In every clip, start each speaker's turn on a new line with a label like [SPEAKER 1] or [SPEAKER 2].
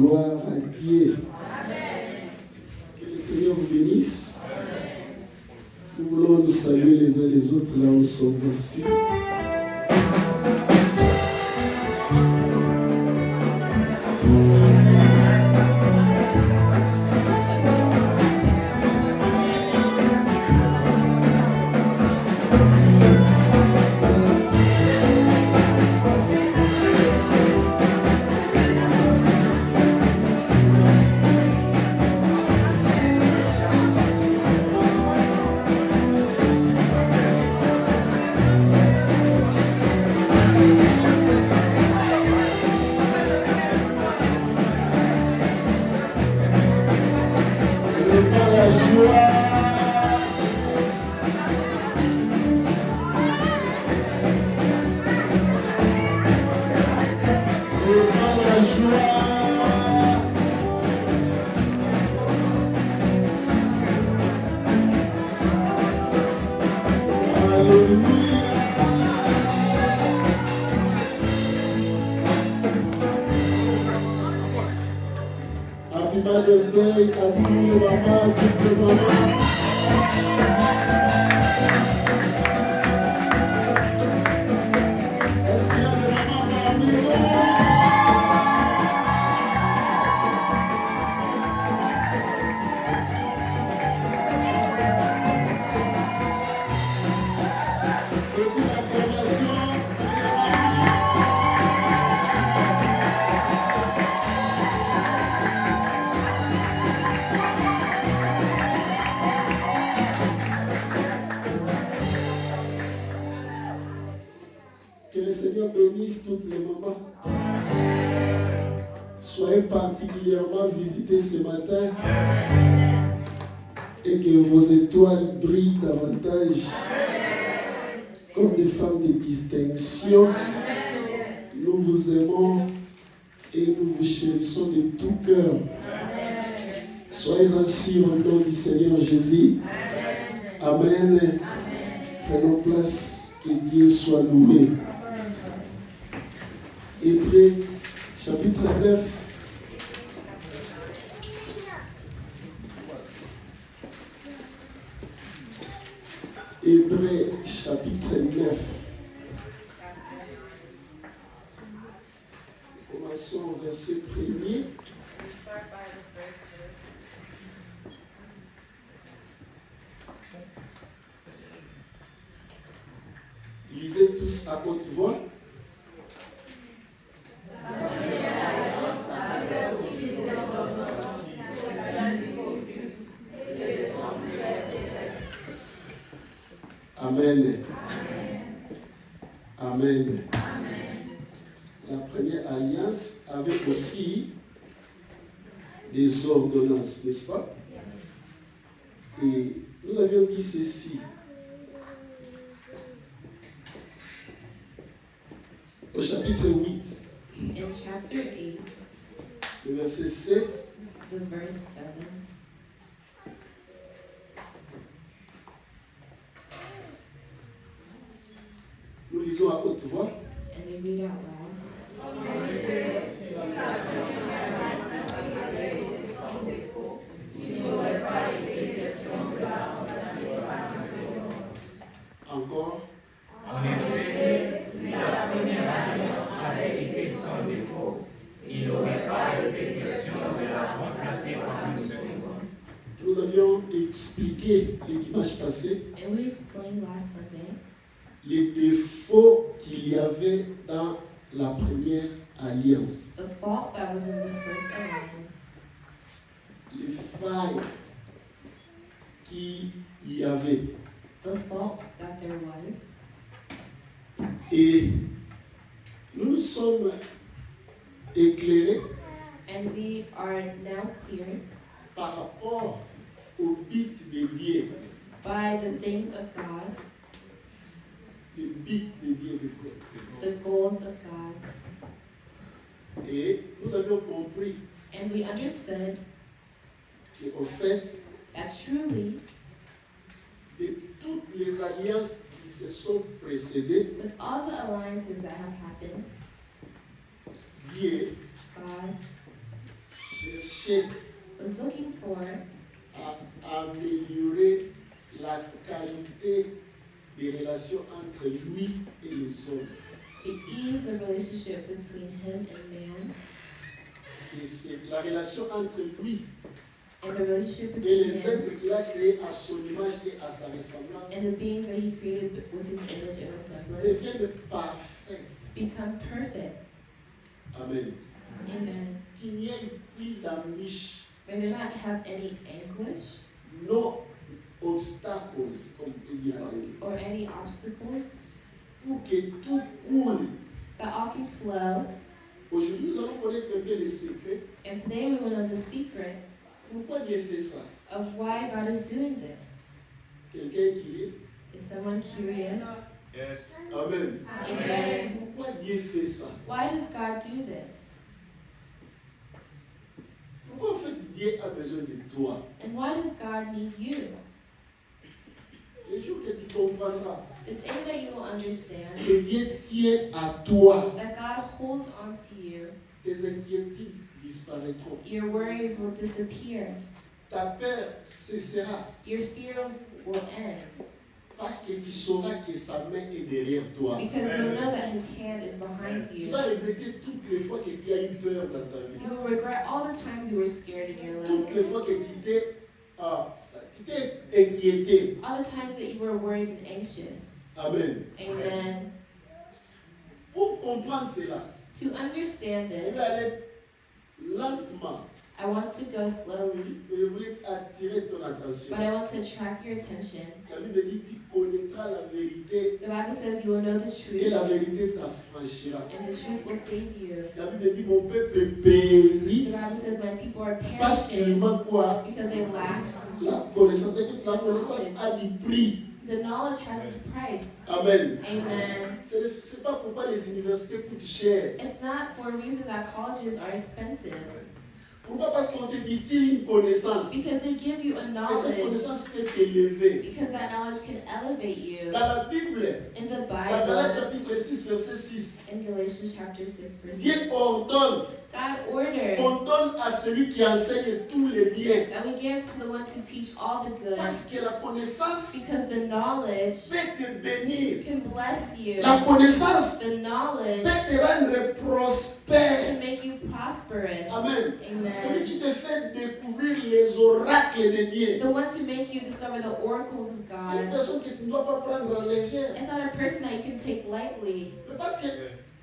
[SPEAKER 1] Gloire à Dieu. Que le Seigneur vous bénisse. Nous voulons nous saluer les uns les autres là où nous sommes assis. Happy Mother's Day à tous les mamans, toutes les mamans. Est-ce qu'il y a des mamans parmi nous? Petite acclamation. Que le Seigneur bénisse toutes les mamans. Soyez particulièrement visités ce matin et que vos étoiles brillent davantage comme des femmes de distinction. Nous vous aimons et nous vous chérissons de tout cœur. Soyez assis au nom du Seigneur Jésus. Amen. Prenons place, que Dieu soit loué. Hébreux, chapitre 9. Hébreux, chapitre 9. Commençons au verset 1er. Lisez tous à haute voix. Amen. Amen. La première alliance avait aussi des ordonnances, n'est-ce pas? Et nous avions dit ceci. Au chapitre 8,
[SPEAKER 2] In chapter 8,
[SPEAKER 1] le verset 7,
[SPEAKER 2] the verse 7,
[SPEAKER 1] nous lisons à haute voix.
[SPEAKER 2] and we read out loud.
[SPEAKER 1] Encore.
[SPEAKER 3] En effet, si la première alliance avait été sans défaut, il n'aurait pas été question de la remplacer par une seconde.
[SPEAKER 1] Nous avions expliqué le dimanche passé
[SPEAKER 2] And we explained last Sunday
[SPEAKER 1] les défauts qu'il y avait dans la première alliance.
[SPEAKER 2] the fault that was in the first alliance,
[SPEAKER 1] Les failles qu'il y avait.
[SPEAKER 2] the fault that there was.
[SPEAKER 1] Et nous nous sommes éclairés
[SPEAKER 2] And we are now clear
[SPEAKER 1] par rapport au but de Dieu.
[SPEAKER 2] by the things of God,
[SPEAKER 1] Le but de Dieu.
[SPEAKER 2] the goals of God.
[SPEAKER 1] Et nous avions compris
[SPEAKER 2] And we understood
[SPEAKER 1] qu'au fait,
[SPEAKER 2] that truly,
[SPEAKER 1] de toutes les alliances qui se sont précédées,
[SPEAKER 2] with all the alliances that have happened,
[SPEAKER 1] Dieu
[SPEAKER 2] God
[SPEAKER 1] cherchait
[SPEAKER 2] was looking for
[SPEAKER 1] à améliorer la qualité des relations entre lui et les hommes.
[SPEAKER 2] to ease the relationship between him and man,
[SPEAKER 1] Et c'est la relation entre lui
[SPEAKER 2] and the relationship
[SPEAKER 1] et
[SPEAKER 2] between
[SPEAKER 1] les
[SPEAKER 2] him
[SPEAKER 1] êtres qu'il a créés à son image et à sa ressemblance
[SPEAKER 2] and the beings that he created with his image and resemblance
[SPEAKER 1] deviennent parfaites.
[SPEAKER 2] become perfect.
[SPEAKER 1] Amen.
[SPEAKER 2] Amen.
[SPEAKER 1] Qu'il n'y ait plus d'ambition,
[SPEAKER 2] May there not have any anguish
[SPEAKER 1] no obstacles, comme on peut dire en anglais,
[SPEAKER 2] or any obstacles,
[SPEAKER 1] pour que tout coule.
[SPEAKER 2] that all can flow.
[SPEAKER 1] Aujourd'hui, nous allons connaître un peu les secrets.
[SPEAKER 2] And today we will know the secret
[SPEAKER 1] Pourquoi Dieu fait ça?
[SPEAKER 2] of why God is doing this.
[SPEAKER 1] Quelqu'un est curieux?
[SPEAKER 2] Is someone curious?
[SPEAKER 3] Yes.
[SPEAKER 1] Amen.
[SPEAKER 2] Amen.
[SPEAKER 1] Pourquoi Dieu fait ça?
[SPEAKER 2] Why does God do this?
[SPEAKER 1] Pourquoi en fait Dieu a besoin de toi?
[SPEAKER 2] And why does God need you?
[SPEAKER 1] Le jour que tu comprendras
[SPEAKER 2] The day that you will understand
[SPEAKER 1] que Dieu tient à toi,
[SPEAKER 2] that God holds on to you,
[SPEAKER 1] tes inquiétudes disparaîtront.
[SPEAKER 2] your worries will disappear.
[SPEAKER 1] Ta peur cessera
[SPEAKER 2] Your fears will end.
[SPEAKER 1] parce que tu sauras que sa main est derrière toi.
[SPEAKER 2] Because you'll know that His hand is behind
[SPEAKER 1] Tu
[SPEAKER 2] you.
[SPEAKER 1] vas regretter toutes les fois que tu as eu peur dans ta vie.
[SPEAKER 2] You will regret all the times you were scared in your
[SPEAKER 1] Toutes les
[SPEAKER 2] life.
[SPEAKER 1] fois que tu t'es inquiété.
[SPEAKER 2] All the times that you were worried and anxious.
[SPEAKER 1] Amen.
[SPEAKER 2] Amen.
[SPEAKER 1] Pour comprendre cela,
[SPEAKER 2] To understand
[SPEAKER 1] je
[SPEAKER 2] this,
[SPEAKER 1] vais aller lentement.
[SPEAKER 2] I want to go slowly,
[SPEAKER 1] Je voulais attirer ton attention.
[SPEAKER 2] but I want to attract your attention.
[SPEAKER 1] La Bible dit tu connaîtras la vérité
[SPEAKER 2] The Bible says you will know the
[SPEAKER 1] et la
[SPEAKER 2] truth,
[SPEAKER 1] vérité t'affranchira.
[SPEAKER 2] and the truth will save you.
[SPEAKER 1] La Bible dit mon peuple
[SPEAKER 2] The
[SPEAKER 1] périt
[SPEAKER 2] Bible says my people are
[SPEAKER 1] parce qu'il
[SPEAKER 2] perishing
[SPEAKER 1] manque quoi?
[SPEAKER 2] because they lack.
[SPEAKER 1] La connaissance. Écoute, la connaissance a du prix.
[SPEAKER 2] The knowledge has its price.
[SPEAKER 1] Amen.
[SPEAKER 2] Amen.
[SPEAKER 1] C'est pas pourquoi les universités coûtent cher.
[SPEAKER 2] It's not for a reason that colleges are expensive.
[SPEAKER 1] Pourquoi? Parce qu'on te distille une connaissance.
[SPEAKER 2] Because they give you a
[SPEAKER 1] Et cette
[SPEAKER 2] knowledge.
[SPEAKER 1] connaissance peut t'élever.
[SPEAKER 2] Because that knowledge can elevate you.
[SPEAKER 1] Dans la Bible,
[SPEAKER 2] In the
[SPEAKER 1] dans Galates
[SPEAKER 2] Bible,
[SPEAKER 1] chapitre 6, verset 6,
[SPEAKER 2] in Galatians chapter 6, verse
[SPEAKER 1] Dieu
[SPEAKER 2] 6,
[SPEAKER 1] ordonne
[SPEAKER 2] God ordered
[SPEAKER 1] qu'on donne à celui qui enseigne tous les biens.
[SPEAKER 2] that we give to the ones who teach all the good.
[SPEAKER 1] Parce que la connaissance
[SPEAKER 2] Because the knowledge
[SPEAKER 1] peut te bénir.
[SPEAKER 2] can bless you.
[SPEAKER 1] La connaissance
[SPEAKER 2] The knowledge
[SPEAKER 1] peut te rendre prospère.
[SPEAKER 2] can make you prosperous.
[SPEAKER 1] Amen. Celui
[SPEAKER 2] Amen.
[SPEAKER 1] qui te fait découvrir les oracles de Dieu.
[SPEAKER 2] The ones who make you discover the oracles of
[SPEAKER 1] C'est une
[SPEAKER 2] God.
[SPEAKER 1] personne que tu ne dois pas prendre en légère.
[SPEAKER 2] It's not a person that you can take lightly.
[SPEAKER 1] Mais parce que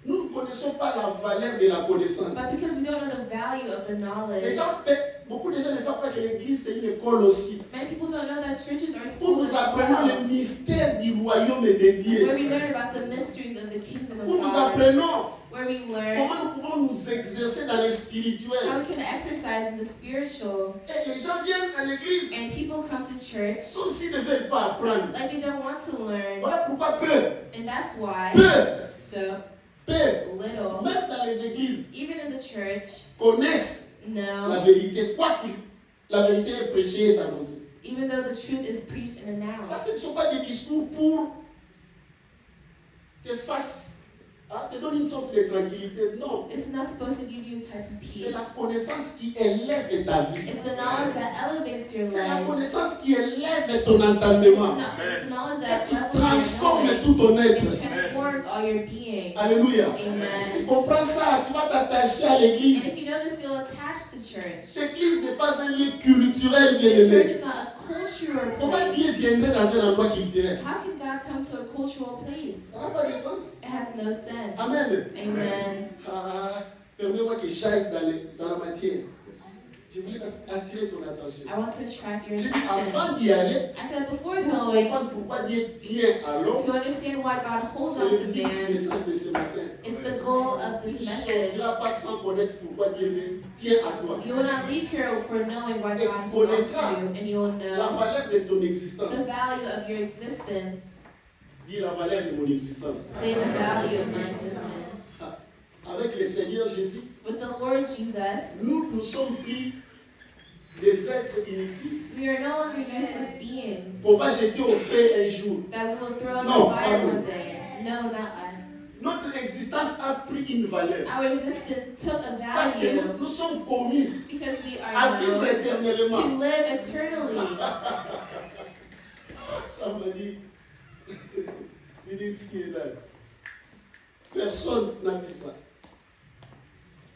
[SPEAKER 1] nous ne connaissons pas la valeur de la connaissance.
[SPEAKER 2] But because we don't know the value of the
[SPEAKER 1] Les
[SPEAKER 2] knowledge,
[SPEAKER 1] gens, beaucoup de gens ne savent pas que l'église c'est une école aussi.
[SPEAKER 2] many people don't know that churches are
[SPEAKER 1] Où
[SPEAKER 2] schools
[SPEAKER 1] nous
[SPEAKER 2] as
[SPEAKER 1] apprenons
[SPEAKER 2] well,
[SPEAKER 1] le mystère du royaume de Dieu.
[SPEAKER 2] where we learn about the mysteries of the kingdom of
[SPEAKER 1] Où nous
[SPEAKER 2] God,
[SPEAKER 1] apprenons
[SPEAKER 2] where we learn
[SPEAKER 1] comment nous pouvons nous exercer dans le
[SPEAKER 2] how
[SPEAKER 1] spirituel.
[SPEAKER 2] we can exercise in the spiritual.
[SPEAKER 1] Et les gens viennent à l'église
[SPEAKER 2] And people come to church
[SPEAKER 1] comme s'ils ne veulent pas apprendre.
[SPEAKER 2] like they don't want to learn.
[SPEAKER 1] Voilà pourquoi peu,
[SPEAKER 2] And that's why,
[SPEAKER 1] peu,
[SPEAKER 2] so little,
[SPEAKER 1] même dans les églises,
[SPEAKER 2] even in the church,
[SPEAKER 1] connaissent la
[SPEAKER 2] know,
[SPEAKER 1] vérité. Quoi que la vérité est prêchée et annoncée.
[SPEAKER 2] even though the truth is preached and
[SPEAKER 1] Ça,
[SPEAKER 2] announced.
[SPEAKER 1] ce ne sont pas des discours pour te te donner une sorte de tranquillité. Non.
[SPEAKER 2] It's not supposed to give you a type of
[SPEAKER 1] C'est
[SPEAKER 2] peace.
[SPEAKER 1] la connaissance qui élève ta vie.
[SPEAKER 2] It's the knowledge that elevates your
[SPEAKER 1] C'est la
[SPEAKER 2] life.
[SPEAKER 1] connaissance qui élève ton
[SPEAKER 2] It's
[SPEAKER 1] entendement.
[SPEAKER 2] the knowledge
[SPEAKER 1] Et
[SPEAKER 2] that
[SPEAKER 1] qui
[SPEAKER 2] levels your
[SPEAKER 1] transforme
[SPEAKER 2] knowledge.
[SPEAKER 1] tout ton être.
[SPEAKER 2] It transforms all your being.
[SPEAKER 1] Alléluia.
[SPEAKER 2] Amen.
[SPEAKER 1] Si tu comprends ça, tu vas t'attacher à
[SPEAKER 2] And
[SPEAKER 1] l'église.
[SPEAKER 2] if you know this, you'll attach to church.
[SPEAKER 1] L'église n'est pas un lieu culturel, bien
[SPEAKER 2] Church
[SPEAKER 1] aimé.
[SPEAKER 2] is not a cultural
[SPEAKER 1] Comment Dieu
[SPEAKER 2] place.
[SPEAKER 1] viendrait dans un endroit culturel?
[SPEAKER 2] How can God come to a cultural place?
[SPEAKER 1] Ça n'a pas de sens.
[SPEAKER 2] It has no sense.
[SPEAKER 1] Amen.
[SPEAKER 2] Amen.
[SPEAKER 1] Permets-moi que j'aille dans la matière. Je voulais attirer ton attention.
[SPEAKER 2] I want to attract your
[SPEAKER 1] J'ai dit,
[SPEAKER 2] attention.
[SPEAKER 1] avant d'y aller,
[SPEAKER 2] I said before
[SPEAKER 1] pour
[SPEAKER 2] going,
[SPEAKER 1] comprendre pourquoi Dieu tient à l'homme,
[SPEAKER 2] to understand why God holds
[SPEAKER 1] c'est
[SPEAKER 2] on
[SPEAKER 1] le
[SPEAKER 2] to
[SPEAKER 1] but du
[SPEAKER 2] man,
[SPEAKER 1] message de ce matin.
[SPEAKER 2] is the goal of
[SPEAKER 1] Tu
[SPEAKER 2] this
[SPEAKER 1] ne
[SPEAKER 2] message.
[SPEAKER 1] sortiras pas sans connaître pourquoi Dieu tient à toi.
[SPEAKER 2] You will not leave here for knowing why
[SPEAKER 1] Et
[SPEAKER 2] God
[SPEAKER 1] tu
[SPEAKER 2] holds on
[SPEAKER 1] connaîtras
[SPEAKER 2] to you, and you will
[SPEAKER 1] La
[SPEAKER 2] know
[SPEAKER 1] valeur de ton
[SPEAKER 2] the
[SPEAKER 1] existence.
[SPEAKER 2] value of your existence.
[SPEAKER 1] Dis la valeur de mon existence.
[SPEAKER 2] Say the value of my existence.
[SPEAKER 1] Avec le Seigneur Jésus,
[SPEAKER 2] With the Lord Jesus,
[SPEAKER 1] nous sommes plus des êtres inutiles
[SPEAKER 2] we are no longer useless beings
[SPEAKER 1] qu'on va jeter au feu un jour.
[SPEAKER 2] that we will throw in
[SPEAKER 1] No,
[SPEAKER 2] the fire
[SPEAKER 1] pardon.
[SPEAKER 2] one day. No, not us.
[SPEAKER 1] Notre existence a pris une valeur.
[SPEAKER 2] Our existence took a
[SPEAKER 1] Parce que que
[SPEAKER 2] do.
[SPEAKER 1] nous sommes commis
[SPEAKER 2] Because we
[SPEAKER 1] à
[SPEAKER 2] are
[SPEAKER 1] vivre
[SPEAKER 2] known
[SPEAKER 1] éternellement.
[SPEAKER 2] to live eternally.
[SPEAKER 1] Ça me dit, il dit qui est là. Personne n'a fait ça.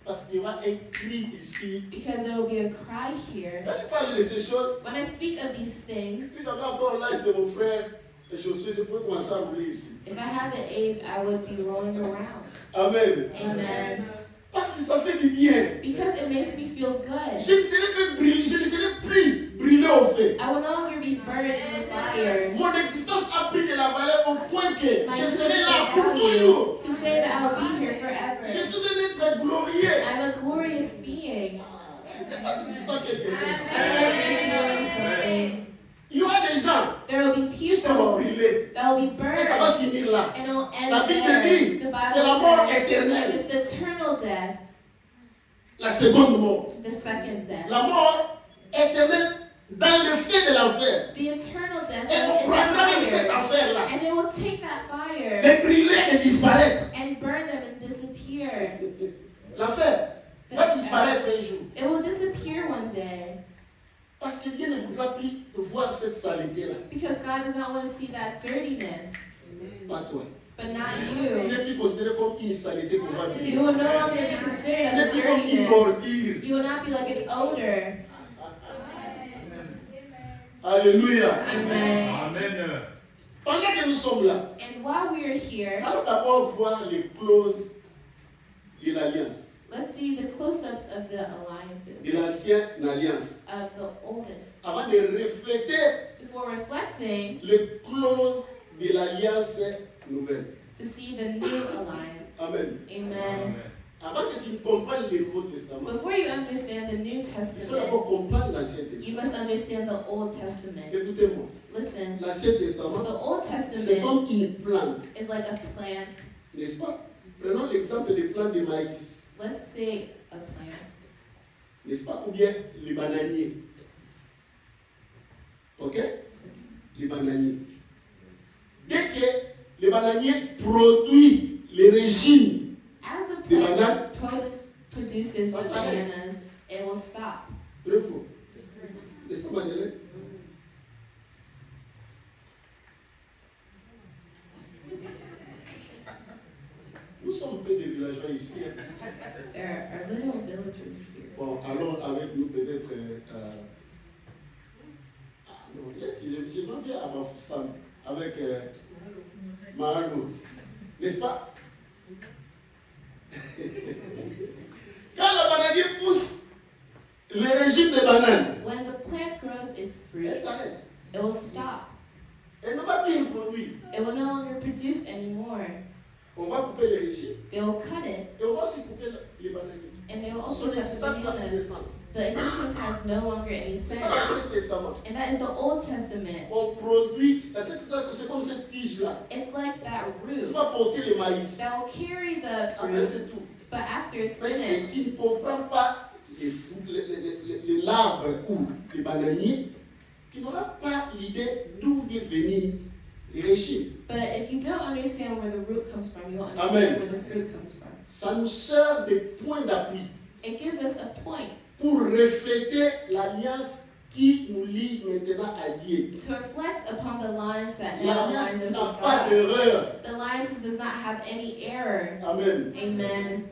[SPEAKER 1] Parce qu'il y aura un cri ici.
[SPEAKER 2] Because there will be a cry here.
[SPEAKER 1] Quand je parle de ces choses,
[SPEAKER 2] When I speak of these things,
[SPEAKER 1] si j'avais encore l'âge de mon frère, Josué, je peux commencer à rouler ici.
[SPEAKER 2] if I had the age, I would be rolling around.
[SPEAKER 1] Amen.
[SPEAKER 2] Amen.
[SPEAKER 1] Parce que ça fait du bien.
[SPEAKER 2] Because it makes me feel good.
[SPEAKER 1] Je ne serai plus brûlé au feu.
[SPEAKER 2] I will no longer be burned in the fire.
[SPEAKER 1] Mon existence a pris de la valeur au point que
[SPEAKER 2] My
[SPEAKER 1] je
[SPEAKER 2] existence
[SPEAKER 1] serai là
[SPEAKER 2] has
[SPEAKER 1] pour toujours.
[SPEAKER 2] value to say that I will be here
[SPEAKER 1] Je
[SPEAKER 2] forever.
[SPEAKER 1] suis un être glorieux.
[SPEAKER 2] I'm a glorious being.
[SPEAKER 1] Je ne sais pas si tu sens quelque chose.
[SPEAKER 2] I don't know if you're feeling something.
[SPEAKER 1] Il y aura des gens
[SPEAKER 2] There will be
[SPEAKER 1] qui seront
[SPEAKER 2] people
[SPEAKER 1] brûlés.
[SPEAKER 2] that will be
[SPEAKER 1] Et ça va
[SPEAKER 2] burned.
[SPEAKER 1] finir là.
[SPEAKER 2] And it will end
[SPEAKER 1] La Bible
[SPEAKER 2] there.
[SPEAKER 1] dit,
[SPEAKER 2] The
[SPEAKER 1] c'est la mort
[SPEAKER 2] Bible says
[SPEAKER 1] éternelle.
[SPEAKER 2] it's the eternal death,
[SPEAKER 1] La seconde mort.
[SPEAKER 2] the second death.
[SPEAKER 1] La mort éternelle dans le feu de l'enfer.
[SPEAKER 2] The eternal death
[SPEAKER 1] Et
[SPEAKER 2] that
[SPEAKER 1] on
[SPEAKER 2] is in
[SPEAKER 1] prendra même
[SPEAKER 2] the
[SPEAKER 1] cet
[SPEAKER 2] fire.
[SPEAKER 1] enfer-là.
[SPEAKER 2] And they will take that fire
[SPEAKER 1] Les brûler et disparaître.
[SPEAKER 2] and burn them and disappear.
[SPEAKER 1] L'enfer va disparaître un jour.
[SPEAKER 2] It will disappear one day.
[SPEAKER 1] Parce que Dieu ne voudra plus voir cette saleté-là.
[SPEAKER 2] Because God does not want to see that dirtiness,
[SPEAKER 1] Pas toi.
[SPEAKER 2] but not
[SPEAKER 1] Tu
[SPEAKER 2] you.
[SPEAKER 1] n'es plus considéré comme une saleté qu'on va brûler.
[SPEAKER 2] You will no longer be considered
[SPEAKER 1] Tu n'es
[SPEAKER 2] as a
[SPEAKER 1] plus comme une
[SPEAKER 2] dirtiness.
[SPEAKER 1] ordure.
[SPEAKER 2] You will not be like an odor.
[SPEAKER 1] Alléluia.
[SPEAKER 2] Amen.
[SPEAKER 3] Amen.
[SPEAKER 1] Pendant que nous sommes là,
[SPEAKER 2] And while we are here,
[SPEAKER 1] allons d'abord voir les clauses de l'alliance,
[SPEAKER 2] let's see the close-ups of the
[SPEAKER 1] de
[SPEAKER 2] alliances,
[SPEAKER 1] l'ancienne alliance,
[SPEAKER 2] of the oldest.
[SPEAKER 1] avant de refléter
[SPEAKER 2] Before reflecting,
[SPEAKER 1] les clauses de l'alliance nouvelle.
[SPEAKER 2] to see the new alliance.
[SPEAKER 1] Amen.
[SPEAKER 2] Amen.
[SPEAKER 1] Avant que tu ne comprennes le Nouveau Testament,
[SPEAKER 2] Before you understand the New
[SPEAKER 1] il faut
[SPEAKER 2] Testament,
[SPEAKER 1] d'abord comprendre l'Ancien
[SPEAKER 2] you
[SPEAKER 1] Testament.
[SPEAKER 2] must understand the Old Testament.
[SPEAKER 1] Écoutez-moi,
[SPEAKER 2] Listen,
[SPEAKER 1] l'Ancien
[SPEAKER 2] the
[SPEAKER 1] Testament,
[SPEAKER 2] Old
[SPEAKER 1] c'est
[SPEAKER 2] Testament
[SPEAKER 1] comme une plante,
[SPEAKER 2] is like a plant.
[SPEAKER 1] n'est-ce pas? Prenons l'exemple des plants de maïs,
[SPEAKER 2] Let's say a plant.
[SPEAKER 1] n'est-ce pas? Ou bien les bananiers. Ok? Les bananiers. Dès que les bananiers produisent les régimes,
[SPEAKER 2] As the
[SPEAKER 1] The
[SPEAKER 2] plant produces
[SPEAKER 1] Ça s'arrête.
[SPEAKER 2] bananas, it will stop.
[SPEAKER 1] bravo. N'est-ce pas, Manuel? Nous sommes peu de villageois ici. Hein.
[SPEAKER 2] There are little villagers here.
[SPEAKER 1] Bon, allons avec nous peut-être. Non, laisse que je m'en viens à Bafoussam avec Mahalo. N'est-ce pas? Quand la bananier pousse le régime des bananes,
[SPEAKER 2] When the plant grows its
[SPEAKER 1] elle
[SPEAKER 2] fruit,
[SPEAKER 1] s'arrête.
[SPEAKER 2] it will stop.
[SPEAKER 1] Elle ne va plus reproduire.
[SPEAKER 2] It will no longer produce anymore.
[SPEAKER 1] On va couper les régimes
[SPEAKER 2] They will cut it,
[SPEAKER 1] et on va aussi couper les bananiers.
[SPEAKER 2] and they will also
[SPEAKER 1] Son
[SPEAKER 2] cut the
[SPEAKER 1] existence n'a plus de
[SPEAKER 2] bananas.
[SPEAKER 1] sens.
[SPEAKER 2] The existence has no longer any
[SPEAKER 1] C'est
[SPEAKER 2] sense.
[SPEAKER 1] ça l'Ancien Testament.
[SPEAKER 2] And that is the Old Testament.
[SPEAKER 1] On produit, l'Ancien Testament, c'est comme cette tige-là.
[SPEAKER 2] It's like that
[SPEAKER 1] Tu
[SPEAKER 2] root
[SPEAKER 1] vas porter le maïs.
[SPEAKER 2] that will carry the
[SPEAKER 1] Après,
[SPEAKER 2] fruit,
[SPEAKER 1] c'est tout.
[SPEAKER 2] but after it's
[SPEAKER 1] Mais
[SPEAKER 2] finished,
[SPEAKER 1] si tu ne comprends pas l'arbre ou les bananiers, tu n'auras pas l'idée d'où vient venir le régime.
[SPEAKER 2] but if you don't understand where the root comes from, you won't
[SPEAKER 1] Amen.
[SPEAKER 2] understand where the fruit comes from.
[SPEAKER 1] Ça nous sert de point d'appui
[SPEAKER 2] It gives us a point
[SPEAKER 1] pour refléter l'alliance qui nous lie maintenant à Dieu.
[SPEAKER 2] to reflect upon the lines that now
[SPEAKER 1] L'alliance
[SPEAKER 2] aligns us
[SPEAKER 1] n'a
[SPEAKER 2] with
[SPEAKER 1] pas
[SPEAKER 2] God.
[SPEAKER 1] d'erreur.
[SPEAKER 2] The alliance does not have any error.
[SPEAKER 1] Amen.
[SPEAKER 2] Amen.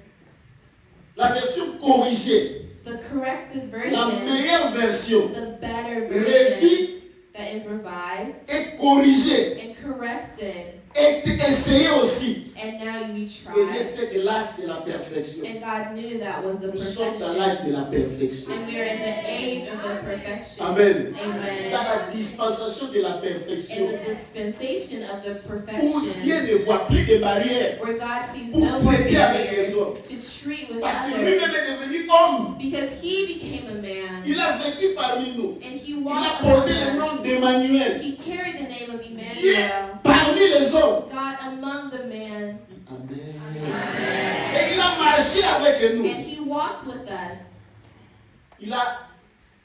[SPEAKER 1] La version corrigée,
[SPEAKER 2] The corrected
[SPEAKER 1] la
[SPEAKER 2] version,
[SPEAKER 1] meilleure version,
[SPEAKER 2] the better version
[SPEAKER 1] revue
[SPEAKER 2] that is revised
[SPEAKER 1] et corrigée,
[SPEAKER 2] and corrected,
[SPEAKER 1] et essayée aussi.
[SPEAKER 2] and now you
[SPEAKER 1] Et Dieu
[SPEAKER 2] try.
[SPEAKER 1] sait que là, c'est la perfection.
[SPEAKER 2] And God knew that was the
[SPEAKER 1] Nous sommes dans
[SPEAKER 2] perfection.
[SPEAKER 1] l'âge de la perfection.
[SPEAKER 2] And we're in the age of the perfection.
[SPEAKER 1] Amen.
[SPEAKER 2] Amen.
[SPEAKER 1] Dans la dispensation de la
[SPEAKER 2] In
[SPEAKER 1] perfection,
[SPEAKER 2] the dispensation of the
[SPEAKER 1] où
[SPEAKER 2] perfection,
[SPEAKER 1] Dieu ne voit plus de barrières,
[SPEAKER 2] where God sees
[SPEAKER 1] Pour
[SPEAKER 2] no more
[SPEAKER 1] traiter avec
[SPEAKER 2] barriers
[SPEAKER 1] les hommes.
[SPEAKER 2] to treat with
[SPEAKER 1] parce que
[SPEAKER 2] others,
[SPEAKER 1] lui-même est devenu homme.
[SPEAKER 2] because He became a man
[SPEAKER 1] Il a vécu parmi nous.
[SPEAKER 2] and He
[SPEAKER 1] Il a
[SPEAKER 2] walked
[SPEAKER 1] porté
[SPEAKER 2] among
[SPEAKER 1] le nom
[SPEAKER 2] us.
[SPEAKER 1] d'Emmanuel.
[SPEAKER 2] He carried the name of
[SPEAKER 1] Dieu
[SPEAKER 2] Emmanuel,
[SPEAKER 1] parmi les hommes.
[SPEAKER 2] God among the man,
[SPEAKER 1] Amen.
[SPEAKER 2] Amen.
[SPEAKER 1] Et il a marché avec nous.
[SPEAKER 2] And He walked with us,
[SPEAKER 1] Il a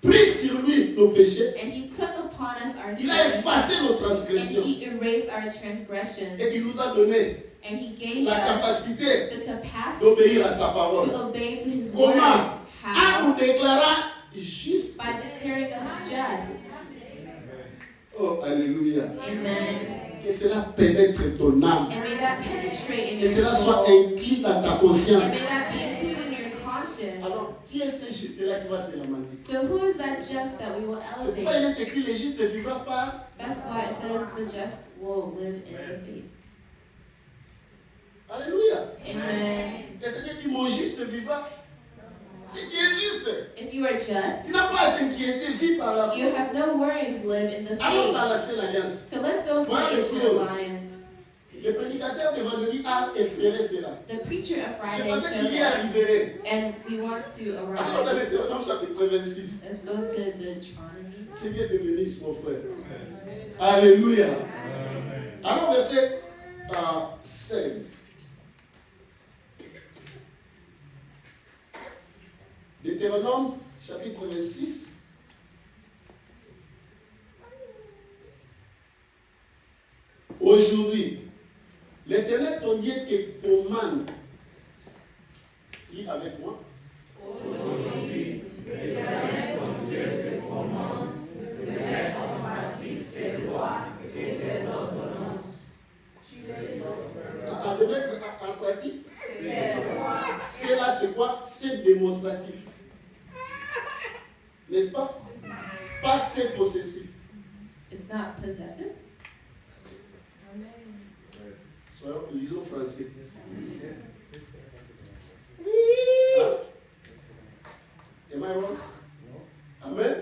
[SPEAKER 1] pris sur lui nos péchés.
[SPEAKER 2] and He took upon us our
[SPEAKER 1] Il a
[SPEAKER 2] sins,
[SPEAKER 1] effacé nos
[SPEAKER 2] and
[SPEAKER 1] transgressions.
[SPEAKER 2] He erased our transgressions,
[SPEAKER 1] Et il nous a donné
[SPEAKER 2] And he gave
[SPEAKER 1] la
[SPEAKER 2] us
[SPEAKER 1] capacité
[SPEAKER 2] the capacity
[SPEAKER 1] d'obéir à sa parole.
[SPEAKER 2] to obey to his word.
[SPEAKER 1] Comment? En
[SPEAKER 2] How?
[SPEAKER 1] nous déclarant juste.
[SPEAKER 2] By declaring us just.
[SPEAKER 1] Oh, alléluia.
[SPEAKER 2] Amen.
[SPEAKER 1] Que cela pénètre ton âme.
[SPEAKER 2] And may that penetrate in
[SPEAKER 1] Que
[SPEAKER 2] your
[SPEAKER 1] cela soit
[SPEAKER 2] soul.
[SPEAKER 1] inclus dans ta
[SPEAKER 2] And
[SPEAKER 1] conscience.
[SPEAKER 2] may that be included in your conscience.
[SPEAKER 1] Alors, qui est ce juste-là qui va se lamenter?
[SPEAKER 2] So who is that just that we will
[SPEAKER 1] C'est pourquoi il
[SPEAKER 2] elevate?
[SPEAKER 1] est écrit, le juste vivra par.
[SPEAKER 2] That's why it says the just will live in the faith.
[SPEAKER 1] Alléluia.
[SPEAKER 2] Amen.
[SPEAKER 1] Et Seigneur dit, mon juste vivra. Si tu es juste,
[SPEAKER 2] If you are just,
[SPEAKER 1] tu n'as pas à t'inquiéter, vis par la
[SPEAKER 2] you
[SPEAKER 1] foi.
[SPEAKER 2] have no worries, live in the
[SPEAKER 1] Allons dans
[SPEAKER 2] faith.
[SPEAKER 1] l'ancienne alliance.
[SPEAKER 2] So let's go to
[SPEAKER 1] Voilà
[SPEAKER 2] the
[SPEAKER 1] les
[SPEAKER 2] ancient
[SPEAKER 1] clauses.
[SPEAKER 2] alliance.
[SPEAKER 1] Le prédicateur de vendredi a effleuré cela.
[SPEAKER 2] The preacher of
[SPEAKER 1] Je
[SPEAKER 2] Friday
[SPEAKER 1] pensais qu'il
[SPEAKER 2] showed
[SPEAKER 1] y
[SPEAKER 2] us,
[SPEAKER 1] arriverait.
[SPEAKER 2] and we want to
[SPEAKER 1] Allons dans
[SPEAKER 2] arrive.
[SPEAKER 1] le Deutéronome chapitre 26.
[SPEAKER 2] Let's go to Deuteronomy.
[SPEAKER 1] Que Dieu te bénisse, mon frère. Alléluia. Allons verset 16. Deutéronome chapitre 26. Aujourd'hui, l'Éternel ton Dieu te commande. Lis avec moi.
[SPEAKER 3] Aujourd'hui, l'Éternel ton Dieu te commande de mettre en pratique ses lois et ses ordonnances.
[SPEAKER 1] De mettre en pratique. C'est là, c'est quoi? C'est démonstratif. N'est-ce pas? Pas c'est possessif.
[SPEAKER 2] It's not possessive.
[SPEAKER 1] Soyons, lisons français. Am I wrong? Amen.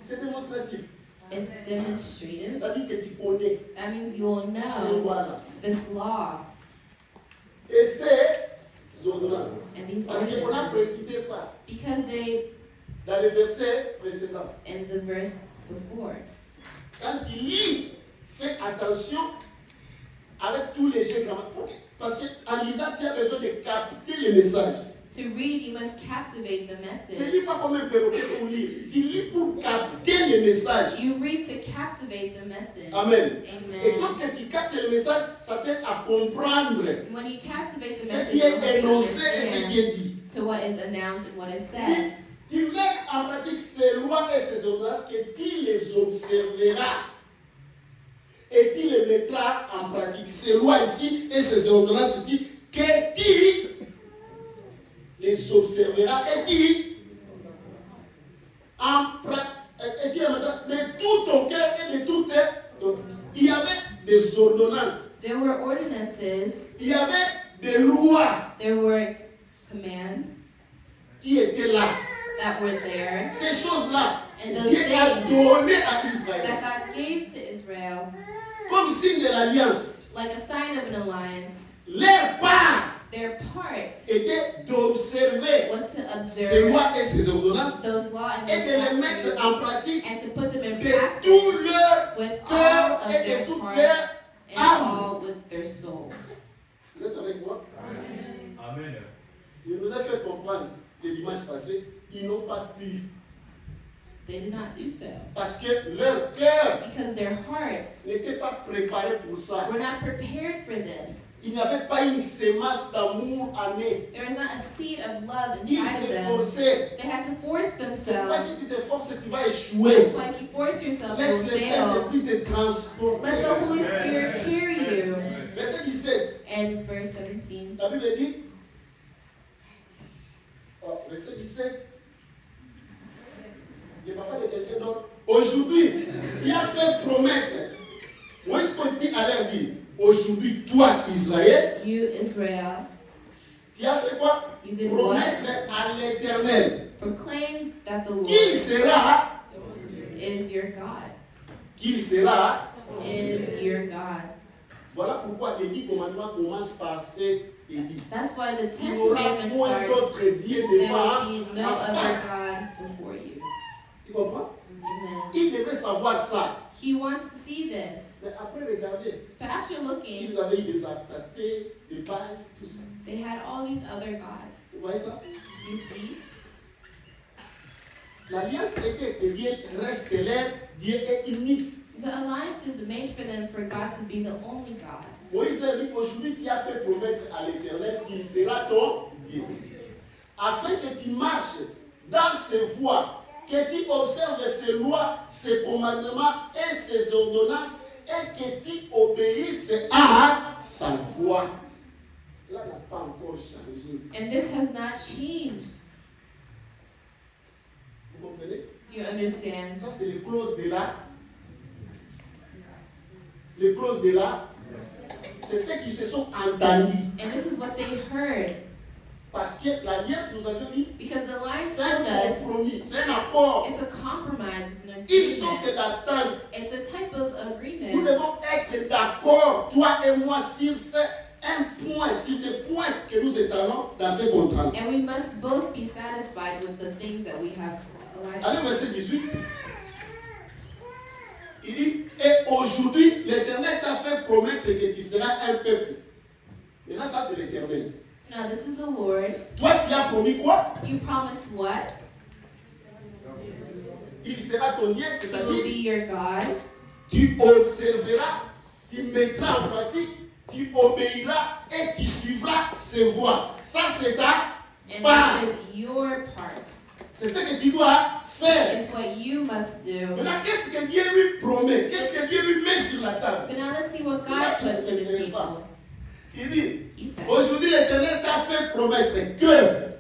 [SPEAKER 1] C'est démonstratif.
[SPEAKER 2] It's demonstrative.
[SPEAKER 1] C'est-à-dire que tu connais
[SPEAKER 2] That means you will
[SPEAKER 1] ces
[SPEAKER 2] know
[SPEAKER 1] lois-là.
[SPEAKER 2] this law
[SPEAKER 1] Et ces ordonnances.
[SPEAKER 2] and these
[SPEAKER 1] Parce qu'on a
[SPEAKER 2] ordinances
[SPEAKER 1] précisé ça
[SPEAKER 2] because they,
[SPEAKER 1] dans le verset précédent.
[SPEAKER 2] in the verse before,
[SPEAKER 1] Quand tu lis, fais attention avec tous les jeux grammatiques. Parce qu'en lisant, tu as besoin de capter le message.
[SPEAKER 2] to read, you must captivate the
[SPEAKER 1] Ne
[SPEAKER 2] message.
[SPEAKER 1] lis pas comme un perroquet pour lire. Tu lis pour capter le message.
[SPEAKER 2] You read to captivate the message.
[SPEAKER 1] Amen. Et
[SPEAKER 2] Amen.
[SPEAKER 1] lorsque tu captes le message, ça t'aide à comprendre
[SPEAKER 2] When you captivate the
[SPEAKER 1] ce
[SPEAKER 2] message,
[SPEAKER 1] qui
[SPEAKER 2] you
[SPEAKER 1] est
[SPEAKER 2] will
[SPEAKER 1] énoncé et ce qui
[SPEAKER 2] understand
[SPEAKER 1] est dit.
[SPEAKER 2] to what is announced and what is said.
[SPEAKER 1] Tu mets en pratique ces lois et ces ordonnances que tu les observeras. Et tu les mettras en pratique. Ces lois ici et ces ordonnances ici, que tu les observeras et tu et tu les mettras de tout ton cœur et de tout ton. Il y avait des ordonnances.
[SPEAKER 2] There were ordinances,
[SPEAKER 1] Il y avait des lois
[SPEAKER 2] there were commands
[SPEAKER 1] qui étaient là.
[SPEAKER 2] that were there
[SPEAKER 1] Ces choses-là,
[SPEAKER 2] And those
[SPEAKER 1] Dieu a
[SPEAKER 2] things
[SPEAKER 1] donné à Israël
[SPEAKER 2] that God gave to Israel
[SPEAKER 1] comme signe de l'alliance.
[SPEAKER 2] like a sign of an alliance.
[SPEAKER 1] Leur part
[SPEAKER 2] Their part
[SPEAKER 1] était d'observer
[SPEAKER 2] was to
[SPEAKER 1] ces
[SPEAKER 2] observe
[SPEAKER 1] lois et ces ordonnances
[SPEAKER 2] those laws and
[SPEAKER 1] et
[SPEAKER 2] those
[SPEAKER 1] de les
[SPEAKER 2] statutes
[SPEAKER 1] mettre en pratique
[SPEAKER 2] and to put them in
[SPEAKER 1] de tout
[SPEAKER 2] practice
[SPEAKER 1] leur
[SPEAKER 2] with all
[SPEAKER 1] cœur
[SPEAKER 2] of
[SPEAKER 1] et de
[SPEAKER 2] their
[SPEAKER 1] toute
[SPEAKER 2] heart
[SPEAKER 1] leur
[SPEAKER 2] and
[SPEAKER 1] âme.
[SPEAKER 2] all with their soul.
[SPEAKER 1] Vous êtes avec moi?
[SPEAKER 3] Amen.
[SPEAKER 1] Je nous ai fait comprendre le dimanche passé, ils n'ont pas pu
[SPEAKER 2] They did not do so
[SPEAKER 1] parce que leur cœur
[SPEAKER 2] because their hearts
[SPEAKER 1] n'était pas préparé pour ça.
[SPEAKER 2] were not prepared for this.
[SPEAKER 1] Il n'y avait pas une semence d'amour en eux.
[SPEAKER 2] There was not a seed of love
[SPEAKER 1] Ils
[SPEAKER 2] inside of them.
[SPEAKER 1] s'efforçaient.
[SPEAKER 2] They had to force
[SPEAKER 1] C'est pourquoi si
[SPEAKER 2] themselves.
[SPEAKER 1] tu t'efforces, tu vas
[SPEAKER 2] That's
[SPEAKER 1] échouer.
[SPEAKER 2] why if you force yourself,
[SPEAKER 1] Laisse
[SPEAKER 2] you
[SPEAKER 1] le
[SPEAKER 2] will fail.
[SPEAKER 1] Saint-Esprit te transporter.
[SPEAKER 2] Let the Holy Spirit carry you.
[SPEAKER 1] Verset 17.
[SPEAKER 2] And verse 17.
[SPEAKER 1] La Bible dit, verset 17, je ne parle pas de quelqu'un d'autre. Aujourd'hui, Dieu a fait promettre. Moïse continue à leur dire, aujourd'hui, toi, Israël,
[SPEAKER 2] You, Israel,
[SPEAKER 1] tu as fait quoi?
[SPEAKER 2] you did what?
[SPEAKER 1] Promettre à l'Éternel
[SPEAKER 2] Proclaim that the
[SPEAKER 1] qu'il
[SPEAKER 2] Lord
[SPEAKER 1] sera,
[SPEAKER 2] is your God.
[SPEAKER 1] qu'il sera.
[SPEAKER 2] Is your God.
[SPEAKER 1] Voilà pourquoi les 10 commandements commencent par cet édit.
[SPEAKER 2] That's why the
[SPEAKER 1] Il
[SPEAKER 2] 10
[SPEAKER 1] n'y aura
[SPEAKER 2] commandments
[SPEAKER 1] point
[SPEAKER 2] starts.
[SPEAKER 1] d'autre Dieu
[SPEAKER 2] There
[SPEAKER 1] devant
[SPEAKER 2] will be no
[SPEAKER 1] ma
[SPEAKER 2] other
[SPEAKER 1] face.
[SPEAKER 2] God before you.
[SPEAKER 1] Tu comprends?
[SPEAKER 2] Amen.
[SPEAKER 1] Il devrait savoir ça.
[SPEAKER 2] He wants to see this.
[SPEAKER 1] Mais après, regardez.
[SPEAKER 2] But after looking,
[SPEAKER 1] Ils avaient eu des attaques, des balles, tout ça.
[SPEAKER 2] they had all these other gods.
[SPEAKER 1] Vous voyez ça?
[SPEAKER 2] You see?
[SPEAKER 1] L'alliance était que Dieu reste l'air, Dieu est unique.
[SPEAKER 2] The alliance is made for them for God to be the only God.
[SPEAKER 1] Moïse leur dit, aujourd'hui tu as fait promettre à l'Éternel qu'il sera ton Dieu. Afin que tu marches dans ses voies, que tu observes ses lois, ses commandements et ses ordonnances, et que tu obéisses à sa voix. Cela n'a pas encore changé.
[SPEAKER 2] And this has not changed.
[SPEAKER 1] Vous comprenez?
[SPEAKER 2] Do you understand?
[SPEAKER 1] Ça, c'est les clauses de là. Les clauses de là, c'est ceux qui se sont entendus.
[SPEAKER 2] And this is what they heard.
[SPEAKER 1] Parce que l'alliance, nous avions dit,
[SPEAKER 2] Because the line
[SPEAKER 1] c'est un
[SPEAKER 2] showed us
[SPEAKER 1] compromis, c'est un accord.
[SPEAKER 2] it's a compromise, it's an
[SPEAKER 1] Ils sont
[SPEAKER 2] agreement.
[SPEAKER 1] d'attente.
[SPEAKER 2] It's a type of
[SPEAKER 1] Nous
[SPEAKER 2] agreement.
[SPEAKER 1] devons être d'accord, toi et moi, sur un point, sur des points que nous étalons dans ce contrat.
[SPEAKER 2] And we must both be satisfied with the things that we have aligned.
[SPEAKER 1] Allez, verset 18. Il dit, et aujourd'hui, l'Éternel t'a fait promettre que tu seras un peuple. Et là, ça, c'est l'Éternel.
[SPEAKER 2] So now this is the Lord.
[SPEAKER 1] Toi, tu as promis quoi?
[SPEAKER 2] You promise what?
[SPEAKER 1] Il sera ton Dieu,
[SPEAKER 2] He will
[SPEAKER 1] c'est-à-dire,
[SPEAKER 2] be your God.
[SPEAKER 1] tu observeras, tu mettras en pratique, tu obéiras et tu suivras ses voies. Ça, c'est ta
[SPEAKER 2] And
[SPEAKER 1] part.
[SPEAKER 2] this is your part.
[SPEAKER 1] C'est ce que tu dois faire.
[SPEAKER 2] It's what you must do.
[SPEAKER 1] Maintenant, qu'est-ce que Dieu lui promet? Qu'est-ce que Dieu lui met sur la table?
[SPEAKER 2] So now let's see what God puts on the table.
[SPEAKER 1] Il dit,
[SPEAKER 2] He said,
[SPEAKER 1] aujourd'hui l'Éternel t'a fait promettre que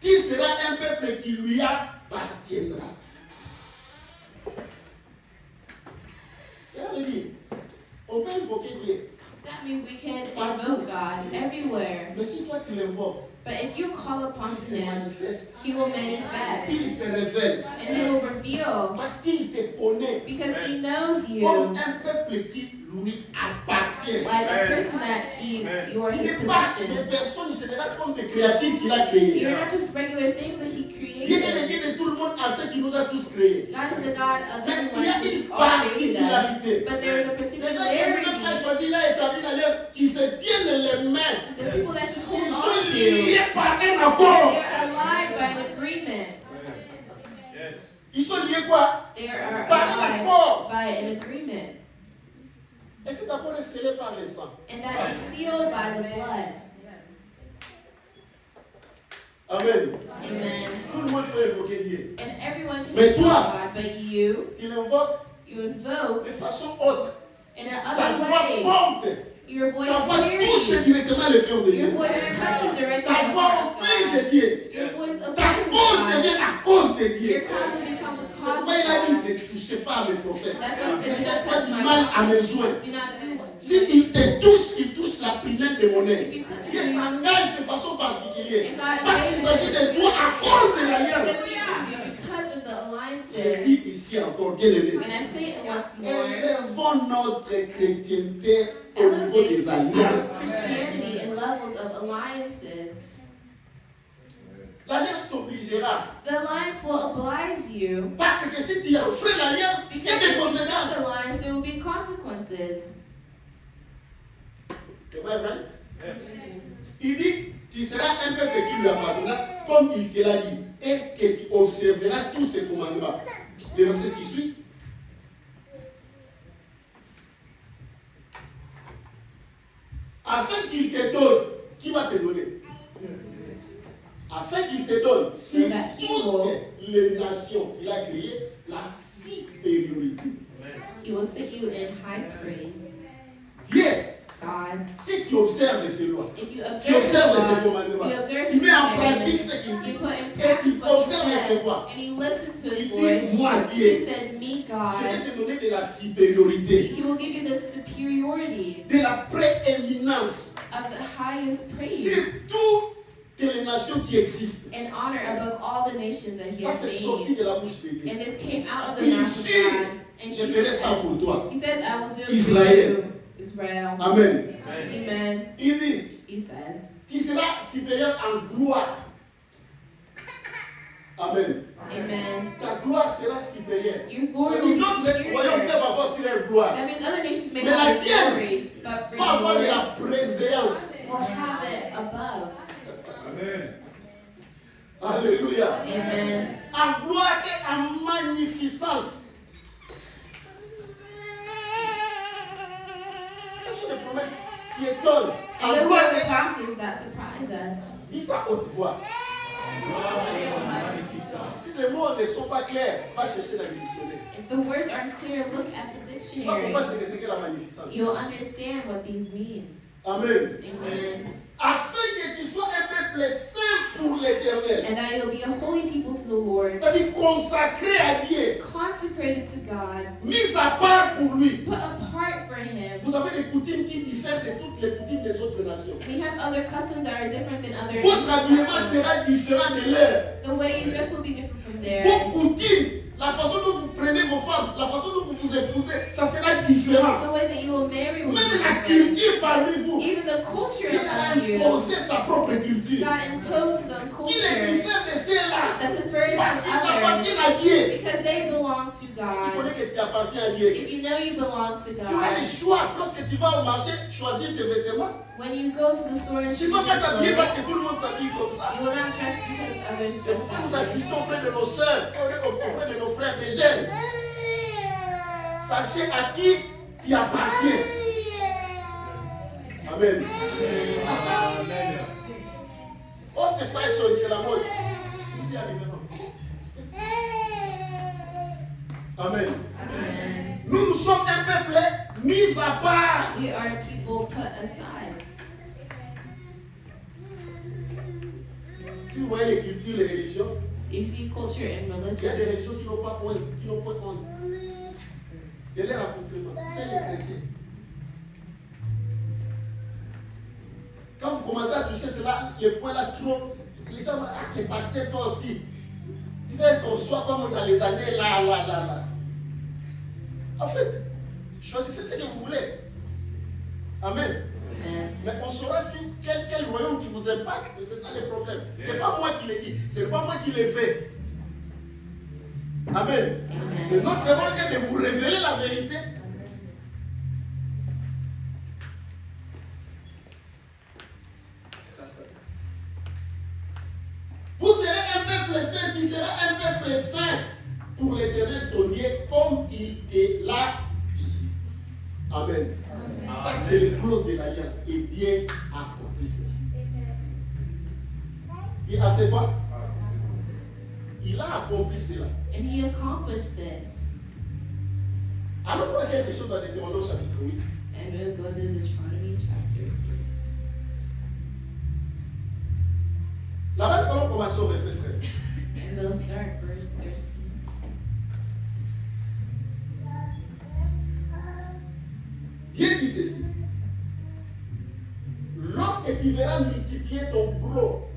[SPEAKER 1] tu seras un peuple qui lui appartiendra. Cela veut dire, on peut invoquer Dieu.
[SPEAKER 2] so that means we can invoke God everywhere.
[SPEAKER 1] Mais si toi tu l'invoques,
[SPEAKER 2] But if you call upon
[SPEAKER 1] il se
[SPEAKER 2] Him,
[SPEAKER 1] manifeste,
[SPEAKER 2] He will manifest.
[SPEAKER 1] il se révèle.
[SPEAKER 2] And He will reveal.
[SPEAKER 1] Parce qu'il te connaît
[SPEAKER 2] Because He knows
[SPEAKER 1] comme
[SPEAKER 2] you
[SPEAKER 1] un peuple qui lui appartient.
[SPEAKER 2] like a person that you're
[SPEAKER 1] Il
[SPEAKER 2] His
[SPEAKER 1] n'est pas
[SPEAKER 2] possession.
[SPEAKER 1] des personnes générales comme des créatures qu'il a créées.
[SPEAKER 2] You're not just regular things that He
[SPEAKER 1] Dieu est le
[SPEAKER 2] created.
[SPEAKER 1] Dieu de tout le monde à ceux qui nous a tous créés.
[SPEAKER 2] God is the God of
[SPEAKER 1] Mais il y a
[SPEAKER 2] everyone
[SPEAKER 1] une
[SPEAKER 2] who all created us.
[SPEAKER 1] particularité.
[SPEAKER 2] But there is a
[SPEAKER 1] Les gens qui lui-même a
[SPEAKER 2] particularity.
[SPEAKER 1] choisi, il a établi l'alliance, qui se tiennent les mains.
[SPEAKER 2] The people that He
[SPEAKER 1] Ils
[SPEAKER 2] holds
[SPEAKER 1] sont
[SPEAKER 2] on to,
[SPEAKER 1] liés par un accord.
[SPEAKER 2] they're alive by an agreement.
[SPEAKER 1] Ils sont liés quoi?
[SPEAKER 2] They are
[SPEAKER 1] Par un
[SPEAKER 2] alive
[SPEAKER 1] accord.
[SPEAKER 2] by an agreement.
[SPEAKER 1] Et cet accord est scellé par le sang.
[SPEAKER 2] And that is sealed by the blood.
[SPEAKER 1] Amen.
[SPEAKER 2] Amen.
[SPEAKER 1] Tout le monde peut évoquer Dieu.
[SPEAKER 2] And everyone can
[SPEAKER 1] Mais
[SPEAKER 2] invoke
[SPEAKER 1] toi,
[SPEAKER 2] God, but you
[SPEAKER 1] Il invoque
[SPEAKER 2] invoke
[SPEAKER 1] de façon haute.
[SPEAKER 2] in
[SPEAKER 1] Ta
[SPEAKER 2] another
[SPEAKER 1] voix
[SPEAKER 2] way.
[SPEAKER 1] porte.
[SPEAKER 2] Your voice
[SPEAKER 1] Ta voix touche
[SPEAKER 2] carries.
[SPEAKER 1] directement le cœur de
[SPEAKER 2] Your
[SPEAKER 1] Dieu.
[SPEAKER 2] voice touches directly
[SPEAKER 1] Ta
[SPEAKER 2] the
[SPEAKER 1] voix
[SPEAKER 2] heart of
[SPEAKER 1] oblige
[SPEAKER 2] God.
[SPEAKER 1] Dieu.
[SPEAKER 2] Your voice
[SPEAKER 1] Ta
[SPEAKER 2] obeys
[SPEAKER 1] cause
[SPEAKER 2] God.
[SPEAKER 1] devient la cause de Dieu.
[SPEAKER 2] Your cause will become the
[SPEAKER 1] C'est
[SPEAKER 2] cause
[SPEAKER 1] pourquoi il a
[SPEAKER 2] of
[SPEAKER 1] dit
[SPEAKER 2] God.
[SPEAKER 1] ne touchez pas à mes prophètes.
[SPEAKER 2] That's why he said,
[SPEAKER 1] Ne
[SPEAKER 2] "Don't
[SPEAKER 1] faites pas
[SPEAKER 2] touch
[SPEAKER 1] du
[SPEAKER 2] my
[SPEAKER 1] mal à mes
[SPEAKER 2] prophets."
[SPEAKER 1] joints.
[SPEAKER 2] Do not do what?
[SPEAKER 1] S'il te touche, il touche la prunelle de mon œil.
[SPEAKER 2] If you touch
[SPEAKER 1] Il
[SPEAKER 2] me,
[SPEAKER 1] s'engage de façon particulière.
[SPEAKER 2] and God
[SPEAKER 1] Parce qu'il s'agit de toi à cause de l'alliance.
[SPEAKER 2] because of the
[SPEAKER 1] Je
[SPEAKER 2] alliances.
[SPEAKER 1] dis ici encore, bien aimé.
[SPEAKER 2] And I say it once more.
[SPEAKER 1] Élevons notre chrétienté au niveau
[SPEAKER 2] Elevate
[SPEAKER 1] des
[SPEAKER 2] our
[SPEAKER 1] alliances.
[SPEAKER 2] Christianity in levels of alliances.
[SPEAKER 1] L'alliance t'obligera.
[SPEAKER 2] The alliance will oblige you.
[SPEAKER 1] Parce que si tu as fait l'alliance, il y a
[SPEAKER 2] Because
[SPEAKER 1] des
[SPEAKER 2] if you stop
[SPEAKER 1] conséquences.
[SPEAKER 2] the alliance, there will be consequences.
[SPEAKER 1] Am I right? Il dit, tu seras un peuple qui lui appartiendra, comme il te l'a dit, et que tu observeras tous ses commandements. Le verset qui suit. Afin qu'il te donne, qui va te donner? Afin qu'il te donne, sur
[SPEAKER 2] So that he
[SPEAKER 1] toutes les nations qu'il a créées, la supériorité.
[SPEAKER 2] He will sit you in high praise.
[SPEAKER 1] Dieu,
[SPEAKER 2] God,
[SPEAKER 1] si tu observes ses lois,
[SPEAKER 2] if you
[SPEAKER 1] tu
[SPEAKER 2] observe
[SPEAKER 1] observes ses
[SPEAKER 2] God,
[SPEAKER 1] commandements,
[SPEAKER 2] you observe
[SPEAKER 1] tu
[SPEAKER 2] His
[SPEAKER 1] mets en pratique
[SPEAKER 2] commandments,
[SPEAKER 1] ce qu'il
[SPEAKER 2] you
[SPEAKER 1] dit,
[SPEAKER 2] put in
[SPEAKER 1] et tu
[SPEAKER 2] practice what He
[SPEAKER 1] observes ses
[SPEAKER 2] says,
[SPEAKER 1] voies.
[SPEAKER 2] and you listen to His
[SPEAKER 1] Il dit,
[SPEAKER 2] voice.
[SPEAKER 1] moi
[SPEAKER 2] He
[SPEAKER 1] Dieu,
[SPEAKER 2] said, me,
[SPEAKER 1] je
[SPEAKER 2] God.
[SPEAKER 1] vais te donner de la supériorité,
[SPEAKER 2] He will give you the superiority
[SPEAKER 1] de la prééminence
[SPEAKER 2] of the highest
[SPEAKER 1] sur
[SPEAKER 2] praise
[SPEAKER 1] toutes les nations qui existent.
[SPEAKER 2] and honor above all the nations that He
[SPEAKER 1] Ça,
[SPEAKER 2] has
[SPEAKER 1] c'est sorti
[SPEAKER 2] made.
[SPEAKER 1] de la bouche de Dieu.
[SPEAKER 2] And this came out of the
[SPEAKER 1] Il
[SPEAKER 2] mouth of
[SPEAKER 1] dit,
[SPEAKER 2] God. And
[SPEAKER 1] je ferai ça pour toi.
[SPEAKER 2] He says, I will do it
[SPEAKER 1] Israël.
[SPEAKER 2] for you, Israel.
[SPEAKER 1] Amen.
[SPEAKER 2] Amen.
[SPEAKER 1] Il dit,
[SPEAKER 2] He says,
[SPEAKER 1] qui sera supérieur en gloire. Amen.
[SPEAKER 2] Amen.
[SPEAKER 1] Ta gloire sera supérieure.
[SPEAKER 2] Your
[SPEAKER 1] Ça
[SPEAKER 2] glory
[SPEAKER 1] dit,
[SPEAKER 2] will be
[SPEAKER 1] d'autres royaumes peuvent
[SPEAKER 2] superior.
[SPEAKER 1] avoir sur leur gloire.
[SPEAKER 2] That means other nations may
[SPEAKER 1] Mais la
[SPEAKER 2] have their
[SPEAKER 1] tienne
[SPEAKER 2] glory, but for
[SPEAKER 1] Pas avoir de la
[SPEAKER 2] yours
[SPEAKER 1] préséance.
[SPEAKER 2] will have it above.
[SPEAKER 1] Alléluia.
[SPEAKER 2] Amen.
[SPEAKER 1] En gloire et en magnificence. Ce sont des promesses qui étonnent.
[SPEAKER 2] And
[SPEAKER 1] En
[SPEAKER 2] those
[SPEAKER 1] gloire
[SPEAKER 2] are the
[SPEAKER 1] et
[SPEAKER 2] passages that surprise us.
[SPEAKER 1] dis ça haute voix. Si les mots ne sont pas clairs, va chercher dans le dictionnaire.
[SPEAKER 2] If the words aren't clear, look at the
[SPEAKER 1] Tu vas
[SPEAKER 2] dictionary.
[SPEAKER 1] comprendre ce que c'est que la magnificence.
[SPEAKER 2] You'll understand what these mean.
[SPEAKER 1] Amen.
[SPEAKER 2] Amen.
[SPEAKER 1] Afin que tu sois un peuple saint pour l'éternel.
[SPEAKER 2] And that you'll be a holy people to the Lord,
[SPEAKER 1] C'est-à-dire consacré à Dieu,
[SPEAKER 2] consecrated to God,
[SPEAKER 1] mis à part pour lui.
[SPEAKER 2] put apart for Him.
[SPEAKER 1] Vous avez des coutumes qui diffèrent de toutes les coutumes des autres nations.
[SPEAKER 2] And you have other customs that are different than other
[SPEAKER 1] Votre
[SPEAKER 2] nations'
[SPEAKER 1] habillement
[SPEAKER 2] customs.
[SPEAKER 1] sera différent de leur.
[SPEAKER 2] The way you dress will be different from
[SPEAKER 1] Vos
[SPEAKER 2] theirs.
[SPEAKER 1] coutumes, la façon dont vous prenez vos femmes, la façon dont vous vous épousez, ça sera différent.
[SPEAKER 2] The way that you will marry will be
[SPEAKER 1] Même la
[SPEAKER 2] different.
[SPEAKER 1] culture parmi vous,
[SPEAKER 2] Even the culture
[SPEAKER 1] il a
[SPEAKER 2] among you,
[SPEAKER 1] imposé sa propre culture.
[SPEAKER 2] God imposes his own
[SPEAKER 1] Il est
[SPEAKER 2] culture
[SPEAKER 1] différent de ceux-là.
[SPEAKER 2] that differs
[SPEAKER 1] Parce qu'ils
[SPEAKER 2] from others
[SPEAKER 1] appartiennent à Dieu.
[SPEAKER 2] because they belong to
[SPEAKER 1] Si tu
[SPEAKER 2] God.
[SPEAKER 1] connais que tu appartiens à Dieu,
[SPEAKER 2] If you know you belong to
[SPEAKER 1] tu auras le
[SPEAKER 2] God,
[SPEAKER 1] choix. Lorsque tu vas au marché, choisir tes vêtements.
[SPEAKER 2] when you go to the store and
[SPEAKER 1] Tu
[SPEAKER 2] choose
[SPEAKER 1] ne vas pas
[SPEAKER 2] your
[SPEAKER 1] t'habiller parce
[SPEAKER 2] clothes,
[SPEAKER 1] que tout le monde s'habille comme ça.
[SPEAKER 2] you will not dress because others
[SPEAKER 1] C'est
[SPEAKER 2] dress
[SPEAKER 1] pourquoi nous
[SPEAKER 2] that way.
[SPEAKER 1] assistons auprès de nos sœurs, auprès de nos frères des jeunes. Sachez à qui tu appartiens. Amen. Oh, c'est fashion, c'est la mode. Vous y arrivez pas. Amen.
[SPEAKER 2] Amen.
[SPEAKER 1] Nous sommes un peuple mis à part.
[SPEAKER 2] We are people put aside.
[SPEAKER 1] Si vous voyez les cultures, les religions,
[SPEAKER 2] You see culture and
[SPEAKER 1] il y a
[SPEAKER 2] religion.
[SPEAKER 1] des religions qui n'ont pas honte, qui n'ont pas honte. De leur accoutrement, c'est les chrétiens. Quand vous commencez à toucher cela, les points là trop, les gens vont, ah, les pasteurs, toi aussi. Tu veux qu'on soit comme dans les années là. En fait, choisissez ce que vous voulez. Amen.
[SPEAKER 2] Amen.
[SPEAKER 1] Mais on saura si quel royaume qui vous impacte, c'est ça le problème. C'est pas moi qui le dis, c'est pas moi qui le fais. Amen. Mais
[SPEAKER 2] Amen.
[SPEAKER 1] notre rôle est de vous révéler la vérité. Vous serez un peuple saint qui sera un peuple saint pour l'éternel ton Dieu, comme il te l'a dit. Amen. Ça, c'est le clause de l'alliance. Et Dieu a accompli cela. Il a fait quoi? Il a accompli cela.
[SPEAKER 2] And he accomplished this.
[SPEAKER 1] Alors, il faut quelque chose dans Deutéronome chapitre 8.
[SPEAKER 2] And we'll go to Deuteronomy chapter 8.
[SPEAKER 1] Là-bas, nous allons commencer au verset 13.
[SPEAKER 2] And we'll start verse 13.
[SPEAKER 1] Dieu dit ceci. Lorsque tu verras multiplier ton gros,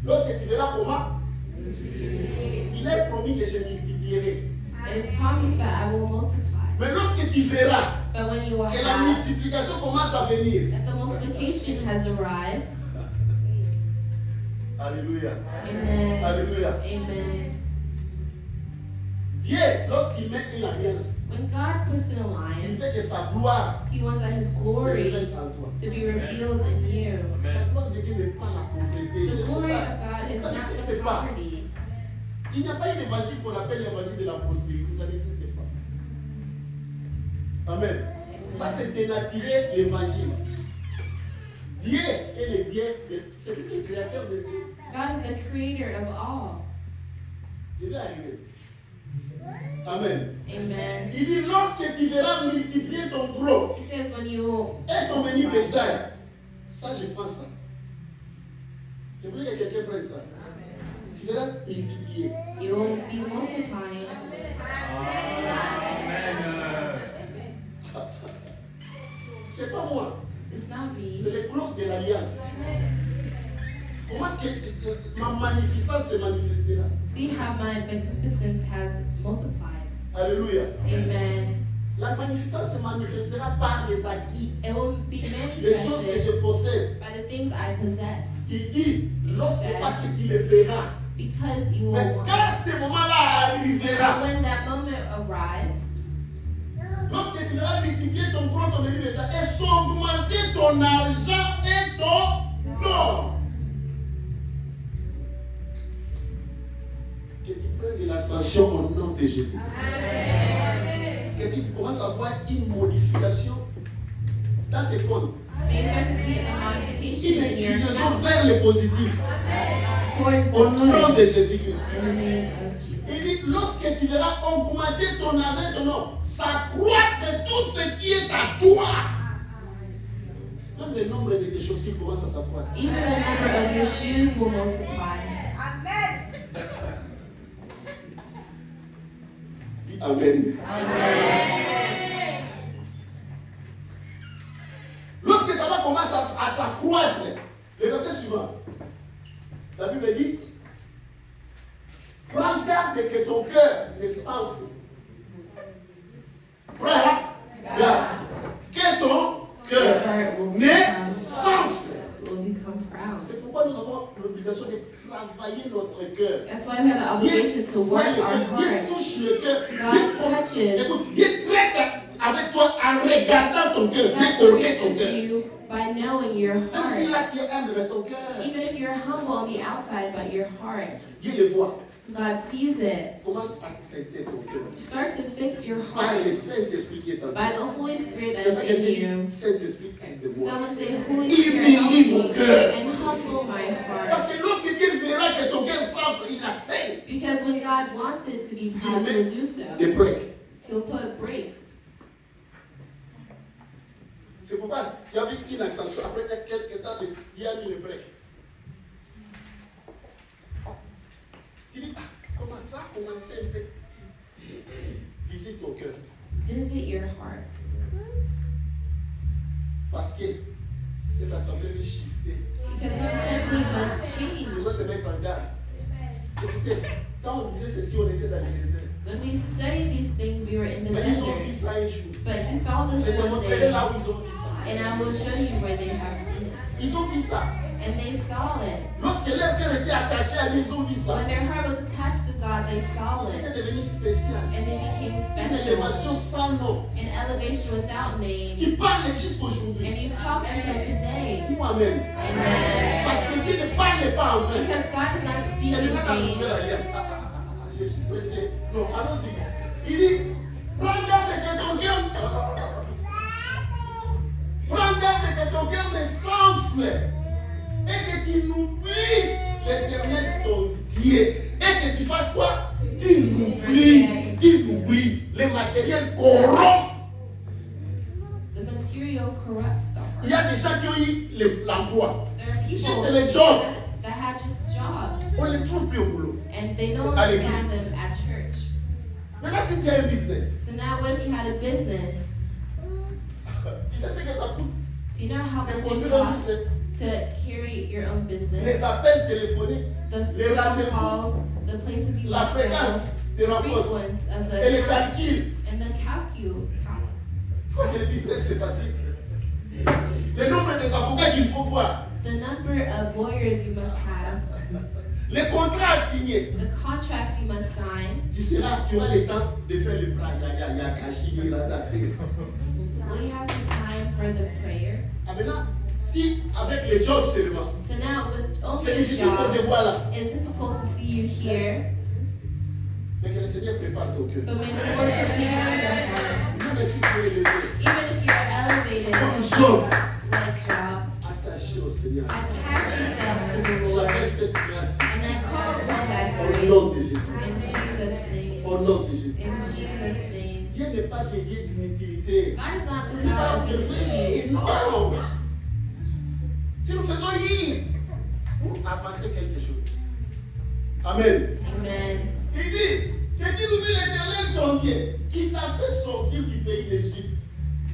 [SPEAKER 1] lorsque tu verras comment, il est promis que je multiplierai.
[SPEAKER 2] It is promised that I will multiply.
[SPEAKER 1] Mais lorsque tu verras
[SPEAKER 2] But when you will
[SPEAKER 1] que la
[SPEAKER 2] have
[SPEAKER 1] multiplication commence à venir,
[SPEAKER 2] that the multiplication has arrived,
[SPEAKER 1] Alléluia,
[SPEAKER 2] amen,
[SPEAKER 1] Alléluia.
[SPEAKER 2] amen.
[SPEAKER 1] Dieu, lorsqu'il met une alliance,
[SPEAKER 2] When God puts an
[SPEAKER 1] il fait
[SPEAKER 2] alliance,
[SPEAKER 1] que sa gloire
[SPEAKER 2] He wants that His
[SPEAKER 1] se
[SPEAKER 2] glory
[SPEAKER 1] révèle en toi.
[SPEAKER 2] to be revealed in you.
[SPEAKER 1] La gloire de Dieu n'est pas la pauvreté.
[SPEAKER 2] The
[SPEAKER 1] C'est
[SPEAKER 2] glory
[SPEAKER 1] ça.
[SPEAKER 2] of God is
[SPEAKER 1] Ça
[SPEAKER 2] not
[SPEAKER 1] n'existe
[SPEAKER 2] the
[SPEAKER 1] pas.
[SPEAKER 2] poverty.
[SPEAKER 1] Il n'y a pas un évangile qu'on appelle l'évangile de la prospérité. Ça n'existe pas. Amen. Ça, c'est dénaturer l'évangile. Dieu est le Dieu, c'est lui le créateur de tout.
[SPEAKER 2] God is the creator of all.
[SPEAKER 1] Je vais arriver. Amen.
[SPEAKER 2] Amen.
[SPEAKER 1] Il dit lorsque tu verras multiplier ton gros
[SPEAKER 2] He says when you
[SPEAKER 1] et ton menu bétail, ça je prends ça. Je voulais que quelqu'un prenne ça. Tu verras multiplier.
[SPEAKER 2] you will be multiplying.
[SPEAKER 1] C'est pas moi.
[SPEAKER 2] It's not
[SPEAKER 1] C'est
[SPEAKER 2] me.
[SPEAKER 1] les clauses de l'alliance. Comment est-ce que ma magnificence se manifestera?
[SPEAKER 2] See how my magnificence has multiplied.
[SPEAKER 1] Alléluia.
[SPEAKER 2] Amen.
[SPEAKER 1] La magnificence se manifestera par les acquis,
[SPEAKER 2] It will be
[SPEAKER 1] les choses que
[SPEAKER 2] manifested
[SPEAKER 1] je possède.
[SPEAKER 2] by the things I possess.
[SPEAKER 1] Il dit, parce que tu le verras.
[SPEAKER 2] Because you will
[SPEAKER 1] Mais
[SPEAKER 2] want.
[SPEAKER 1] quand ce moment-là
[SPEAKER 2] But
[SPEAKER 1] arrivera,
[SPEAKER 2] when that moment arrives,
[SPEAKER 1] lorsque tu verras multiplier ton gros, ton menu bétail, et s'augmenter ton argent et ton or. Que tu prennes de l'ascension au nom de Jésus. Que tu commences à voir une modification dans tes comptes.
[SPEAKER 2] May you start to see a
[SPEAKER 1] Une
[SPEAKER 2] modification in your
[SPEAKER 1] inclinaison
[SPEAKER 2] house
[SPEAKER 1] vers le positif.
[SPEAKER 2] towards the
[SPEAKER 1] Au nom
[SPEAKER 2] good
[SPEAKER 1] de Jésus-Christ.
[SPEAKER 2] in the name of
[SPEAKER 1] Il dit,
[SPEAKER 2] Jesus.
[SPEAKER 1] lorsque tu verras augmenter ton argent, ton nom, s'accroître tout ce qui est à toi. Même le nombre de tes chaussures commence à s'accroître.
[SPEAKER 2] Even the number of your shoes will multiply.
[SPEAKER 1] Dis Amen. Lorsque ça va commencer à s'accroître, le verset suivant, la Bible dit, prends garde que ton cœur ne s'enfle. Prends garde que ton
[SPEAKER 2] Your
[SPEAKER 1] cœur
[SPEAKER 2] heart will
[SPEAKER 1] ne
[SPEAKER 2] become,
[SPEAKER 1] s'enfle.
[SPEAKER 2] will become proud.
[SPEAKER 1] C'est pourquoi nous avons l'obligation de travailler notre cœur.
[SPEAKER 2] That's why we have the obligation to work our
[SPEAKER 1] Dieu
[SPEAKER 2] heart.
[SPEAKER 1] touche le cœur.
[SPEAKER 2] God touches.
[SPEAKER 1] Écoute, Dieu traite avec toi en regardant ton cœur.
[SPEAKER 2] God
[SPEAKER 1] Dieu connaît
[SPEAKER 2] treats
[SPEAKER 1] ton
[SPEAKER 2] with
[SPEAKER 1] cœur.
[SPEAKER 2] you by knowing your
[SPEAKER 1] Même si
[SPEAKER 2] heart.
[SPEAKER 1] là tu es humble, mais ton cœur,
[SPEAKER 2] Even if you're humble on the outside, but your heart,
[SPEAKER 1] Dieu le voit.
[SPEAKER 2] God sees it.
[SPEAKER 1] Commence à traiter ton cœur.
[SPEAKER 2] Start to fix your
[SPEAKER 1] Par
[SPEAKER 2] heart
[SPEAKER 1] le Saint-Esprit qui est en
[SPEAKER 2] by
[SPEAKER 1] toi.
[SPEAKER 2] the Holy Spirit that
[SPEAKER 1] Quelqu'un
[SPEAKER 2] is in
[SPEAKER 1] dit,
[SPEAKER 2] you.
[SPEAKER 1] Saint-Esprit, aide-moi.
[SPEAKER 2] Someone say, Holy Spirit, help
[SPEAKER 1] Humilie mon
[SPEAKER 2] me
[SPEAKER 1] cœur.
[SPEAKER 2] and humble my heart.
[SPEAKER 1] Parce que lorsque Dieu verra que ton cœur s'enfle, il a fait.
[SPEAKER 2] Because when God wants it to be proud, He will do so.
[SPEAKER 1] Des breaks.
[SPEAKER 2] He'll put brakes.
[SPEAKER 1] C'est pourquoi tu as vu une accentuation. Après quelques temps, il y a mis le break. Tu dis, comment ça a commencé un peu? Visite ton cœur.
[SPEAKER 2] Visit your heart.
[SPEAKER 1] Parce que cette assemblée veut shifter.
[SPEAKER 2] Because this assembly must
[SPEAKER 1] Je dois
[SPEAKER 2] change.
[SPEAKER 1] te mettre en garde. Écoutez, quand on disait ceci, on était dans le désert.
[SPEAKER 2] When we studied these things, we were in the
[SPEAKER 1] Mais ils ont vu
[SPEAKER 2] desert.
[SPEAKER 1] ça un jour.
[SPEAKER 2] But he saw
[SPEAKER 1] Je
[SPEAKER 2] this
[SPEAKER 1] te
[SPEAKER 2] one
[SPEAKER 1] montrerai
[SPEAKER 2] day,
[SPEAKER 1] là où ils ont vu ça.
[SPEAKER 2] and I will show you where they have seen it.
[SPEAKER 1] Ils ont vu ça.
[SPEAKER 2] And they saw it.
[SPEAKER 1] Lorsque leur cœur était attaché à Dieu, ils ont vu ça.
[SPEAKER 2] When their heart was attached to God, they saw it.
[SPEAKER 1] C'était devenu spécial.
[SPEAKER 2] And they became
[SPEAKER 1] Une
[SPEAKER 2] special.
[SPEAKER 1] élévation sans nom.
[SPEAKER 2] An elevation without name.
[SPEAKER 1] Qui parle jusqu'aujourd'hui.
[SPEAKER 2] And you talk until today.
[SPEAKER 1] Dis-moi Amen.
[SPEAKER 2] Amen.
[SPEAKER 1] Parce que Dieu ne parle pas en vain.
[SPEAKER 2] Because God does not speak
[SPEAKER 1] Il y a des
[SPEAKER 2] in
[SPEAKER 1] gens dans la
[SPEAKER 2] vain.
[SPEAKER 1] nouvelle alliance. Je suis pressé. Non, allons-y. Il dit, prends garde que ton cœur. Prends garde que ton cœur ne s'enfle. Et que tu n'oublies l'Éternel ton Dieu. Et que tu fasses quoi? Tu n'oublies. Le matériel corrompt.
[SPEAKER 2] The material corrupts the
[SPEAKER 1] Il y
[SPEAKER 2] heart.
[SPEAKER 1] a des gens qui ont eu l'emploi.
[SPEAKER 2] There are
[SPEAKER 1] Juste
[SPEAKER 2] people
[SPEAKER 1] le job.
[SPEAKER 2] that had just jobs.
[SPEAKER 1] On ne les trouve plus au boulot.
[SPEAKER 2] And they no
[SPEAKER 1] À
[SPEAKER 2] longer
[SPEAKER 1] l'église.
[SPEAKER 2] have them at church.
[SPEAKER 1] Maintenant, si tu as un business,
[SPEAKER 2] So now what if you had a business?
[SPEAKER 1] tu sais ce que ça coûte?
[SPEAKER 2] Do you know how
[SPEAKER 1] De
[SPEAKER 2] much
[SPEAKER 1] conduire
[SPEAKER 2] it
[SPEAKER 1] un
[SPEAKER 2] costs
[SPEAKER 1] business.
[SPEAKER 2] to carry your own
[SPEAKER 1] Les
[SPEAKER 2] business?
[SPEAKER 1] appels téléphoniques,
[SPEAKER 2] The
[SPEAKER 1] les
[SPEAKER 2] phone
[SPEAKER 1] rendez-vous,
[SPEAKER 2] calls, the places you
[SPEAKER 1] la
[SPEAKER 2] must go,
[SPEAKER 1] fréquence des
[SPEAKER 2] the
[SPEAKER 1] rencontres
[SPEAKER 2] frequency of
[SPEAKER 1] et les
[SPEAKER 2] the
[SPEAKER 1] calculs.
[SPEAKER 2] and the calcul.
[SPEAKER 1] Tu crois que le business c'est facile? Le nombre des avocats qu'il faut voir,
[SPEAKER 2] The number of lawyers you must have,
[SPEAKER 1] les contrats à signer.
[SPEAKER 2] the contracts you must sign.
[SPEAKER 1] Tu auras le temps de faire le bras. Ya, kashi, radate.
[SPEAKER 2] Will you have some time for the prayer?
[SPEAKER 1] Ah, maintenant, si avec les jobs seulement,
[SPEAKER 2] So now with
[SPEAKER 1] c'est
[SPEAKER 2] only a
[SPEAKER 1] difficile pour te
[SPEAKER 2] job,
[SPEAKER 1] voir là.
[SPEAKER 2] it's difficult to see you here,
[SPEAKER 1] Mais que le Seigneur prépare ton cœur.
[SPEAKER 2] but may the Lord prepare your heart.
[SPEAKER 1] Même si tu es élevé,
[SPEAKER 2] Even if you're elevated
[SPEAKER 1] comme Job,
[SPEAKER 2] like Job,
[SPEAKER 1] attaché au Seigneur.
[SPEAKER 2] attach yourself to the Lord.
[SPEAKER 1] J'appelle cette grâce
[SPEAKER 2] And I call upon that
[SPEAKER 1] au nom de
[SPEAKER 2] grace
[SPEAKER 1] Jésus.
[SPEAKER 2] in Jesus' name.
[SPEAKER 1] Au nom de Jésus.
[SPEAKER 2] In Jesus' name.
[SPEAKER 1] Dieu n'est pas le Dieu d'inutilité.
[SPEAKER 2] God is not the
[SPEAKER 1] Il n'est pas
[SPEAKER 2] God
[SPEAKER 1] le
[SPEAKER 2] of
[SPEAKER 1] Dieu
[SPEAKER 2] disease.
[SPEAKER 1] de non. Si nous faisons y pour avancer quelque chose. Amen.
[SPEAKER 2] Amen.
[SPEAKER 1] Il dit que tu oublies l'Éternel ton Dieu qui t'a fait sortir du pays d'Égypte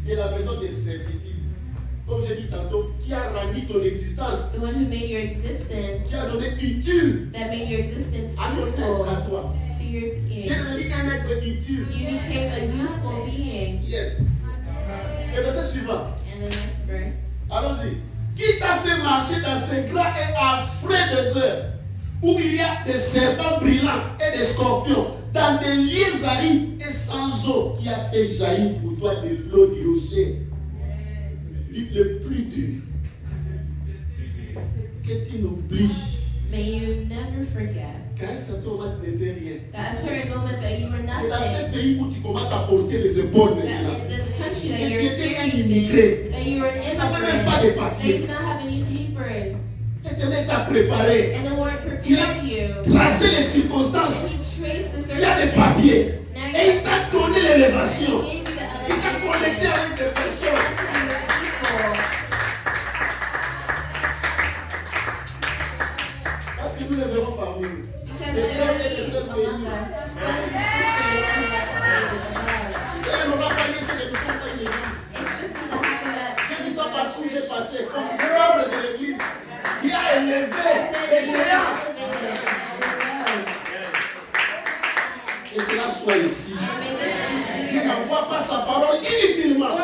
[SPEAKER 1] et la maison de servitude. Comme j'ai dit tantôt, qui a rendu ton existence,
[SPEAKER 2] The one who made your existence,
[SPEAKER 1] qui a donné utile
[SPEAKER 2] that made your existence
[SPEAKER 1] à ton être
[SPEAKER 2] useful
[SPEAKER 1] à toi.
[SPEAKER 2] to your
[SPEAKER 1] Qui
[SPEAKER 2] being.
[SPEAKER 1] est devenu un être utile.
[SPEAKER 2] You became a useful being.
[SPEAKER 1] Yes. Et verset suivant.
[SPEAKER 2] And the next verse.
[SPEAKER 1] Allons-y. Qui t'a fait marcher dans ce grand et affreux désert où il y a des serpents brillants et des scorpions, dans des lieux arides et sans eau, qui a fait jaillir pour toi de l'eau du rocher. Le plus dur. Que tu n'oublies
[SPEAKER 2] May you never forget
[SPEAKER 1] qu'à un certain moment tu n'étais rien.
[SPEAKER 2] that at a certain moment that you were
[SPEAKER 1] Et dans ce
[SPEAKER 2] nothing,
[SPEAKER 1] pays où tu commences à porter les épaules
[SPEAKER 2] that
[SPEAKER 1] maintenant.
[SPEAKER 2] in this country that
[SPEAKER 1] Que tu
[SPEAKER 2] you're
[SPEAKER 1] étais un
[SPEAKER 2] carrying,
[SPEAKER 1] immigré.
[SPEAKER 2] that you are an
[SPEAKER 1] Tu n'avais même pas de
[SPEAKER 2] immigrant, that you
[SPEAKER 1] papiers.
[SPEAKER 2] do not have any papers.
[SPEAKER 1] L'Éternel t'a préparé.
[SPEAKER 2] And the Lord
[SPEAKER 1] Il a
[SPEAKER 2] prepared you.
[SPEAKER 1] tracé les circonstances.
[SPEAKER 2] And He traced the
[SPEAKER 1] Il y a des
[SPEAKER 2] circumstances.
[SPEAKER 1] papiers.
[SPEAKER 2] Now
[SPEAKER 1] Et il t'a donné l'élévation.
[SPEAKER 2] He gave you the
[SPEAKER 1] Il t'a connecté
[SPEAKER 2] elevation.
[SPEAKER 1] avec des
[SPEAKER 2] He
[SPEAKER 1] personnes.
[SPEAKER 2] connected you with people.
[SPEAKER 1] Parce que nous les verrons parmi nous.
[SPEAKER 2] Because
[SPEAKER 1] Les
[SPEAKER 2] they
[SPEAKER 1] frères
[SPEAKER 2] will
[SPEAKER 1] et les
[SPEAKER 2] be
[SPEAKER 1] sœurs
[SPEAKER 2] among
[SPEAKER 1] bénis.
[SPEAKER 2] us. Brothers and sisters among us.
[SPEAKER 1] Si elle n'aura pas lieu, c'est que nous sommes pas une église.
[SPEAKER 2] If this doesn't happen, that
[SPEAKER 1] J'ai vu ça partout où j'ai passé. Comme membre de l'église. Il a élevé les géants. Et cela soit ici. Il n'envoie pas sa parole inutilement. Je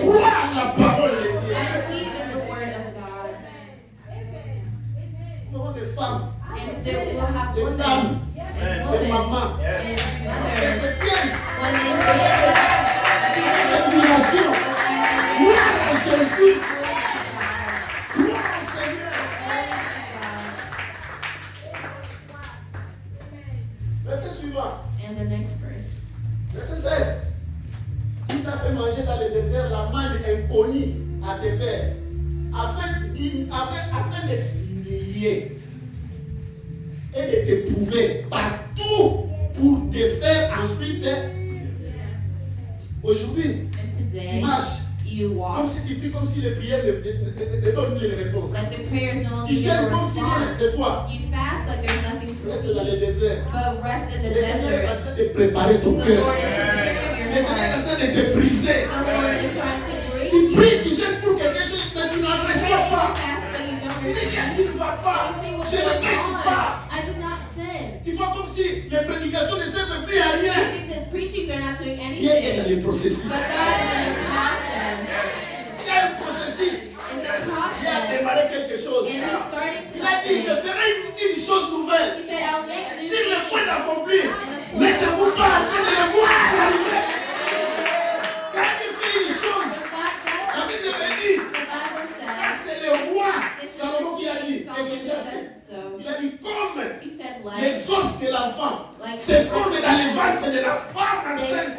[SPEAKER 1] crois à la parole de Dieu.
[SPEAKER 2] I believe in the word of God.
[SPEAKER 1] Nous avons des femmes,
[SPEAKER 2] And that we'll have
[SPEAKER 1] des
[SPEAKER 2] women
[SPEAKER 1] dames,
[SPEAKER 2] and
[SPEAKER 1] des
[SPEAKER 2] women
[SPEAKER 1] mamans.
[SPEAKER 2] and
[SPEAKER 1] Elles
[SPEAKER 2] mothers
[SPEAKER 1] se tiennent.
[SPEAKER 2] when they stand up.
[SPEAKER 1] Admiration. Gloire à Jésus. Gloire au Seigneur. Verset suivant.
[SPEAKER 2] And the next verse.
[SPEAKER 1] Verset 16. Il t'a fait manger dans le désert la manne inconnue à tes pères, afin de t'humilier et de t'éprouver partout pour te faire ensuite. Aujourd'hui,
[SPEAKER 2] And
[SPEAKER 1] tu
[SPEAKER 2] today,
[SPEAKER 1] marches
[SPEAKER 2] you
[SPEAKER 1] comme
[SPEAKER 2] walk.
[SPEAKER 1] si tu pries, comme si les prières ne donnent les réponses.
[SPEAKER 2] Like the prayers no longer
[SPEAKER 1] Tu
[SPEAKER 2] give
[SPEAKER 1] gênes
[SPEAKER 2] a
[SPEAKER 1] comme si rien
[SPEAKER 2] response.
[SPEAKER 1] n'était toi.
[SPEAKER 2] You fast like there's nothing to
[SPEAKER 1] Reste dans
[SPEAKER 2] see.
[SPEAKER 1] le désert.
[SPEAKER 2] But rest in the
[SPEAKER 1] Le Seigneur est
[SPEAKER 2] desert.
[SPEAKER 1] en train de préparer ton
[SPEAKER 2] The
[SPEAKER 1] cœur.
[SPEAKER 2] Lord is preparing
[SPEAKER 1] Le
[SPEAKER 2] your
[SPEAKER 1] Seigneur est en
[SPEAKER 2] heart.
[SPEAKER 1] train de te briser.
[SPEAKER 2] The Lord is trying to break
[SPEAKER 1] Tu
[SPEAKER 2] you.
[SPEAKER 1] pries, tu gênes pour quelque chose, mais tu n'en reçois pas.
[SPEAKER 2] Fast, but you don't
[SPEAKER 1] Tu dis
[SPEAKER 2] receive.
[SPEAKER 1] qu'est-ce qui ne va pas?
[SPEAKER 2] You say what's
[SPEAKER 1] Je ne
[SPEAKER 2] going
[SPEAKER 1] pêche
[SPEAKER 2] on.
[SPEAKER 1] pas.
[SPEAKER 2] I did not sin.
[SPEAKER 1] Tu vois comme si les prédications ne servent plus à
[SPEAKER 2] You
[SPEAKER 1] rien.
[SPEAKER 2] think the preachings are not doing
[SPEAKER 1] Dieu est dans
[SPEAKER 2] anything.
[SPEAKER 1] le processus.
[SPEAKER 2] But God is in the process.
[SPEAKER 1] Il y a un processus.
[SPEAKER 2] It's a
[SPEAKER 1] Il a
[SPEAKER 2] process.
[SPEAKER 1] démarré quelque chose.
[SPEAKER 2] And He started
[SPEAKER 1] Il a dit, je
[SPEAKER 2] something.
[SPEAKER 1] ferai une chose nouvelle.
[SPEAKER 2] He said, I'll make new
[SPEAKER 1] Sur le point
[SPEAKER 2] things.
[SPEAKER 1] d'accomplir, mettez-vous pas en train de le voir arriver. Quand il fait une chose, la Bible me dit, ça c'est le roi Salomon qui a dit, Ecclésiaste. Il a dit, comme les os de l'enfant se forment dans le ventre de la femme enceinte.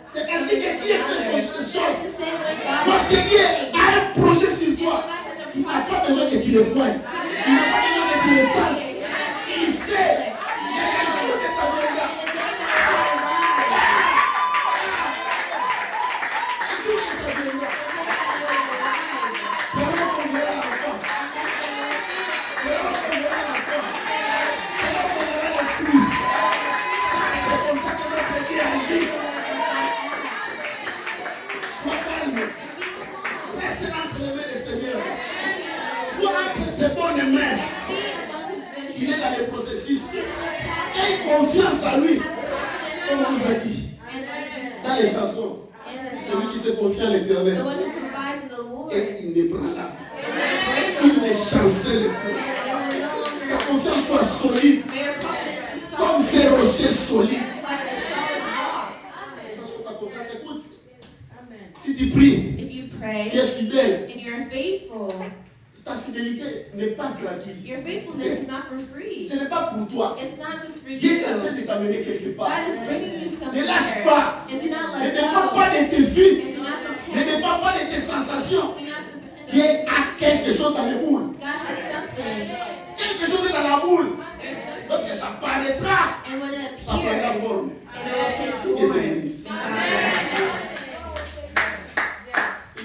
[SPEAKER 1] C'est ainsi que Dieu fait son chose. Lorsque Dieu a un projet sur toi, il n'a pas besoin que tu le voies. Il n'a pas besoin que tu le sentes. Il sait. Il y a un jour que ça viendra. Un jour que ça viendra. C'est là qu'on verra l'enfant. C'est là qu'on verra l'enfant. C'est là qu'on verra le fruit. C'est comme ça que notre Dieu agit. Sois calme. Reste entre les mains du Seigneur. Sois entre ses bonnes mains. Il est dans le processus. Aie confiance en lui. Comme on nous a dit dans les chansons. Celui qui se confie à l'Éternel
[SPEAKER 2] The one who confides in the Lord
[SPEAKER 1] est inébranlable.
[SPEAKER 2] is
[SPEAKER 1] Il ne chancelle plus. Ta confiance soit solide
[SPEAKER 2] May your confidence be
[SPEAKER 1] comme
[SPEAKER 2] solid,
[SPEAKER 1] ces rochers solides.
[SPEAKER 2] like a solid rock.
[SPEAKER 1] Que ça soit ta confiance. Écoute, si tu pries,
[SPEAKER 2] If you
[SPEAKER 1] tu
[SPEAKER 2] pray
[SPEAKER 1] es fidèle,
[SPEAKER 2] and you're faithful,
[SPEAKER 1] ta fidélité n'est pas gratuite.
[SPEAKER 2] your faithfulness is not for free.
[SPEAKER 1] Ce n'est pas pour toi.
[SPEAKER 2] It's not just for
[SPEAKER 1] Dieu est en train
[SPEAKER 2] you.
[SPEAKER 1] de t'amener quelque part.
[SPEAKER 2] God is bringing you
[SPEAKER 1] Ne lâche
[SPEAKER 2] somewhere.
[SPEAKER 1] pas.
[SPEAKER 2] And do not
[SPEAKER 1] Ne
[SPEAKER 2] let
[SPEAKER 1] dépends
[SPEAKER 2] go.
[SPEAKER 1] pas de tes vies.
[SPEAKER 2] And do not
[SPEAKER 1] Ne
[SPEAKER 2] depend.
[SPEAKER 1] dépends pas de tes sensations.
[SPEAKER 2] Do not depend
[SPEAKER 1] Dieu
[SPEAKER 2] on
[SPEAKER 1] a quelque chose dans le moule.
[SPEAKER 2] God has something.
[SPEAKER 1] Quelque chose est dans la moule.
[SPEAKER 2] There's something.
[SPEAKER 1] Lorsque ça paraîtra,
[SPEAKER 2] And when it
[SPEAKER 1] ça prendra
[SPEAKER 2] appears,
[SPEAKER 1] forme.
[SPEAKER 2] it will take
[SPEAKER 1] Dieu te
[SPEAKER 2] form.
[SPEAKER 1] bénisse.
[SPEAKER 2] May God bless you.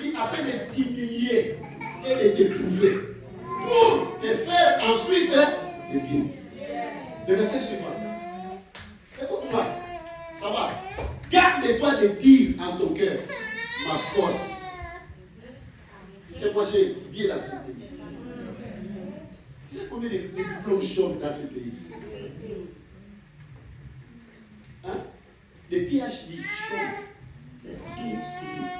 [SPEAKER 1] Il dit afin de t'humilier et de t'éprouver pour te faire ensuite le bien. Le verset suivant. Écoute-moi, ça va. Garde-toi de dire en ton cœur, ma force. Tu sais, moi j'ai étudié dans ce pays. Tu sais combien de diplômes chôment dans ce pays? Hein? Des PhD chôment.
[SPEAKER 2] The PhDs.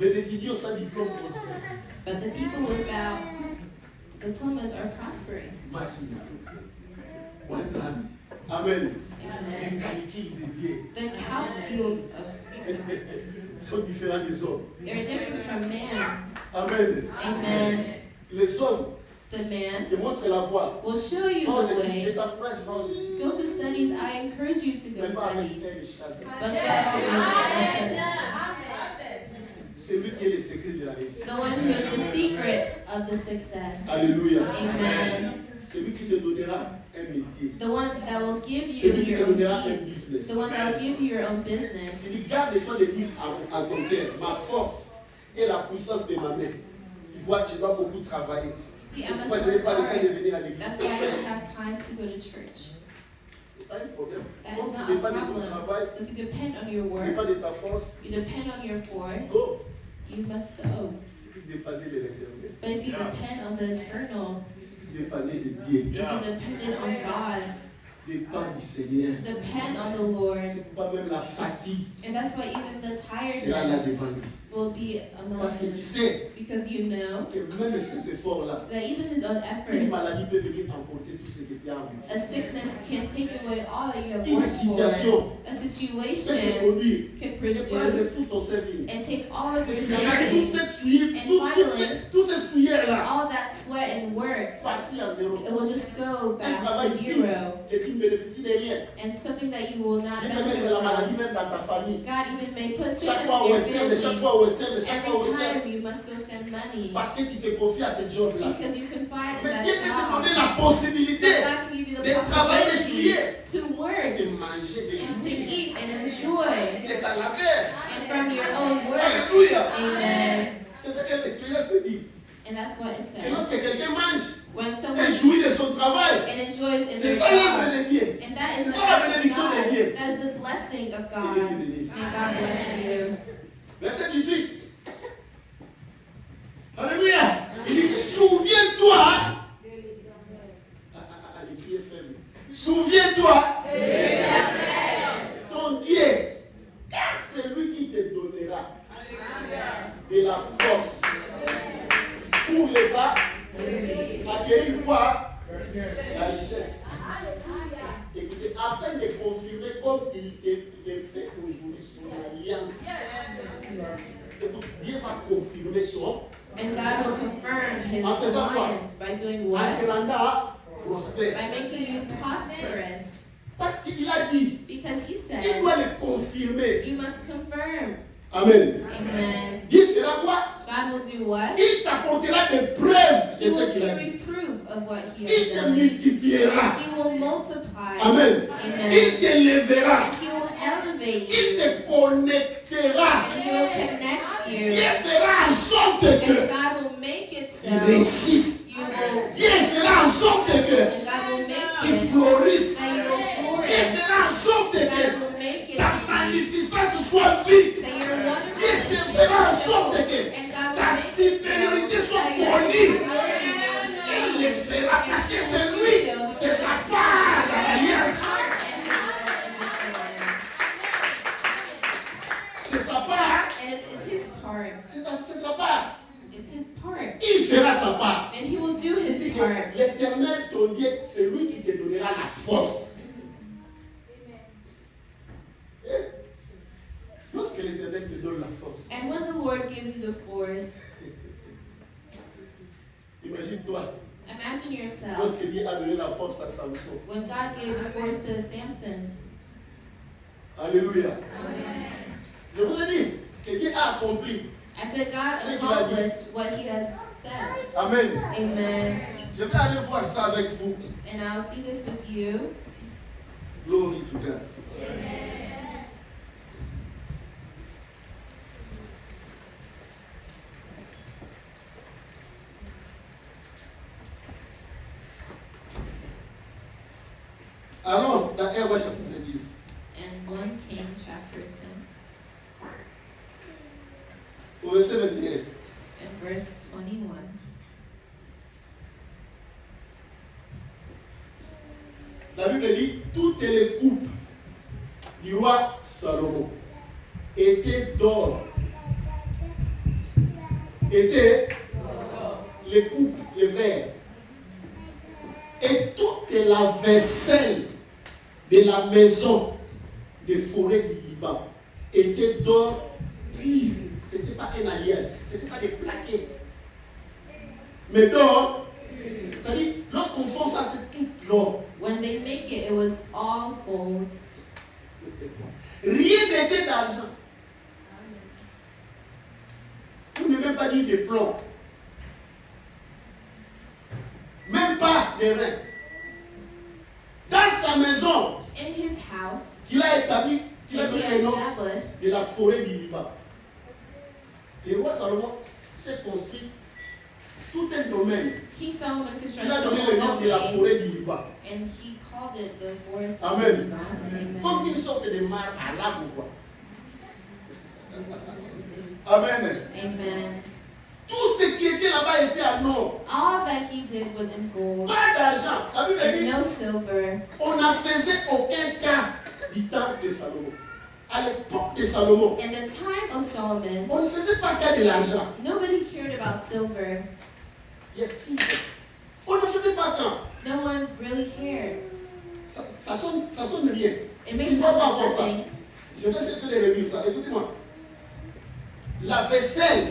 [SPEAKER 1] Mais des idiots sans diplôme prospèrent.
[SPEAKER 2] But the people without diplomas are prospering.
[SPEAKER 1] Machina. Wanzani. Amen. Les
[SPEAKER 2] Amen.
[SPEAKER 1] calculs de Dieu
[SPEAKER 2] The calculs of
[SPEAKER 1] sont différents des hommes.
[SPEAKER 2] they're different from man.
[SPEAKER 1] Amen.
[SPEAKER 2] Amen.
[SPEAKER 1] Les hommes,
[SPEAKER 2] the man,
[SPEAKER 1] te montre la voie.
[SPEAKER 2] will show you
[SPEAKER 1] Va aux
[SPEAKER 2] the
[SPEAKER 1] études, je
[SPEAKER 2] way.
[SPEAKER 1] t'encourage, va aux études.
[SPEAKER 2] Go to studies. I encourage you to go
[SPEAKER 1] Mais pas avec
[SPEAKER 2] study.
[SPEAKER 1] tel chagrin.
[SPEAKER 2] But go
[SPEAKER 1] C'est lui qui est le secret de la réussite.
[SPEAKER 2] the one who is the secret of the success.
[SPEAKER 1] Alléluia.
[SPEAKER 2] Amen.
[SPEAKER 1] C'est lui qui te donnera un métier.
[SPEAKER 2] The one that will give
[SPEAKER 1] C'est
[SPEAKER 2] you
[SPEAKER 1] lui qui te
[SPEAKER 2] your own
[SPEAKER 1] donnera un
[SPEAKER 2] means.
[SPEAKER 1] business.
[SPEAKER 2] The one that will give you your own business.
[SPEAKER 1] Si tu gardes le temps de dire à ton cœur, ma force et la puissance de ma main. Tu vois, tu dois beaucoup travailler.
[SPEAKER 2] See, I
[SPEAKER 1] C'est
[SPEAKER 2] must
[SPEAKER 1] pourquoi je n'ai
[SPEAKER 2] work
[SPEAKER 1] pas le temps de
[SPEAKER 2] hard.
[SPEAKER 1] venir à l'église.
[SPEAKER 2] That's why I don't have time to go to church.
[SPEAKER 1] C'est pas un problème.
[SPEAKER 2] That
[SPEAKER 1] Donc
[SPEAKER 2] is
[SPEAKER 1] tu
[SPEAKER 2] not a
[SPEAKER 1] dépends de ton
[SPEAKER 2] problem.
[SPEAKER 1] travail,
[SPEAKER 2] So to depend on your
[SPEAKER 1] tu
[SPEAKER 2] work,
[SPEAKER 1] dépends de ta force.
[SPEAKER 2] you depend on your force,
[SPEAKER 1] Go.
[SPEAKER 2] you must go.
[SPEAKER 1] Si tu dépendais de l'éternel,
[SPEAKER 2] But if you depend on the eternal,
[SPEAKER 1] si tu dépendais de Dieu,
[SPEAKER 2] if you depended on God,
[SPEAKER 1] dépends du Seigneur.
[SPEAKER 2] depend on the Lord.
[SPEAKER 1] C'est pourquoi même la fatigue
[SPEAKER 2] And that's why even the
[SPEAKER 1] sera là
[SPEAKER 2] tiredness
[SPEAKER 1] devant lui.
[SPEAKER 2] will be among
[SPEAKER 1] Parce que tu
[SPEAKER 2] him.
[SPEAKER 1] sais
[SPEAKER 2] Because you know
[SPEAKER 1] que même ces efforts-là,
[SPEAKER 2] that even his own
[SPEAKER 1] une
[SPEAKER 2] efforts,
[SPEAKER 1] maladie peut venir emporter tout ce que tu as envie.
[SPEAKER 2] a sickness can take away all that you have
[SPEAKER 1] Une
[SPEAKER 2] worked for.
[SPEAKER 1] situation
[SPEAKER 2] A
[SPEAKER 1] peut se
[SPEAKER 2] situation
[SPEAKER 1] produire
[SPEAKER 2] can
[SPEAKER 1] et prendre
[SPEAKER 2] produce
[SPEAKER 1] tout ton cerveau.
[SPEAKER 2] and take all of your
[SPEAKER 1] Toute
[SPEAKER 2] savings,
[SPEAKER 1] cette souillure,
[SPEAKER 2] And finally,
[SPEAKER 1] tous ces souillures-là,
[SPEAKER 2] all that sweat and work,
[SPEAKER 1] partir à zéro.
[SPEAKER 2] it will just go
[SPEAKER 1] Un
[SPEAKER 2] back
[SPEAKER 1] travail
[SPEAKER 2] to
[SPEAKER 1] digne
[SPEAKER 2] zero.
[SPEAKER 1] que tu ne bénéficies de rien.
[SPEAKER 2] And something that you will not
[SPEAKER 1] Dieu peut
[SPEAKER 2] benefit
[SPEAKER 1] mettre la maladie
[SPEAKER 2] from.
[SPEAKER 1] même dans ta famille.
[SPEAKER 2] God even may put
[SPEAKER 1] Chaque
[SPEAKER 2] sickness
[SPEAKER 1] fois au
[SPEAKER 2] in
[SPEAKER 1] western,
[SPEAKER 2] your
[SPEAKER 1] chaque
[SPEAKER 2] family.
[SPEAKER 1] fois au western, chaque fois au
[SPEAKER 2] Every
[SPEAKER 1] western.
[SPEAKER 2] time you must go send money
[SPEAKER 1] Parce que tu te confies à ce job-là.
[SPEAKER 2] because you confide in
[SPEAKER 1] Mais
[SPEAKER 2] that
[SPEAKER 1] Dieu peut te donner
[SPEAKER 2] job.
[SPEAKER 1] la possibilité
[SPEAKER 2] God can give you the
[SPEAKER 1] de travailler, de
[SPEAKER 2] possibility
[SPEAKER 1] souiller,
[SPEAKER 2] to work
[SPEAKER 1] de manger, de
[SPEAKER 2] and to
[SPEAKER 1] jouir.
[SPEAKER 2] eat and enjoy
[SPEAKER 1] C'est à la terre.
[SPEAKER 2] and from your own work.
[SPEAKER 1] Alléluia.
[SPEAKER 2] Amen.
[SPEAKER 1] C'est ce que l'Ecclésiaste te dit.
[SPEAKER 2] And that's what it
[SPEAKER 1] Que
[SPEAKER 2] says.
[SPEAKER 1] lorsque quelqu'un mange
[SPEAKER 2] When
[SPEAKER 1] et
[SPEAKER 2] someone
[SPEAKER 1] jouit de son travail,
[SPEAKER 2] and enjoys in
[SPEAKER 1] c'est
[SPEAKER 2] their
[SPEAKER 1] ça l'œuvre
[SPEAKER 2] job,
[SPEAKER 1] de Dieu.
[SPEAKER 2] and that is
[SPEAKER 1] C'est
[SPEAKER 2] the
[SPEAKER 1] ça la
[SPEAKER 2] act of
[SPEAKER 1] bénédiction de
[SPEAKER 2] God.
[SPEAKER 1] Dieu.
[SPEAKER 2] That is the blessing of
[SPEAKER 1] Que
[SPEAKER 2] God.
[SPEAKER 1] Dieu te bénisse.
[SPEAKER 2] May God bless you.
[SPEAKER 1] Verset 18. Alléluia. Il dit, souviens-toi. Les cris est faible. Souviens-toi. Ton Dieu. Car c'est lui qui te donnera de la force pour les acquérir quoi? La richesse. Écoutez, afin de confirmer comme il est fait aujourd'hui son alliance. Écoute, Dieu va confirmer son
[SPEAKER 2] And God will confirm His
[SPEAKER 1] En faisant quoi?
[SPEAKER 2] alliance by doing
[SPEAKER 1] en
[SPEAKER 2] what?
[SPEAKER 1] te rendant prospère.
[SPEAKER 2] By making you prosperous.
[SPEAKER 1] Parce qu'il a dit,
[SPEAKER 2] Because He
[SPEAKER 1] il
[SPEAKER 2] said,
[SPEAKER 1] doit le confirmer.
[SPEAKER 2] you must confirm.
[SPEAKER 1] Amen.
[SPEAKER 2] Amen.
[SPEAKER 1] Dieu fera quoi?
[SPEAKER 2] God will do what?
[SPEAKER 1] Il t'apportera des preuves
[SPEAKER 2] He
[SPEAKER 1] de ce
[SPEAKER 2] will
[SPEAKER 1] qu'il a
[SPEAKER 2] give
[SPEAKER 1] dit.
[SPEAKER 2] you proof of what He
[SPEAKER 1] Il
[SPEAKER 2] has
[SPEAKER 1] te
[SPEAKER 2] done.
[SPEAKER 1] multipliera.
[SPEAKER 2] He will multiply.
[SPEAKER 1] Amen.
[SPEAKER 2] Amen.
[SPEAKER 1] Il t'élèvera.
[SPEAKER 2] And He will elevate
[SPEAKER 1] Il
[SPEAKER 2] you.
[SPEAKER 1] te connectera.
[SPEAKER 2] And He will connect
[SPEAKER 1] Dieu
[SPEAKER 2] you.
[SPEAKER 1] fera en sorte
[SPEAKER 2] And
[SPEAKER 1] que
[SPEAKER 2] God will make it so.
[SPEAKER 1] tu réussisses.
[SPEAKER 2] You will.
[SPEAKER 1] Dieu fera en sorte que
[SPEAKER 2] And God will make
[SPEAKER 1] tu
[SPEAKER 2] it.
[SPEAKER 1] florisses.
[SPEAKER 2] That you will
[SPEAKER 1] Dieu
[SPEAKER 2] flourish.
[SPEAKER 1] fera en sorte
[SPEAKER 2] God
[SPEAKER 1] que
[SPEAKER 2] will make it.
[SPEAKER 1] ta magnificence soit vue.
[SPEAKER 2] That you're wonderful.
[SPEAKER 1] Dieu se fera en sorte que
[SPEAKER 2] And God
[SPEAKER 1] ta
[SPEAKER 2] will make it so.
[SPEAKER 1] supériorité soit
[SPEAKER 2] That your
[SPEAKER 1] connue.
[SPEAKER 2] superiority
[SPEAKER 1] Il
[SPEAKER 2] will
[SPEAKER 1] le fera parce que c'est lui, c'est sa part dans l'alliance. C'est sa part.
[SPEAKER 2] And it's His part.
[SPEAKER 1] C'est sa part.
[SPEAKER 2] It's His part.
[SPEAKER 1] Il fera sa part.
[SPEAKER 2] And He will do His part.
[SPEAKER 1] L'Éternel, ton Dieu, c'est lui qui te donnera la force. Lorsque l'Éternel te donne la force,
[SPEAKER 2] And when the Lord gives you the force,
[SPEAKER 1] imagine-toi,
[SPEAKER 2] imagine yourself
[SPEAKER 1] lorsque Dieu a donné la force à Samson.
[SPEAKER 2] when God gave the force to Samson.
[SPEAKER 1] Alléluia. Je vous ai dit que Dieu a accompli.
[SPEAKER 2] I said God
[SPEAKER 1] C'est qu'il a dit.
[SPEAKER 2] accomplished what He has said.
[SPEAKER 1] Amen.
[SPEAKER 2] Amen.
[SPEAKER 1] Je vais aller voir ça avec vous.
[SPEAKER 2] And I'll see this with you.
[SPEAKER 1] Glory to God. Allons dans 1 Roi chapitre 10.
[SPEAKER 2] And 1 King chapter 10
[SPEAKER 1] Au verset 21.
[SPEAKER 2] and verse 21.
[SPEAKER 1] La Bible dit toutes les coupes du roi Salomon étaient d'or. Étaient les coupes, les verres. Et toute la vaisselle de la maison des forêts du Liban était d'or pur. Ce n'était pas un alliage, ce n'était pas des plaquettes. Mais d'or d'argent. Vous ne même pas dire des plomb. Même pas des reins. Dans sa maison,
[SPEAKER 2] In his house,
[SPEAKER 1] qu'il a établi, qu'il a
[SPEAKER 2] that he
[SPEAKER 1] donné le nom
[SPEAKER 2] established,
[SPEAKER 1] de la forêt d'Iliba. Le roi Salomon s'est construit tout un domaine.
[SPEAKER 2] King Solomon
[SPEAKER 1] Il
[SPEAKER 2] constructed
[SPEAKER 1] a
[SPEAKER 2] a
[SPEAKER 1] donné le nom
[SPEAKER 2] whole
[SPEAKER 1] de la
[SPEAKER 2] domain,
[SPEAKER 1] forêt d'Iliba.
[SPEAKER 2] and he called it the forest of
[SPEAKER 1] Amen.
[SPEAKER 2] Lebanon.
[SPEAKER 1] Comme
[SPEAKER 2] Amen.
[SPEAKER 1] une sorte de mar à l'arbre, quoi. Amen.
[SPEAKER 2] Amen.
[SPEAKER 1] Tout ce qui était là-bas était en or.
[SPEAKER 2] All that he did was in gold
[SPEAKER 1] Pas d'argent. La Bible
[SPEAKER 2] and
[SPEAKER 1] dit
[SPEAKER 2] no silver.
[SPEAKER 1] on ne faisait aucun cas du temps de Salomon. À l'époque de Salomon,
[SPEAKER 2] In the time of Solomon,
[SPEAKER 1] on ne faisait pas cas de l'argent.
[SPEAKER 2] nobody cared about silver.
[SPEAKER 1] Yes. On ne faisait pas cas.
[SPEAKER 2] No one really cared.
[SPEAKER 1] Ça sonne rien.
[SPEAKER 2] It makes
[SPEAKER 1] Tu vois
[SPEAKER 2] sound
[SPEAKER 1] pas
[SPEAKER 2] like
[SPEAKER 1] encore ça.
[SPEAKER 2] nothing.
[SPEAKER 1] Je vais essayer de les relire ça. Écoutez-moi. La vaisselle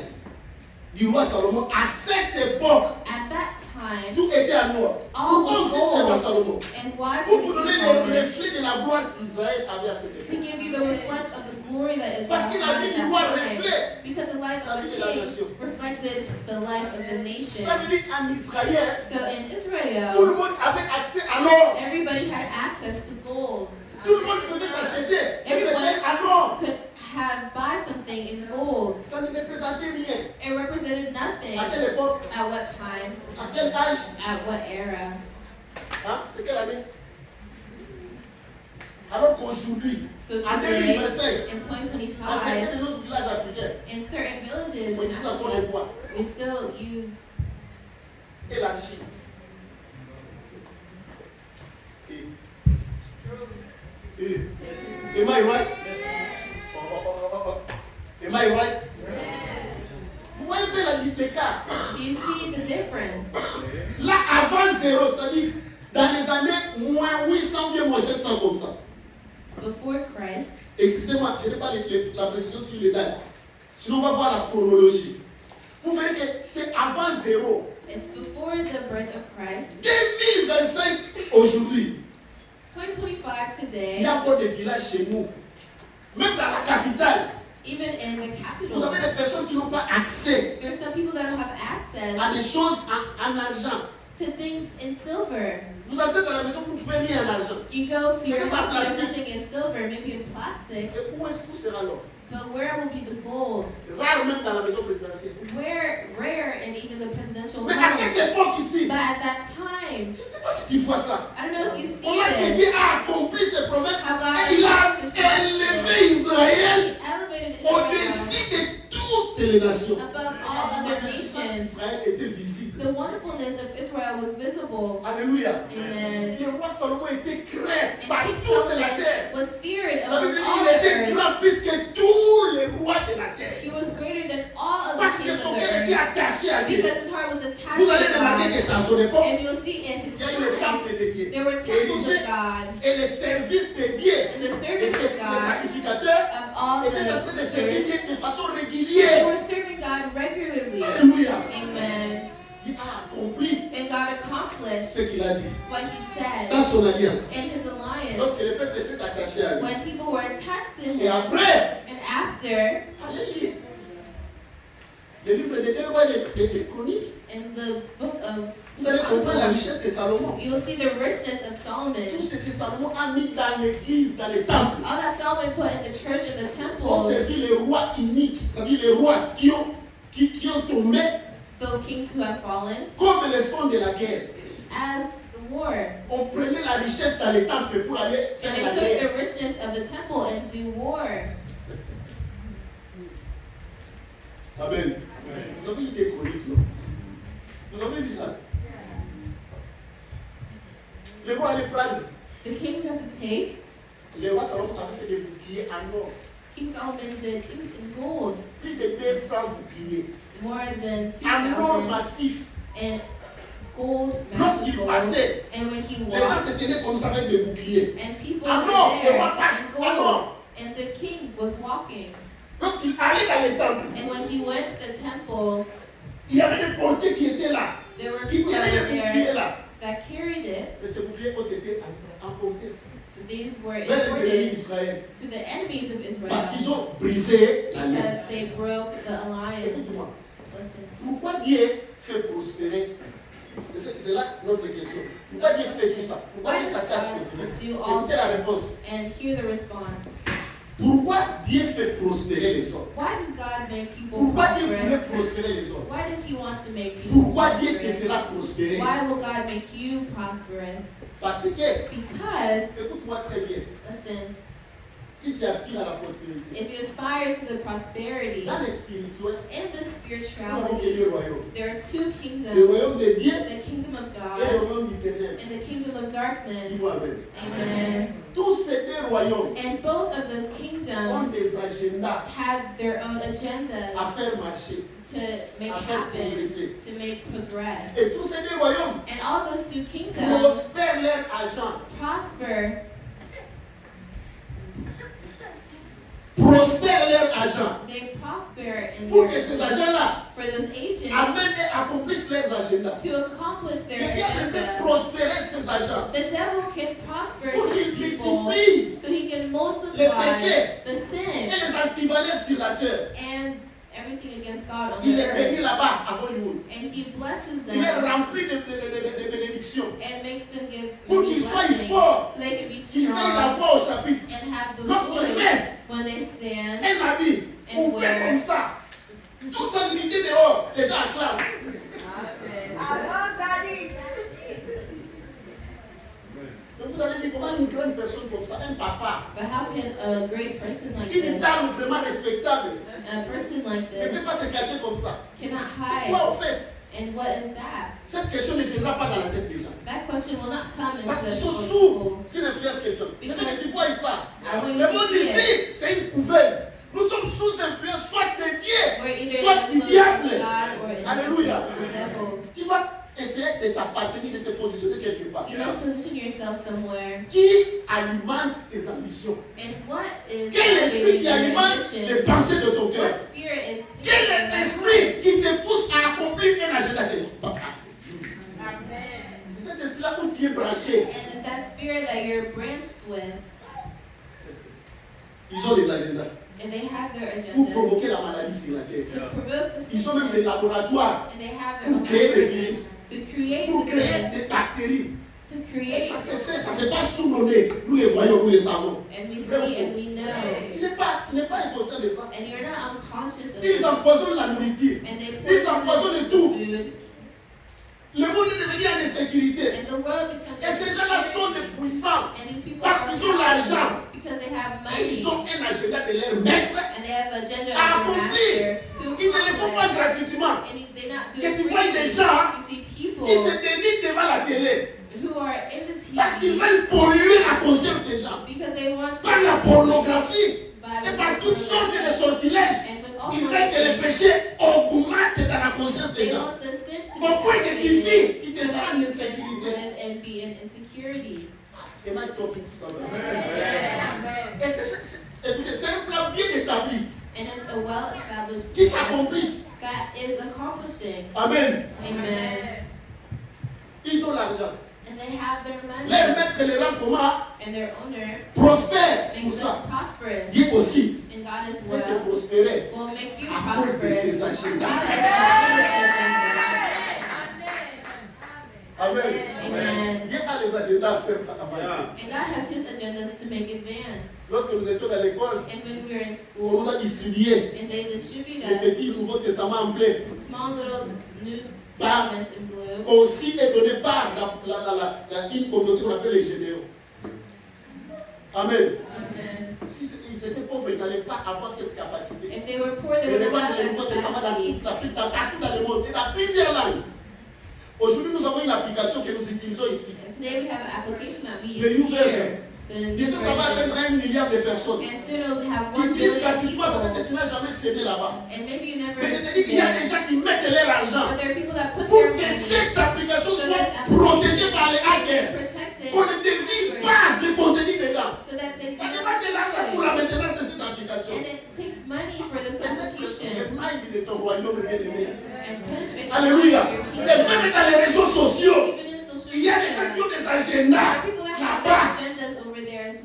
[SPEAKER 1] du roi Salomon, à cette époque,
[SPEAKER 2] At that time,
[SPEAKER 1] tout était en or.
[SPEAKER 2] all
[SPEAKER 1] Pourquoi
[SPEAKER 2] was
[SPEAKER 1] aussi le roi
[SPEAKER 2] gold.
[SPEAKER 1] Salomon?
[SPEAKER 2] And why
[SPEAKER 1] Pour
[SPEAKER 2] did
[SPEAKER 1] vous donner
[SPEAKER 2] King
[SPEAKER 1] le
[SPEAKER 2] Solomon?
[SPEAKER 1] reflet de la gloire qu'Israël avait à cette
[SPEAKER 2] To
[SPEAKER 1] époque.
[SPEAKER 2] give you the reflect of the glory that is
[SPEAKER 1] Parce que la vie du roi reflète
[SPEAKER 2] because the life
[SPEAKER 1] la
[SPEAKER 2] of
[SPEAKER 1] vie
[SPEAKER 2] the
[SPEAKER 1] de la
[SPEAKER 2] king
[SPEAKER 1] nation.
[SPEAKER 2] reflected the life of the nation.
[SPEAKER 1] Ça veut dire en Israël,
[SPEAKER 2] So in
[SPEAKER 1] tout le
[SPEAKER 2] Israel,
[SPEAKER 1] monde avait accès à l'or.
[SPEAKER 2] everybody had access to gold.
[SPEAKER 1] Tout le monde pouvait s'acheter des
[SPEAKER 2] Everyone
[SPEAKER 1] vaisselles en or.
[SPEAKER 2] could buy something in gold.
[SPEAKER 1] Ça ne représentait rien.
[SPEAKER 2] It represented nothing.
[SPEAKER 1] À quelle époque?
[SPEAKER 2] At what time?
[SPEAKER 1] À quel âge?
[SPEAKER 2] At what era?
[SPEAKER 1] Hein? C'est quelle année? Alors qu'aujourd'hui,
[SPEAKER 2] So
[SPEAKER 1] en
[SPEAKER 2] today,
[SPEAKER 1] 2025,
[SPEAKER 2] in
[SPEAKER 1] dans certains
[SPEAKER 2] 2025,
[SPEAKER 1] de nos villages africains,
[SPEAKER 2] in certain villages
[SPEAKER 1] on
[SPEAKER 2] in
[SPEAKER 1] utilise encore le
[SPEAKER 2] Africa,
[SPEAKER 1] bois
[SPEAKER 2] we still use
[SPEAKER 1] et l'argile. Am I right? Am I right? Vous voyez bien l'écart.
[SPEAKER 2] Do you see the difference?
[SPEAKER 1] Là, avant zéro, c'est-à-dire dans les années moins 800 bien moins 700 comme ça.
[SPEAKER 2] Before Christ,
[SPEAKER 1] Excusez-moi, je n'ai pas la précision sur les dates. Sinon, on va voir la chronologie. Vous verrez que c'est avant zéro.
[SPEAKER 2] it's before the birth of Christ.
[SPEAKER 1] 2025 aujourd'hui,
[SPEAKER 2] 2025
[SPEAKER 1] il y
[SPEAKER 2] today,
[SPEAKER 1] a encore des villages chez nous. Même dans la capitale,
[SPEAKER 2] even in the
[SPEAKER 1] vous avez
[SPEAKER 2] capital,
[SPEAKER 1] des personnes qui n'ont pas accès
[SPEAKER 2] there are some people that don't have
[SPEAKER 1] à
[SPEAKER 2] access
[SPEAKER 1] des choses en argent.
[SPEAKER 2] to things in silver.
[SPEAKER 1] Vous entrez dans la maison, vous ne trouvez rien en argent.
[SPEAKER 2] You go to your
[SPEAKER 1] Maybe
[SPEAKER 2] house, there's
[SPEAKER 1] plastic.
[SPEAKER 2] nothing in silver, maybe in plastic,
[SPEAKER 1] Et où est-ce que sera l'or?
[SPEAKER 2] but where will be the gold?
[SPEAKER 1] Rare même dans la maison présidentielle.
[SPEAKER 2] Where, rare in even the presidential
[SPEAKER 1] Mais à cette
[SPEAKER 2] home.
[SPEAKER 1] époque ici,
[SPEAKER 2] But at that time,
[SPEAKER 1] je ne sais pas si tu vois ça.
[SPEAKER 2] I don't know if you see
[SPEAKER 1] Comment est-ce que Dieu
[SPEAKER 2] this.
[SPEAKER 1] a accompli ses promesses
[SPEAKER 2] How God
[SPEAKER 1] et il a
[SPEAKER 2] accomplished his
[SPEAKER 1] élevé
[SPEAKER 2] promises.
[SPEAKER 1] Israël
[SPEAKER 2] He elevated Israel
[SPEAKER 1] au-dessus de toutes les nations.
[SPEAKER 2] above all other nations.
[SPEAKER 1] Israël était visible.
[SPEAKER 2] The wonderfulness of Israel was visible.
[SPEAKER 1] Alléluia.
[SPEAKER 2] Amen.
[SPEAKER 1] Le roi Salomon était craint
[SPEAKER 2] And
[SPEAKER 1] par
[SPEAKER 2] King
[SPEAKER 1] toute la
[SPEAKER 2] Solomon
[SPEAKER 1] terre.
[SPEAKER 2] was feared
[SPEAKER 1] Ça veut
[SPEAKER 2] among
[SPEAKER 1] dire
[SPEAKER 2] all
[SPEAKER 1] qu'il
[SPEAKER 2] the
[SPEAKER 1] était
[SPEAKER 2] earth.
[SPEAKER 1] grand plus que tous les rois de la terre.
[SPEAKER 2] He was greater than all of
[SPEAKER 1] Parce
[SPEAKER 2] the
[SPEAKER 1] que
[SPEAKER 2] kings
[SPEAKER 1] son
[SPEAKER 2] of the
[SPEAKER 1] cœur était
[SPEAKER 2] earth.
[SPEAKER 1] attaché à Dieu.
[SPEAKER 2] Because his heart was attached
[SPEAKER 1] Vous allez
[SPEAKER 2] to
[SPEAKER 1] remarquer que
[SPEAKER 2] God.
[SPEAKER 1] c'est à son époque,
[SPEAKER 2] And you'll see in his
[SPEAKER 1] il y a eu le
[SPEAKER 2] time,
[SPEAKER 1] temple de Dieu.
[SPEAKER 2] there were temples
[SPEAKER 1] érigé
[SPEAKER 2] of God.
[SPEAKER 1] et le service de Dieu.
[SPEAKER 2] And the
[SPEAKER 1] Les
[SPEAKER 2] service of God,
[SPEAKER 1] sacrificateurs
[SPEAKER 2] of all
[SPEAKER 1] étaient en train de
[SPEAKER 2] the
[SPEAKER 1] servir
[SPEAKER 2] service,
[SPEAKER 1] Dieu de façon
[SPEAKER 2] they
[SPEAKER 1] régulière.
[SPEAKER 2] were serving God regularly.
[SPEAKER 1] Alléluia.
[SPEAKER 2] Amen.
[SPEAKER 1] Il a accompli
[SPEAKER 2] And God accomplished
[SPEAKER 1] ce qu'il a dit
[SPEAKER 2] what he said
[SPEAKER 1] dans son alliance.
[SPEAKER 2] in his alliance.
[SPEAKER 1] Lorsque le peuple s'est attaché à lui.
[SPEAKER 2] When people were attached to
[SPEAKER 1] Et
[SPEAKER 2] him,
[SPEAKER 1] après,
[SPEAKER 2] and after,
[SPEAKER 1] allez lire le livre des deux rois des chroniques.
[SPEAKER 2] in the book of
[SPEAKER 1] Vous allez comprendre la richesse de Salomon.
[SPEAKER 2] you'll see the richness of
[SPEAKER 1] Tout
[SPEAKER 2] Solomon.
[SPEAKER 1] ce que Salomon a mis dans l'église, dans les temples,
[SPEAKER 2] All that Solomon put in the church and the
[SPEAKER 1] ont
[SPEAKER 2] temples,
[SPEAKER 1] servi les rois uniques, c'est-à-dire les rois qui ont tombé
[SPEAKER 2] the kings who have fallen,
[SPEAKER 1] comme les fonds de la guerre.
[SPEAKER 2] as the war.
[SPEAKER 1] On prenait la richesse dans les temples pour aller
[SPEAKER 2] And
[SPEAKER 1] faire
[SPEAKER 2] they
[SPEAKER 1] la
[SPEAKER 2] took
[SPEAKER 1] guerre.
[SPEAKER 2] the richness of the temple and do war.
[SPEAKER 1] Amen. Vous avez lu des chroniques, non? Vous avez vu ça? Les rois allaient prendre.
[SPEAKER 2] The kings had to take.
[SPEAKER 1] Les rois Salomon avaient fait des boucliers en or.
[SPEAKER 2] King Solomon did things in gold,
[SPEAKER 1] Plus de 200 boucliers.
[SPEAKER 2] more than
[SPEAKER 1] En or
[SPEAKER 2] 2,000
[SPEAKER 1] massif.
[SPEAKER 2] and gold, massive
[SPEAKER 1] Lorsqu'il
[SPEAKER 2] gold.
[SPEAKER 1] passait,
[SPEAKER 2] And when he
[SPEAKER 1] les gens
[SPEAKER 2] walked,
[SPEAKER 1] se tenaient comme ça avec des boucliers.
[SPEAKER 2] and people
[SPEAKER 1] En
[SPEAKER 2] were
[SPEAKER 1] or, le
[SPEAKER 2] there
[SPEAKER 1] roi passe
[SPEAKER 2] in
[SPEAKER 1] en
[SPEAKER 2] gold,
[SPEAKER 1] or.
[SPEAKER 2] and the king was walking.
[SPEAKER 1] Lorsqu'il allait dans les temples,
[SPEAKER 2] And when he went to the temple,
[SPEAKER 1] il y avait des portiers qui étaient là,
[SPEAKER 2] there were
[SPEAKER 1] qui
[SPEAKER 2] people
[SPEAKER 1] tenaient les
[SPEAKER 2] in
[SPEAKER 1] boucliers
[SPEAKER 2] there
[SPEAKER 1] là.
[SPEAKER 2] that carried it.
[SPEAKER 1] Mais ces boucliers ont été emportés.
[SPEAKER 2] these were
[SPEAKER 1] vers les ennemis
[SPEAKER 2] imported
[SPEAKER 1] d'Israël.
[SPEAKER 2] to the enemies of Israel
[SPEAKER 1] Parce qu'ils ont brisé l'alliance.
[SPEAKER 2] because they broke the alliance.
[SPEAKER 1] Écoute-moi.
[SPEAKER 2] Listen.
[SPEAKER 1] Pourquoi Dieu fait prospérer? C'est là notre question. Pourquoi Dieu fait tout ça? Pourquoi
[SPEAKER 2] Why
[SPEAKER 1] Dieu
[SPEAKER 2] does
[SPEAKER 1] s'attache
[SPEAKER 2] God
[SPEAKER 1] prospérer?
[SPEAKER 2] do all
[SPEAKER 1] Écoutez la réponse.
[SPEAKER 2] this? And hear the response.
[SPEAKER 1] Pourquoi Dieu fait prospérer les hommes?
[SPEAKER 2] Why does God make people
[SPEAKER 1] Pourquoi Dieu voulait
[SPEAKER 2] prosperous?
[SPEAKER 1] prospérer les hommes?
[SPEAKER 2] Why does He want to make people
[SPEAKER 1] Pourquoi Dieu te
[SPEAKER 2] prosperous?
[SPEAKER 1] fera prospérer?
[SPEAKER 2] Why will God make you prosperous?
[SPEAKER 1] Parce que,
[SPEAKER 2] Because,
[SPEAKER 1] écoute-moi très bien,
[SPEAKER 2] listen,
[SPEAKER 1] si tu aspires à la prospérité,
[SPEAKER 2] if you aspire to the prosperity,
[SPEAKER 1] dans le spirituel,
[SPEAKER 2] in the
[SPEAKER 1] nous avons
[SPEAKER 2] spirituality,
[SPEAKER 1] deux royaumes.
[SPEAKER 2] there are two
[SPEAKER 1] Le
[SPEAKER 2] kingdoms,
[SPEAKER 1] royaume de Dieu
[SPEAKER 2] the kingdom of
[SPEAKER 1] et le
[SPEAKER 2] God
[SPEAKER 1] royaume du ténèbre.
[SPEAKER 2] and the kingdom of darkness.
[SPEAKER 1] Dis-moi amen.
[SPEAKER 2] Amen.
[SPEAKER 1] Tous ces deux royaumes
[SPEAKER 2] And both of those
[SPEAKER 1] ont
[SPEAKER 2] kingdoms
[SPEAKER 1] des agendas
[SPEAKER 2] had their own
[SPEAKER 1] à
[SPEAKER 2] agendas
[SPEAKER 1] faire marcher,
[SPEAKER 2] to make
[SPEAKER 1] à faire
[SPEAKER 2] happen,
[SPEAKER 1] progresser.
[SPEAKER 2] to make progress.
[SPEAKER 1] Et tous ces deux royaumes
[SPEAKER 2] And all those two kingdoms
[SPEAKER 1] prospèrent leur agent.
[SPEAKER 2] prosper,
[SPEAKER 1] Prospèrent leur agent.
[SPEAKER 2] they prosper in
[SPEAKER 1] Pour
[SPEAKER 2] their
[SPEAKER 1] que ces agents-là
[SPEAKER 2] for those agents
[SPEAKER 1] amènent et accomplissent leurs agendas.
[SPEAKER 2] to accomplish their
[SPEAKER 1] Le diable peut
[SPEAKER 2] agenda.
[SPEAKER 1] prospérer ces agents
[SPEAKER 2] The devil can prosper
[SPEAKER 1] pour
[SPEAKER 2] his
[SPEAKER 1] qu'ils
[SPEAKER 2] people
[SPEAKER 1] multiplient
[SPEAKER 2] so he can
[SPEAKER 1] les
[SPEAKER 2] multiply
[SPEAKER 1] péchés
[SPEAKER 2] the
[SPEAKER 1] et
[SPEAKER 2] sin
[SPEAKER 1] les antivaleurs sur la terre.
[SPEAKER 2] and everything against God on
[SPEAKER 1] Il
[SPEAKER 2] the
[SPEAKER 1] est béni
[SPEAKER 2] earth.
[SPEAKER 1] là-bas à Hollywood.
[SPEAKER 2] And he blesses
[SPEAKER 1] Il est
[SPEAKER 2] them
[SPEAKER 1] rempli de bénédictions.
[SPEAKER 2] and makes them give
[SPEAKER 1] Pour
[SPEAKER 2] many
[SPEAKER 1] qu'ils soient
[SPEAKER 2] blessings
[SPEAKER 1] forts,
[SPEAKER 2] so they can be
[SPEAKER 1] Qu'ils aient la
[SPEAKER 2] strong
[SPEAKER 1] voix au chapitre.
[SPEAKER 2] and have the
[SPEAKER 1] Lorsqu'ils
[SPEAKER 2] voice
[SPEAKER 1] mettent
[SPEAKER 2] when they stand.
[SPEAKER 1] un habit
[SPEAKER 2] And
[SPEAKER 1] coupé
[SPEAKER 2] where-
[SPEAKER 1] comme ça, toute sa unité dehors, les gens acclament. Mais vous allez dire comment une grande personne comme ça, un papa,
[SPEAKER 2] But how can a great person like
[SPEAKER 1] une
[SPEAKER 2] this,
[SPEAKER 1] dame vraiment respectable,
[SPEAKER 2] a person like
[SPEAKER 1] ne peut
[SPEAKER 2] this,
[SPEAKER 1] pas se cacher comme ça?
[SPEAKER 2] cannot
[SPEAKER 1] C'est quoi
[SPEAKER 2] hide?
[SPEAKER 1] au fait?
[SPEAKER 2] And what is that?
[SPEAKER 1] Cette question ne viendra pas dans la tête des gens.
[SPEAKER 2] That question will not come
[SPEAKER 1] Parce
[SPEAKER 2] into
[SPEAKER 1] qu'ils sont
[SPEAKER 2] the
[SPEAKER 1] sourds s'ils influencent quelqu'un. Je veux que tu vois ça.
[SPEAKER 2] I want you
[SPEAKER 1] Le
[SPEAKER 2] to
[SPEAKER 1] monde
[SPEAKER 2] see it.
[SPEAKER 1] ici, c'est une couveuse. Nous sommes sous influence soit de Dieu,
[SPEAKER 2] We're either
[SPEAKER 1] soit
[SPEAKER 2] in
[SPEAKER 1] du
[SPEAKER 2] the
[SPEAKER 1] diable.
[SPEAKER 2] influence of God or in the
[SPEAKER 1] Alléluia.
[SPEAKER 2] influence of the devil.
[SPEAKER 1] Tu dois essayer de t'appartenir, de te positionner quelque part.
[SPEAKER 2] You must position yourself somewhere.
[SPEAKER 1] Qui alimente tes ambitions?
[SPEAKER 2] And what is
[SPEAKER 1] Quel esprit qui
[SPEAKER 2] motivating your
[SPEAKER 1] alimente les
[SPEAKER 2] ambitions?
[SPEAKER 1] pensées de ton cœur?
[SPEAKER 2] What spirit is
[SPEAKER 1] Quel
[SPEAKER 2] thinking
[SPEAKER 1] est
[SPEAKER 2] in that
[SPEAKER 1] l'esprit
[SPEAKER 2] heart?
[SPEAKER 1] qui te pousse à accomplir un agenda quelque? C'est cet esprit-là où tu es branché.
[SPEAKER 2] And is that spirit that you're branched with?
[SPEAKER 1] Ils ont des agendas
[SPEAKER 2] And they have their
[SPEAKER 1] pour
[SPEAKER 2] agendas
[SPEAKER 1] provoquer la maladie sur la terre.
[SPEAKER 2] to provoke the
[SPEAKER 1] Ils ont même des
[SPEAKER 2] sickness.
[SPEAKER 1] laboratoires
[SPEAKER 2] And they have their
[SPEAKER 1] pour
[SPEAKER 2] own
[SPEAKER 1] créer des
[SPEAKER 2] laboratories
[SPEAKER 1] virus,
[SPEAKER 2] to create
[SPEAKER 1] pour
[SPEAKER 2] the
[SPEAKER 1] créer
[SPEAKER 2] virus,
[SPEAKER 1] des bactéries.
[SPEAKER 2] to
[SPEAKER 1] Et
[SPEAKER 2] create,
[SPEAKER 1] ça se fait, ça se passe sous nos nez. Nous les voyons, nous les savons.
[SPEAKER 2] and we
[SPEAKER 1] Vrai ou
[SPEAKER 2] see
[SPEAKER 1] faux?
[SPEAKER 2] and we know.
[SPEAKER 1] Tu n'es pas inconscient de ça.
[SPEAKER 2] And you're not unconscious of
[SPEAKER 1] Ils
[SPEAKER 2] it.
[SPEAKER 1] empoisonnent la nourriture.
[SPEAKER 2] And they
[SPEAKER 1] Ils empoisonnent
[SPEAKER 2] poison
[SPEAKER 1] tout.
[SPEAKER 2] the food,
[SPEAKER 1] Le monde est devenu en insécurité.
[SPEAKER 2] and the world becomes
[SPEAKER 1] Et ces gens-là sont des puissants.
[SPEAKER 2] and these people
[SPEAKER 1] Parce
[SPEAKER 2] are
[SPEAKER 1] qu'ils ont l'argent.
[SPEAKER 2] powerful because they have
[SPEAKER 1] Et ils
[SPEAKER 2] money
[SPEAKER 1] ont un agenda de leur maître.
[SPEAKER 2] and they have a agenda
[SPEAKER 1] à
[SPEAKER 2] of their
[SPEAKER 1] accomplir.
[SPEAKER 2] master to
[SPEAKER 1] Ils ne le font pas
[SPEAKER 2] accomplish.
[SPEAKER 1] gratuitement.
[SPEAKER 2] And they not do
[SPEAKER 1] Que
[SPEAKER 2] it
[SPEAKER 1] tu vois des
[SPEAKER 2] freely.
[SPEAKER 1] gens
[SPEAKER 2] You see people
[SPEAKER 1] Qui se délitent devant la télé.
[SPEAKER 2] who are in the
[SPEAKER 1] Parce qu'ils
[SPEAKER 2] TV
[SPEAKER 1] veulent polluer la conscience des gens.
[SPEAKER 2] because they want to
[SPEAKER 1] Par la pornographie.
[SPEAKER 2] by
[SPEAKER 1] Et par toutes sortes de sortilèges.
[SPEAKER 2] and with all
[SPEAKER 1] Ils
[SPEAKER 2] sorts
[SPEAKER 1] veulent que le
[SPEAKER 2] of
[SPEAKER 1] péché augmente dans la conscience des
[SPEAKER 2] they
[SPEAKER 1] gens.
[SPEAKER 2] want the sin to
[SPEAKER 1] Au point que tu vis,
[SPEAKER 2] activated
[SPEAKER 1] tu te
[SPEAKER 2] so
[SPEAKER 1] sens
[SPEAKER 2] that
[SPEAKER 1] en
[SPEAKER 2] you can
[SPEAKER 1] insécurité.
[SPEAKER 2] live and be in insecurity.
[SPEAKER 1] Et moi, je talking to somebody. Et écoutez, c'est un plan bien établi
[SPEAKER 2] And it's a well-established
[SPEAKER 1] qui
[SPEAKER 2] plan
[SPEAKER 1] s'accomplisse.
[SPEAKER 2] that is accomplishing.
[SPEAKER 1] Amen.
[SPEAKER 2] Amen.
[SPEAKER 1] Ils ont l'argent.
[SPEAKER 2] And they have their money
[SPEAKER 1] Leur maître les rend comment?
[SPEAKER 2] and their owner
[SPEAKER 1] Prospère. Pour
[SPEAKER 2] makes
[SPEAKER 1] ça.
[SPEAKER 2] them prosperous.
[SPEAKER 1] Dieu aussi
[SPEAKER 2] And God as
[SPEAKER 1] fait te
[SPEAKER 2] well
[SPEAKER 1] prospérer
[SPEAKER 2] will make you
[SPEAKER 1] à cause de
[SPEAKER 2] prosperous
[SPEAKER 1] ses
[SPEAKER 2] because of
[SPEAKER 1] agendas.
[SPEAKER 2] his agenda.
[SPEAKER 1] Amen.
[SPEAKER 2] Amen.
[SPEAKER 1] Dieu a les agendas à faire avancer.
[SPEAKER 2] And God has his agendas to make advance.
[SPEAKER 1] Lorsque nous étions à l'école,
[SPEAKER 2] And when we were in
[SPEAKER 1] on
[SPEAKER 2] school
[SPEAKER 1] nous a distribué
[SPEAKER 2] and they distribute
[SPEAKER 1] les petits
[SPEAKER 2] us
[SPEAKER 1] Nouveaux Testaments en bleu.
[SPEAKER 2] small little New Testaments in blue,
[SPEAKER 1] Aussi est donné par une communauté qu'on appelle les généraux. Amen.
[SPEAKER 2] Amen.
[SPEAKER 1] Si ils étaient pauvres, ils n'allaient pas avoir cette capacité.
[SPEAKER 2] If they were poor, they
[SPEAKER 1] De
[SPEAKER 2] would not
[SPEAKER 1] répandre
[SPEAKER 2] have
[SPEAKER 1] le Nouveau
[SPEAKER 2] that
[SPEAKER 1] Testament dans
[SPEAKER 2] capacity.
[SPEAKER 1] toute l'Afrique, partout dans le monde, et dans plusieurs langues. Aujourd'hui, nous avons une application que nous utilisons ici.
[SPEAKER 2] And today we have an application that we
[SPEAKER 1] The
[SPEAKER 2] use
[SPEAKER 1] new version.
[SPEAKER 2] here. The new
[SPEAKER 1] Bientôt, ça va
[SPEAKER 2] version.
[SPEAKER 1] atteindre 1 milliard de personnes
[SPEAKER 2] And soon we'll have
[SPEAKER 1] qui
[SPEAKER 2] 1
[SPEAKER 1] utilisent
[SPEAKER 2] billion
[SPEAKER 1] gratuitement.
[SPEAKER 2] people.
[SPEAKER 1] Peut-être que tu n'as jamais sémé là-bas.
[SPEAKER 2] And maybe you never
[SPEAKER 1] Mais je te dis qu'il y a des gens qui mettent leur argent
[SPEAKER 2] but there are people that put
[SPEAKER 1] pour
[SPEAKER 2] their
[SPEAKER 1] que
[SPEAKER 2] money
[SPEAKER 1] cette application
[SPEAKER 2] so
[SPEAKER 1] soit
[SPEAKER 2] that
[SPEAKER 1] protégée par les hackers.
[SPEAKER 2] protected
[SPEAKER 1] Qu'on ne dévie pas le contenu dedans.
[SPEAKER 2] so that they
[SPEAKER 1] Ça
[SPEAKER 2] do
[SPEAKER 1] n'est pas de l'argent pour la
[SPEAKER 2] not destroy.
[SPEAKER 1] maintenance de cette application.
[SPEAKER 2] And it takes money for this
[SPEAKER 1] Le
[SPEAKER 2] application
[SPEAKER 1] mind de ton royaume bien-aimé.
[SPEAKER 2] and penetrate the
[SPEAKER 1] Alléluia.
[SPEAKER 2] mind of your
[SPEAKER 1] Et
[SPEAKER 2] kingdom.
[SPEAKER 1] même dans les réseaux sociaux,
[SPEAKER 2] Even in social
[SPEAKER 1] il y a des gens
[SPEAKER 2] media,
[SPEAKER 1] qui ont des
[SPEAKER 2] there
[SPEAKER 1] agendas
[SPEAKER 2] are people that have
[SPEAKER 1] là-bas.
[SPEAKER 2] their agendas over there as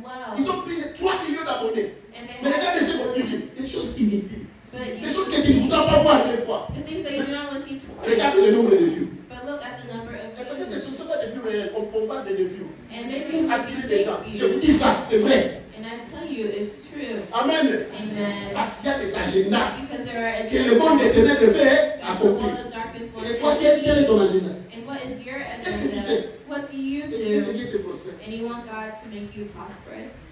[SPEAKER 1] choses que tu ne voudras pas voir des fois.
[SPEAKER 2] The things that you do not want to see twice.
[SPEAKER 1] Regarde le nombre de vues.
[SPEAKER 2] But look at the number
[SPEAKER 1] Et
[SPEAKER 2] of
[SPEAKER 1] peut-être que ce
[SPEAKER 2] views.
[SPEAKER 1] ne sont pas des vues réelles, on parle de des vues.
[SPEAKER 2] And maybe it
[SPEAKER 1] Attirer
[SPEAKER 2] would
[SPEAKER 1] des
[SPEAKER 2] be
[SPEAKER 1] gens.
[SPEAKER 2] fake
[SPEAKER 1] Je vous
[SPEAKER 2] views.
[SPEAKER 1] dis ça, c'est vrai.
[SPEAKER 2] And I tell you, it's true.
[SPEAKER 1] Amen.
[SPEAKER 2] Amen.
[SPEAKER 1] Parce qu'il y a des agendas
[SPEAKER 2] Because there are
[SPEAKER 1] que le monde des
[SPEAKER 2] agendas
[SPEAKER 1] ténèbres veut
[SPEAKER 2] that the
[SPEAKER 1] accomplir.
[SPEAKER 2] world of darkness wants
[SPEAKER 1] Et toi,
[SPEAKER 2] to
[SPEAKER 1] quel est
[SPEAKER 2] achieve.
[SPEAKER 1] ton agenda?
[SPEAKER 2] And what is your
[SPEAKER 1] Qu'est-ce que tu
[SPEAKER 2] agenda?
[SPEAKER 1] fais?
[SPEAKER 2] What do you
[SPEAKER 1] Et tu veux que
[SPEAKER 2] do?
[SPEAKER 1] Dieu te prospère.
[SPEAKER 2] And you want God to make you prosperous?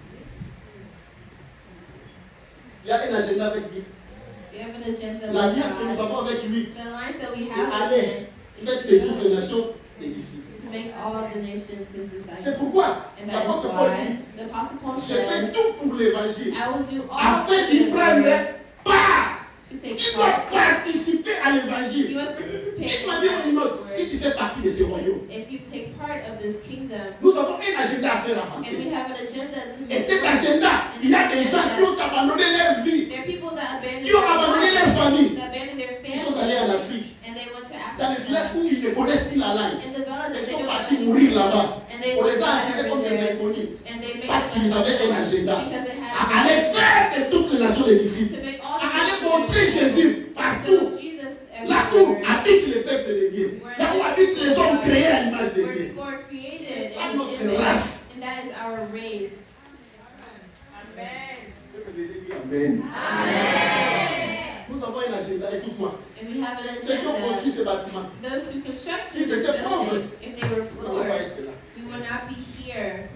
[SPEAKER 1] Il y a un agenda avec Dieu.
[SPEAKER 2] Do you have an agenda
[SPEAKER 1] L'alliance que
[SPEAKER 2] with
[SPEAKER 1] nous
[SPEAKER 2] God?
[SPEAKER 1] avons avec lui,
[SPEAKER 2] The alliance that we
[SPEAKER 1] c'est
[SPEAKER 2] have with
[SPEAKER 1] aller.
[SPEAKER 2] Him is
[SPEAKER 1] Faites
[SPEAKER 2] to
[SPEAKER 1] de toutes les
[SPEAKER 2] go,
[SPEAKER 1] nations des disciples.
[SPEAKER 2] to make all the nations His
[SPEAKER 1] C'est
[SPEAKER 2] disciples.
[SPEAKER 1] pourquoi
[SPEAKER 2] And that is
[SPEAKER 1] l'apôtre Paul
[SPEAKER 2] why
[SPEAKER 1] dit,
[SPEAKER 2] the Apostle Paul
[SPEAKER 1] j'ai fait
[SPEAKER 2] says,
[SPEAKER 1] tout pour l'évangile,
[SPEAKER 2] I will do all
[SPEAKER 1] afin d'y
[SPEAKER 2] things
[SPEAKER 1] prendre part.
[SPEAKER 2] to take
[SPEAKER 1] Tu dois
[SPEAKER 2] part.
[SPEAKER 1] participer à l'évangile.
[SPEAKER 2] You must participate
[SPEAKER 1] D'une
[SPEAKER 2] in
[SPEAKER 1] manière ou d'une autre,
[SPEAKER 2] that
[SPEAKER 1] si
[SPEAKER 2] word.
[SPEAKER 1] tu fais partie de ce royaume,
[SPEAKER 2] If you take part of this kingdom,
[SPEAKER 1] nous avons un agenda à faire
[SPEAKER 2] and
[SPEAKER 1] avancer.
[SPEAKER 2] we have an agenda to
[SPEAKER 1] Et
[SPEAKER 2] make
[SPEAKER 1] cet
[SPEAKER 2] forward.
[SPEAKER 1] agenda, il y a des gens qui ont abandonné leur vie,
[SPEAKER 2] There are people that abandoned
[SPEAKER 1] qui ont abandonné leur famille,
[SPEAKER 2] that abandoned their
[SPEAKER 1] qui sont allés en
[SPEAKER 2] family,
[SPEAKER 1] Afrique,
[SPEAKER 2] and they went to
[SPEAKER 1] dans les villages
[SPEAKER 2] Africa.
[SPEAKER 1] où ils ne connaissent ni la langue.
[SPEAKER 2] In the village,
[SPEAKER 1] Ils
[SPEAKER 2] they
[SPEAKER 1] sont
[SPEAKER 2] don't
[SPEAKER 1] partis
[SPEAKER 2] know
[SPEAKER 1] mourir
[SPEAKER 2] anything.
[SPEAKER 1] là-bas.
[SPEAKER 2] And they
[SPEAKER 1] On
[SPEAKER 2] went
[SPEAKER 1] les a enterrés comme des
[SPEAKER 2] there,
[SPEAKER 1] inconnus.
[SPEAKER 2] and they made
[SPEAKER 1] Parce qu'ils avaient un agenda
[SPEAKER 2] because they
[SPEAKER 1] à
[SPEAKER 2] had
[SPEAKER 1] aller faire de toutes les nations des disciples,
[SPEAKER 2] to make all
[SPEAKER 1] à aller
[SPEAKER 2] the
[SPEAKER 1] montrer Jésus partout.
[SPEAKER 2] so Jesus
[SPEAKER 1] Là où
[SPEAKER 2] everywhere,
[SPEAKER 1] habitent les peuples de Dieu, là où habitent les hommes créés à l'image de
[SPEAKER 2] where
[SPEAKER 1] Dieu.
[SPEAKER 2] people are created
[SPEAKER 1] C'est ça
[SPEAKER 2] in His
[SPEAKER 1] notre
[SPEAKER 2] image,
[SPEAKER 1] race.
[SPEAKER 2] and that is our race.
[SPEAKER 1] Le peuple de Dieu dit Amen. Nous avons un agenda, écoute-moi.
[SPEAKER 2] And we have an
[SPEAKER 1] Ceux qui ont construit
[SPEAKER 2] agenda.
[SPEAKER 1] ce bâtiment,
[SPEAKER 2] Those who constructed
[SPEAKER 1] Si
[SPEAKER 2] this
[SPEAKER 1] c'était pauvre,
[SPEAKER 2] building, if they were
[SPEAKER 1] nous n'allons
[SPEAKER 2] poor,
[SPEAKER 1] pas être là.
[SPEAKER 2] we would not be here.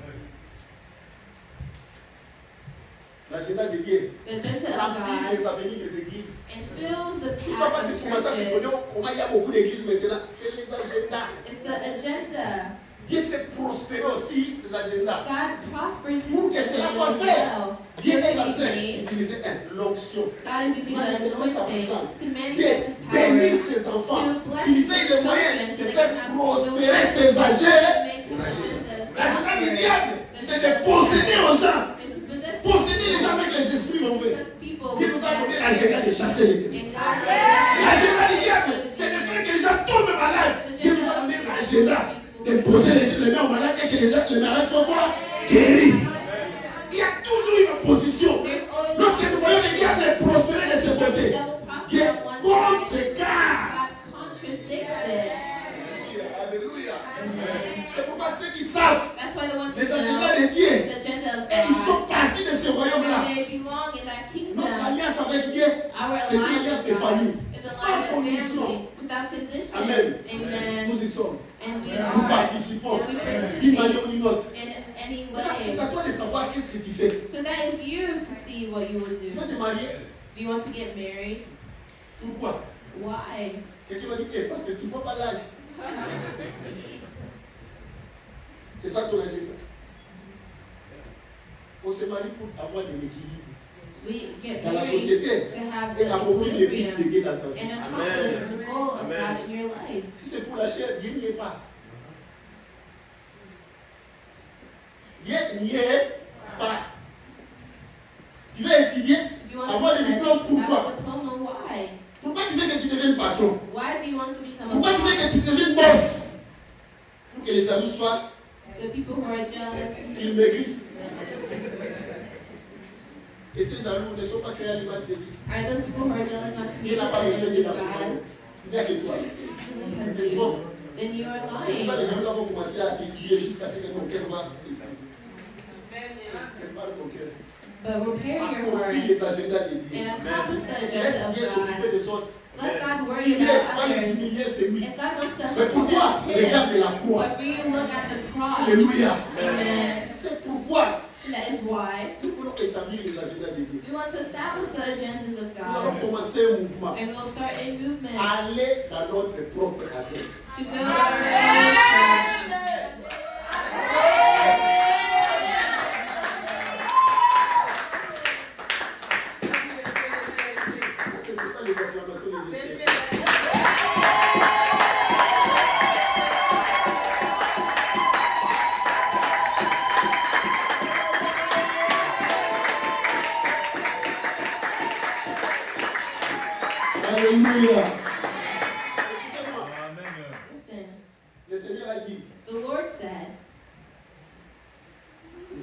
[SPEAKER 1] L'agenda de Dieu
[SPEAKER 2] The agenda of
[SPEAKER 1] remplit
[SPEAKER 2] God
[SPEAKER 1] les avenirs des églises.
[SPEAKER 2] and fills the
[SPEAKER 1] Tu ne vas pas
[SPEAKER 2] path
[SPEAKER 1] te
[SPEAKER 2] of
[SPEAKER 1] commencer à te
[SPEAKER 2] churches.
[SPEAKER 1] connaître comment il y a beaucoup d'églises maintenant. C'est les agendas.
[SPEAKER 2] It's the agenda.
[SPEAKER 1] Dieu fait prospérer aussi ces agendas.
[SPEAKER 2] God prospers His
[SPEAKER 1] Pour que cela
[SPEAKER 2] agenda
[SPEAKER 1] soit
[SPEAKER 2] as
[SPEAKER 1] fait,
[SPEAKER 2] well.
[SPEAKER 1] Dieu est en
[SPEAKER 2] So
[SPEAKER 1] train
[SPEAKER 2] we
[SPEAKER 1] d'utiliser l'onction.
[SPEAKER 2] God is using the
[SPEAKER 1] Manifester sa
[SPEAKER 2] anointing
[SPEAKER 1] puissance.
[SPEAKER 2] to manifest His
[SPEAKER 1] Bénir
[SPEAKER 2] power,
[SPEAKER 1] ses enfants.
[SPEAKER 2] to bless
[SPEAKER 1] Utiliser
[SPEAKER 2] His
[SPEAKER 1] les moyens
[SPEAKER 2] children,
[SPEAKER 1] de
[SPEAKER 2] so they
[SPEAKER 1] faire
[SPEAKER 2] can have
[SPEAKER 1] prospérer
[SPEAKER 2] the
[SPEAKER 1] ses
[SPEAKER 2] wisdom to
[SPEAKER 1] agendas.
[SPEAKER 2] make His agendas
[SPEAKER 1] L'agenda du
[SPEAKER 2] prosper.
[SPEAKER 1] diable, c'est de posséder aux gens.
[SPEAKER 2] It's to possess
[SPEAKER 1] Posséder les gens
[SPEAKER 2] people,
[SPEAKER 1] avec les esprits mauvais.
[SPEAKER 2] possess people
[SPEAKER 1] Dieu
[SPEAKER 2] with
[SPEAKER 1] nous a donné
[SPEAKER 2] bad
[SPEAKER 1] l'agenda de
[SPEAKER 2] spirits.
[SPEAKER 1] chasser les démons.
[SPEAKER 2] And God
[SPEAKER 1] L'agenda du
[SPEAKER 2] blesses
[SPEAKER 1] diable,
[SPEAKER 2] us
[SPEAKER 1] c'est de
[SPEAKER 2] with
[SPEAKER 1] faire que les gens tombent malades. Dieu nous a donné l'agenda de poser les mains aux malades et que les malades soient quoi? Guéris. Il y a toujours une opposition.
[SPEAKER 2] There's always
[SPEAKER 1] Lorsque nous voyons le diable prospérer de ce
[SPEAKER 2] the
[SPEAKER 1] côté,
[SPEAKER 2] devil prosper
[SPEAKER 1] Dieu
[SPEAKER 2] on one side.
[SPEAKER 1] contrecarre.
[SPEAKER 2] God contradicts it.
[SPEAKER 1] Alléluia.
[SPEAKER 2] Amen.
[SPEAKER 1] C'est pourquoi ceux qui savent
[SPEAKER 2] That's why the ones who
[SPEAKER 1] les agendas
[SPEAKER 2] know
[SPEAKER 1] de Dieu,
[SPEAKER 2] the agenda of
[SPEAKER 1] et ils
[SPEAKER 2] God,
[SPEAKER 1] sont partis de ce royaume-là.
[SPEAKER 2] and they belong in that kingdom.
[SPEAKER 1] Notre alliance avec Dieu,
[SPEAKER 2] Our
[SPEAKER 1] c'est une alliance
[SPEAKER 2] alliance
[SPEAKER 1] de
[SPEAKER 2] with
[SPEAKER 1] famille,
[SPEAKER 2] God is a
[SPEAKER 1] sans
[SPEAKER 2] alliance of
[SPEAKER 1] condition.
[SPEAKER 2] family, without condition.
[SPEAKER 1] Amen.
[SPEAKER 2] Amen.
[SPEAKER 1] Nous y sommes.
[SPEAKER 2] And we
[SPEAKER 1] Nous
[SPEAKER 2] are
[SPEAKER 1] participons
[SPEAKER 2] and we
[SPEAKER 1] d'une
[SPEAKER 2] participate
[SPEAKER 1] manière ou d'une autre.
[SPEAKER 2] in any
[SPEAKER 1] Maintenant, c'est à
[SPEAKER 2] way.
[SPEAKER 1] toi de savoir qu'est-ce que tu fais.
[SPEAKER 2] So that is you to see what you would
[SPEAKER 1] Tu
[SPEAKER 2] do.
[SPEAKER 1] veux te marier?
[SPEAKER 2] Do you want to get married?
[SPEAKER 1] Pourquoi?
[SPEAKER 2] Why?
[SPEAKER 1] Quelqu'un m'a dit, parce que tu ne vois pas l'âge. C'est ça ton agenda. On se marie pour avoir de l'équilibre
[SPEAKER 2] We get
[SPEAKER 1] dans la
[SPEAKER 2] married
[SPEAKER 1] société
[SPEAKER 2] to have
[SPEAKER 1] et
[SPEAKER 2] the
[SPEAKER 1] accomplir le but de
[SPEAKER 2] equilibrium
[SPEAKER 1] Dieu dans ta vie.
[SPEAKER 2] and accomplish the goal of God in your life.
[SPEAKER 1] Si c'est pour la chair, Dieu n'y est pas. Dieu n'y est pas. Tu veux étudier,
[SPEAKER 2] If you want
[SPEAKER 1] avoir
[SPEAKER 2] to
[SPEAKER 1] le diplôme,
[SPEAKER 2] study,
[SPEAKER 1] pourquoi?
[SPEAKER 2] have a diploma, why?
[SPEAKER 1] Pourquoi tu veux que tu deviennes patron?
[SPEAKER 2] Why do you want to become a
[SPEAKER 1] Pourquoi tu veux que
[SPEAKER 2] boss?
[SPEAKER 1] tu deviennes boss? Pour que les jaloux soient,
[SPEAKER 2] So people who are jealous,
[SPEAKER 1] qu'ils maigrissent. Et ces jaloux ne sont pas créés à l'image de Dieu.
[SPEAKER 2] are those people who are jealous not
[SPEAKER 1] Dieu
[SPEAKER 2] created
[SPEAKER 1] n'a pas besoin de
[SPEAKER 2] in
[SPEAKER 1] Dieu
[SPEAKER 2] the
[SPEAKER 1] dans ce
[SPEAKER 2] image of
[SPEAKER 1] monde.
[SPEAKER 2] God?
[SPEAKER 1] Il n'y a que toi.
[SPEAKER 2] Because
[SPEAKER 1] C'est
[SPEAKER 2] you,
[SPEAKER 1] bon.
[SPEAKER 2] then you are
[SPEAKER 1] C'est pourquoi les
[SPEAKER 2] lying.
[SPEAKER 1] jaloux vont commencer à t'aiguiller jusqu'à ce que ton cœur va s'épuiser. Prépare ton cœur.
[SPEAKER 2] But repair your
[SPEAKER 1] Accomplis
[SPEAKER 2] heart
[SPEAKER 1] les agendas de Dieu.
[SPEAKER 2] and accomplish the agenda
[SPEAKER 1] Laisse Dieu
[SPEAKER 2] of
[SPEAKER 1] s'occuper
[SPEAKER 2] God.
[SPEAKER 1] des autres.
[SPEAKER 2] Let God worry
[SPEAKER 1] Si Dieu va
[SPEAKER 2] about
[SPEAKER 1] les
[SPEAKER 2] others.
[SPEAKER 1] humilier, c'est lui.
[SPEAKER 2] If God wants to
[SPEAKER 1] Mais
[SPEAKER 2] humble
[SPEAKER 1] pour
[SPEAKER 2] them,
[SPEAKER 1] toi,
[SPEAKER 2] it's Him.
[SPEAKER 1] regarde la croix.
[SPEAKER 2] But for you, look at the cross.
[SPEAKER 1] Alléluia.
[SPEAKER 2] Amen.
[SPEAKER 1] C'est pourquoi
[SPEAKER 2] That is why
[SPEAKER 1] nous voulons établir les agendas de Dieu.
[SPEAKER 2] we want to establish the agendas of
[SPEAKER 1] Nous allons
[SPEAKER 2] God.
[SPEAKER 1] commencer un mouvement.
[SPEAKER 2] And we'll start a movement
[SPEAKER 1] Aller dans notre propre adresse.
[SPEAKER 2] to go to our own church.
[SPEAKER 1] C'est pas les acclamations de Jésus. Alléluia. Écoutez-moi,
[SPEAKER 2] Listen,
[SPEAKER 1] le Seigneur a dit,
[SPEAKER 2] the Lord said,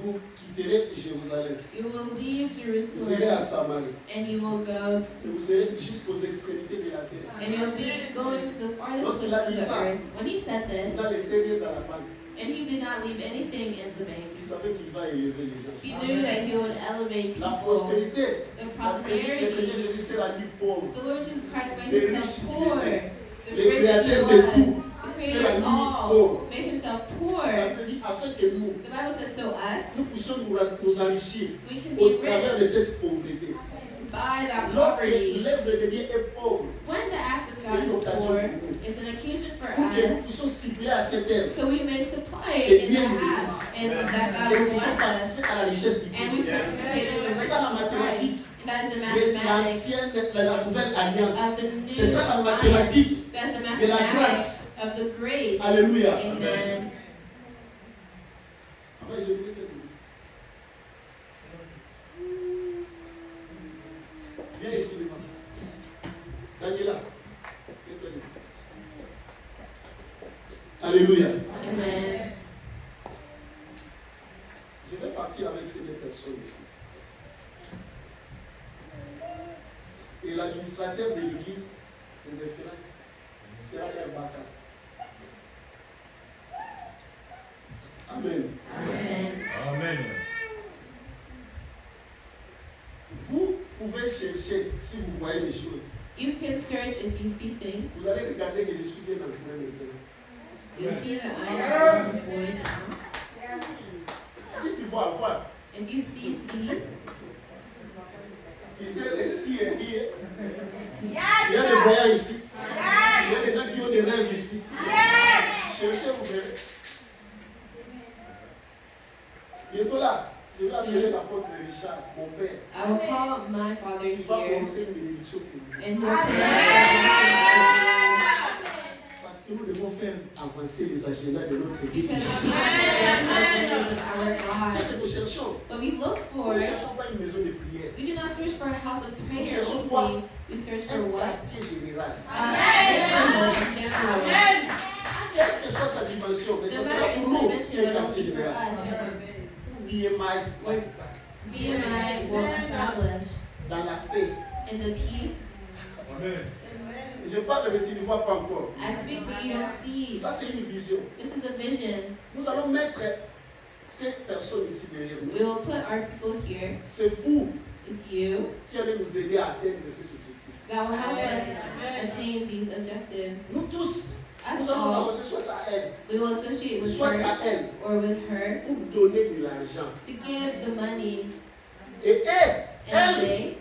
[SPEAKER 1] vous vous quitterez Jérusalem.
[SPEAKER 2] You will leave
[SPEAKER 1] Vous irez à
[SPEAKER 2] Jerusalem
[SPEAKER 1] Samarie.
[SPEAKER 2] and you will go
[SPEAKER 1] Et
[SPEAKER 2] to,
[SPEAKER 1] vous serez jusqu'aux extrémités de la terre.
[SPEAKER 2] and you'll be going to the farthest
[SPEAKER 1] Lorsqu'il
[SPEAKER 2] places
[SPEAKER 1] a
[SPEAKER 2] of
[SPEAKER 1] dit
[SPEAKER 2] the
[SPEAKER 1] ça,
[SPEAKER 2] earth. When he said
[SPEAKER 1] Il
[SPEAKER 2] this,
[SPEAKER 1] a laissé rien dans la banque.
[SPEAKER 2] and he did not leave anything in the bank,
[SPEAKER 1] Il savait qu'il va élever les gens.
[SPEAKER 2] he knew that he would elevate
[SPEAKER 1] La
[SPEAKER 2] people.
[SPEAKER 1] prospérité.
[SPEAKER 2] The
[SPEAKER 1] Parce que le Seigneur
[SPEAKER 2] prosperity.
[SPEAKER 1] Jésus s'est rendu pauvre.
[SPEAKER 2] The Lord Jesus Christ made
[SPEAKER 1] Les
[SPEAKER 2] himself
[SPEAKER 1] riches qu'il
[SPEAKER 2] poor.
[SPEAKER 1] était.
[SPEAKER 2] The
[SPEAKER 1] Le
[SPEAKER 2] rich he
[SPEAKER 1] créateur de
[SPEAKER 2] was.
[SPEAKER 1] tout.
[SPEAKER 2] The
[SPEAKER 1] C'est
[SPEAKER 2] creator
[SPEAKER 1] la
[SPEAKER 2] of
[SPEAKER 1] nuit
[SPEAKER 2] all.
[SPEAKER 1] pauvre.
[SPEAKER 2] Made himself
[SPEAKER 1] La
[SPEAKER 2] poor.
[SPEAKER 1] Bible dit afin que nous
[SPEAKER 2] The Bible says so us,
[SPEAKER 1] puissions nous enrichir
[SPEAKER 2] we can
[SPEAKER 1] au
[SPEAKER 2] be
[SPEAKER 1] travers de
[SPEAKER 2] rich
[SPEAKER 1] cette pauvreté.
[SPEAKER 2] by that
[SPEAKER 1] Lorsque
[SPEAKER 2] poverty.
[SPEAKER 1] l'œuvre de Dieu est pauvre,
[SPEAKER 2] When the act of
[SPEAKER 1] c'est
[SPEAKER 2] God
[SPEAKER 1] une
[SPEAKER 2] is
[SPEAKER 1] occasion
[SPEAKER 2] poor,
[SPEAKER 1] pour nous.
[SPEAKER 2] it's an occasion for
[SPEAKER 1] Pour que nous
[SPEAKER 2] us,
[SPEAKER 1] puissions cibler à cette œuvre.
[SPEAKER 2] so we may supply
[SPEAKER 1] Et
[SPEAKER 2] in
[SPEAKER 1] Dieu
[SPEAKER 2] the
[SPEAKER 1] nous
[SPEAKER 2] house, and that God
[SPEAKER 1] Et nous
[SPEAKER 2] will
[SPEAKER 1] puissions
[SPEAKER 2] bless us,
[SPEAKER 1] participer à la richesse du
[SPEAKER 2] and we
[SPEAKER 1] Christ.
[SPEAKER 2] participate in the
[SPEAKER 1] C'est
[SPEAKER 2] riches
[SPEAKER 1] ça la
[SPEAKER 2] of Christ.
[SPEAKER 1] mathématique
[SPEAKER 2] That is the
[SPEAKER 1] de
[SPEAKER 2] mathematics
[SPEAKER 1] l'ancienne, de la nouvelle alliance.
[SPEAKER 2] of the new
[SPEAKER 1] C'est ça la
[SPEAKER 2] alliance.
[SPEAKER 1] mathématique
[SPEAKER 2] That's the
[SPEAKER 1] de la
[SPEAKER 2] mathematics
[SPEAKER 1] grâce.
[SPEAKER 2] of the grace.
[SPEAKER 1] Alléluia.
[SPEAKER 2] Amen.
[SPEAKER 1] Ah ouais, je voulais te dire. Viens ici, Léma. Daniela. Viens-toi ici. Alléluia.
[SPEAKER 2] Amen.
[SPEAKER 1] Je vais partir avec ces deux personnes ici. Et l'administrateur de l'église, c'est Zéphirin, sera un bâtard. Amen.
[SPEAKER 2] Amen.
[SPEAKER 3] Amen.
[SPEAKER 1] Vous pouvez chercher si vous voyez les choses.
[SPEAKER 2] You can search if you see things.
[SPEAKER 1] Vous allez regarder que je suis bien entouré maintenant.
[SPEAKER 2] You'll see that I am unemployed now.
[SPEAKER 1] Si tu vois, vois.
[SPEAKER 2] If you see,
[SPEAKER 1] Is there a sea here? Il y a des voyants ici. Il y a des gens qui ont des rêves ici. Cherchez, vous verrez. Bientôt là, je vais appeler l'apôtre Richard, mon père.
[SPEAKER 2] I will call my father
[SPEAKER 1] Il va
[SPEAKER 2] here,
[SPEAKER 1] commencer une bénédiction pour vous.
[SPEAKER 2] and he will connect
[SPEAKER 1] Parce que nous devons faire avancer les agendas de notre église
[SPEAKER 2] because
[SPEAKER 1] ici.
[SPEAKER 2] we have the agendas of our
[SPEAKER 1] C'est
[SPEAKER 2] God.
[SPEAKER 1] que nous cherchons.
[SPEAKER 2] But we look
[SPEAKER 1] Nous
[SPEAKER 2] for,
[SPEAKER 1] ne cherchons pas une maison de prière.
[SPEAKER 2] we do not search for a house of prayer
[SPEAKER 1] cherchons quoi?
[SPEAKER 2] only. We search for
[SPEAKER 1] Un
[SPEAKER 2] what?
[SPEAKER 1] quartier général.
[SPEAKER 2] Neighborhood in general.
[SPEAKER 1] Quelle que soit sa dimension, mais
[SPEAKER 2] No
[SPEAKER 1] ça
[SPEAKER 2] matter
[SPEAKER 1] sera
[SPEAKER 2] its
[SPEAKER 1] pour nous
[SPEAKER 2] dimension,
[SPEAKER 1] un
[SPEAKER 2] it will
[SPEAKER 1] quartier
[SPEAKER 2] be for
[SPEAKER 1] général.
[SPEAKER 2] us.
[SPEAKER 1] BMI va se
[SPEAKER 2] BMI will establish
[SPEAKER 1] dans la paix.
[SPEAKER 2] in the peace.
[SPEAKER 3] Amen.
[SPEAKER 1] Je parle de tu ne vois pas encore.
[SPEAKER 2] I speak what you don't see.
[SPEAKER 1] Ça, c'est une vision.
[SPEAKER 2] This is a vision.
[SPEAKER 1] Nous allons mettre ces personnes ici derrière
[SPEAKER 2] We
[SPEAKER 1] nous.
[SPEAKER 2] will put our people here.
[SPEAKER 1] C'est vous
[SPEAKER 2] It's you
[SPEAKER 1] qui allez nous aider à atteindre ces objectifs.
[SPEAKER 2] that will help us attain these objectives.
[SPEAKER 1] Nous tous,
[SPEAKER 2] Us
[SPEAKER 1] nous allons nous
[SPEAKER 2] all,
[SPEAKER 1] associer soit à elle,
[SPEAKER 2] we will associate with
[SPEAKER 1] soit
[SPEAKER 2] her
[SPEAKER 1] à elle,
[SPEAKER 2] or with her
[SPEAKER 1] pour donner de l'argent.
[SPEAKER 2] to give the money,
[SPEAKER 1] Et elle,
[SPEAKER 2] and they,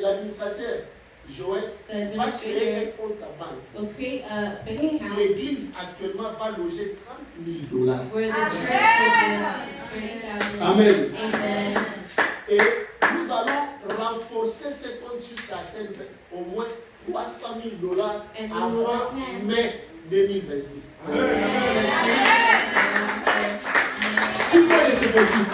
[SPEAKER 1] l'administrateur, Joël,
[SPEAKER 2] the
[SPEAKER 1] va créer un
[SPEAKER 2] administrator,
[SPEAKER 1] compte à banque.
[SPEAKER 2] will create a bank
[SPEAKER 1] Où
[SPEAKER 2] account
[SPEAKER 1] l'église actuellement va loger 30 000 $.
[SPEAKER 2] where the church will give $30,000.
[SPEAKER 1] Amen.
[SPEAKER 2] Amen.
[SPEAKER 1] Et nous allons renforcer ce compte jusqu'à atteindre au moins 300 000 $,
[SPEAKER 2] And we will
[SPEAKER 1] avant
[SPEAKER 2] attend.
[SPEAKER 1] mai 2026.
[SPEAKER 2] Amen.
[SPEAKER 1] Qui croit que c'est possible?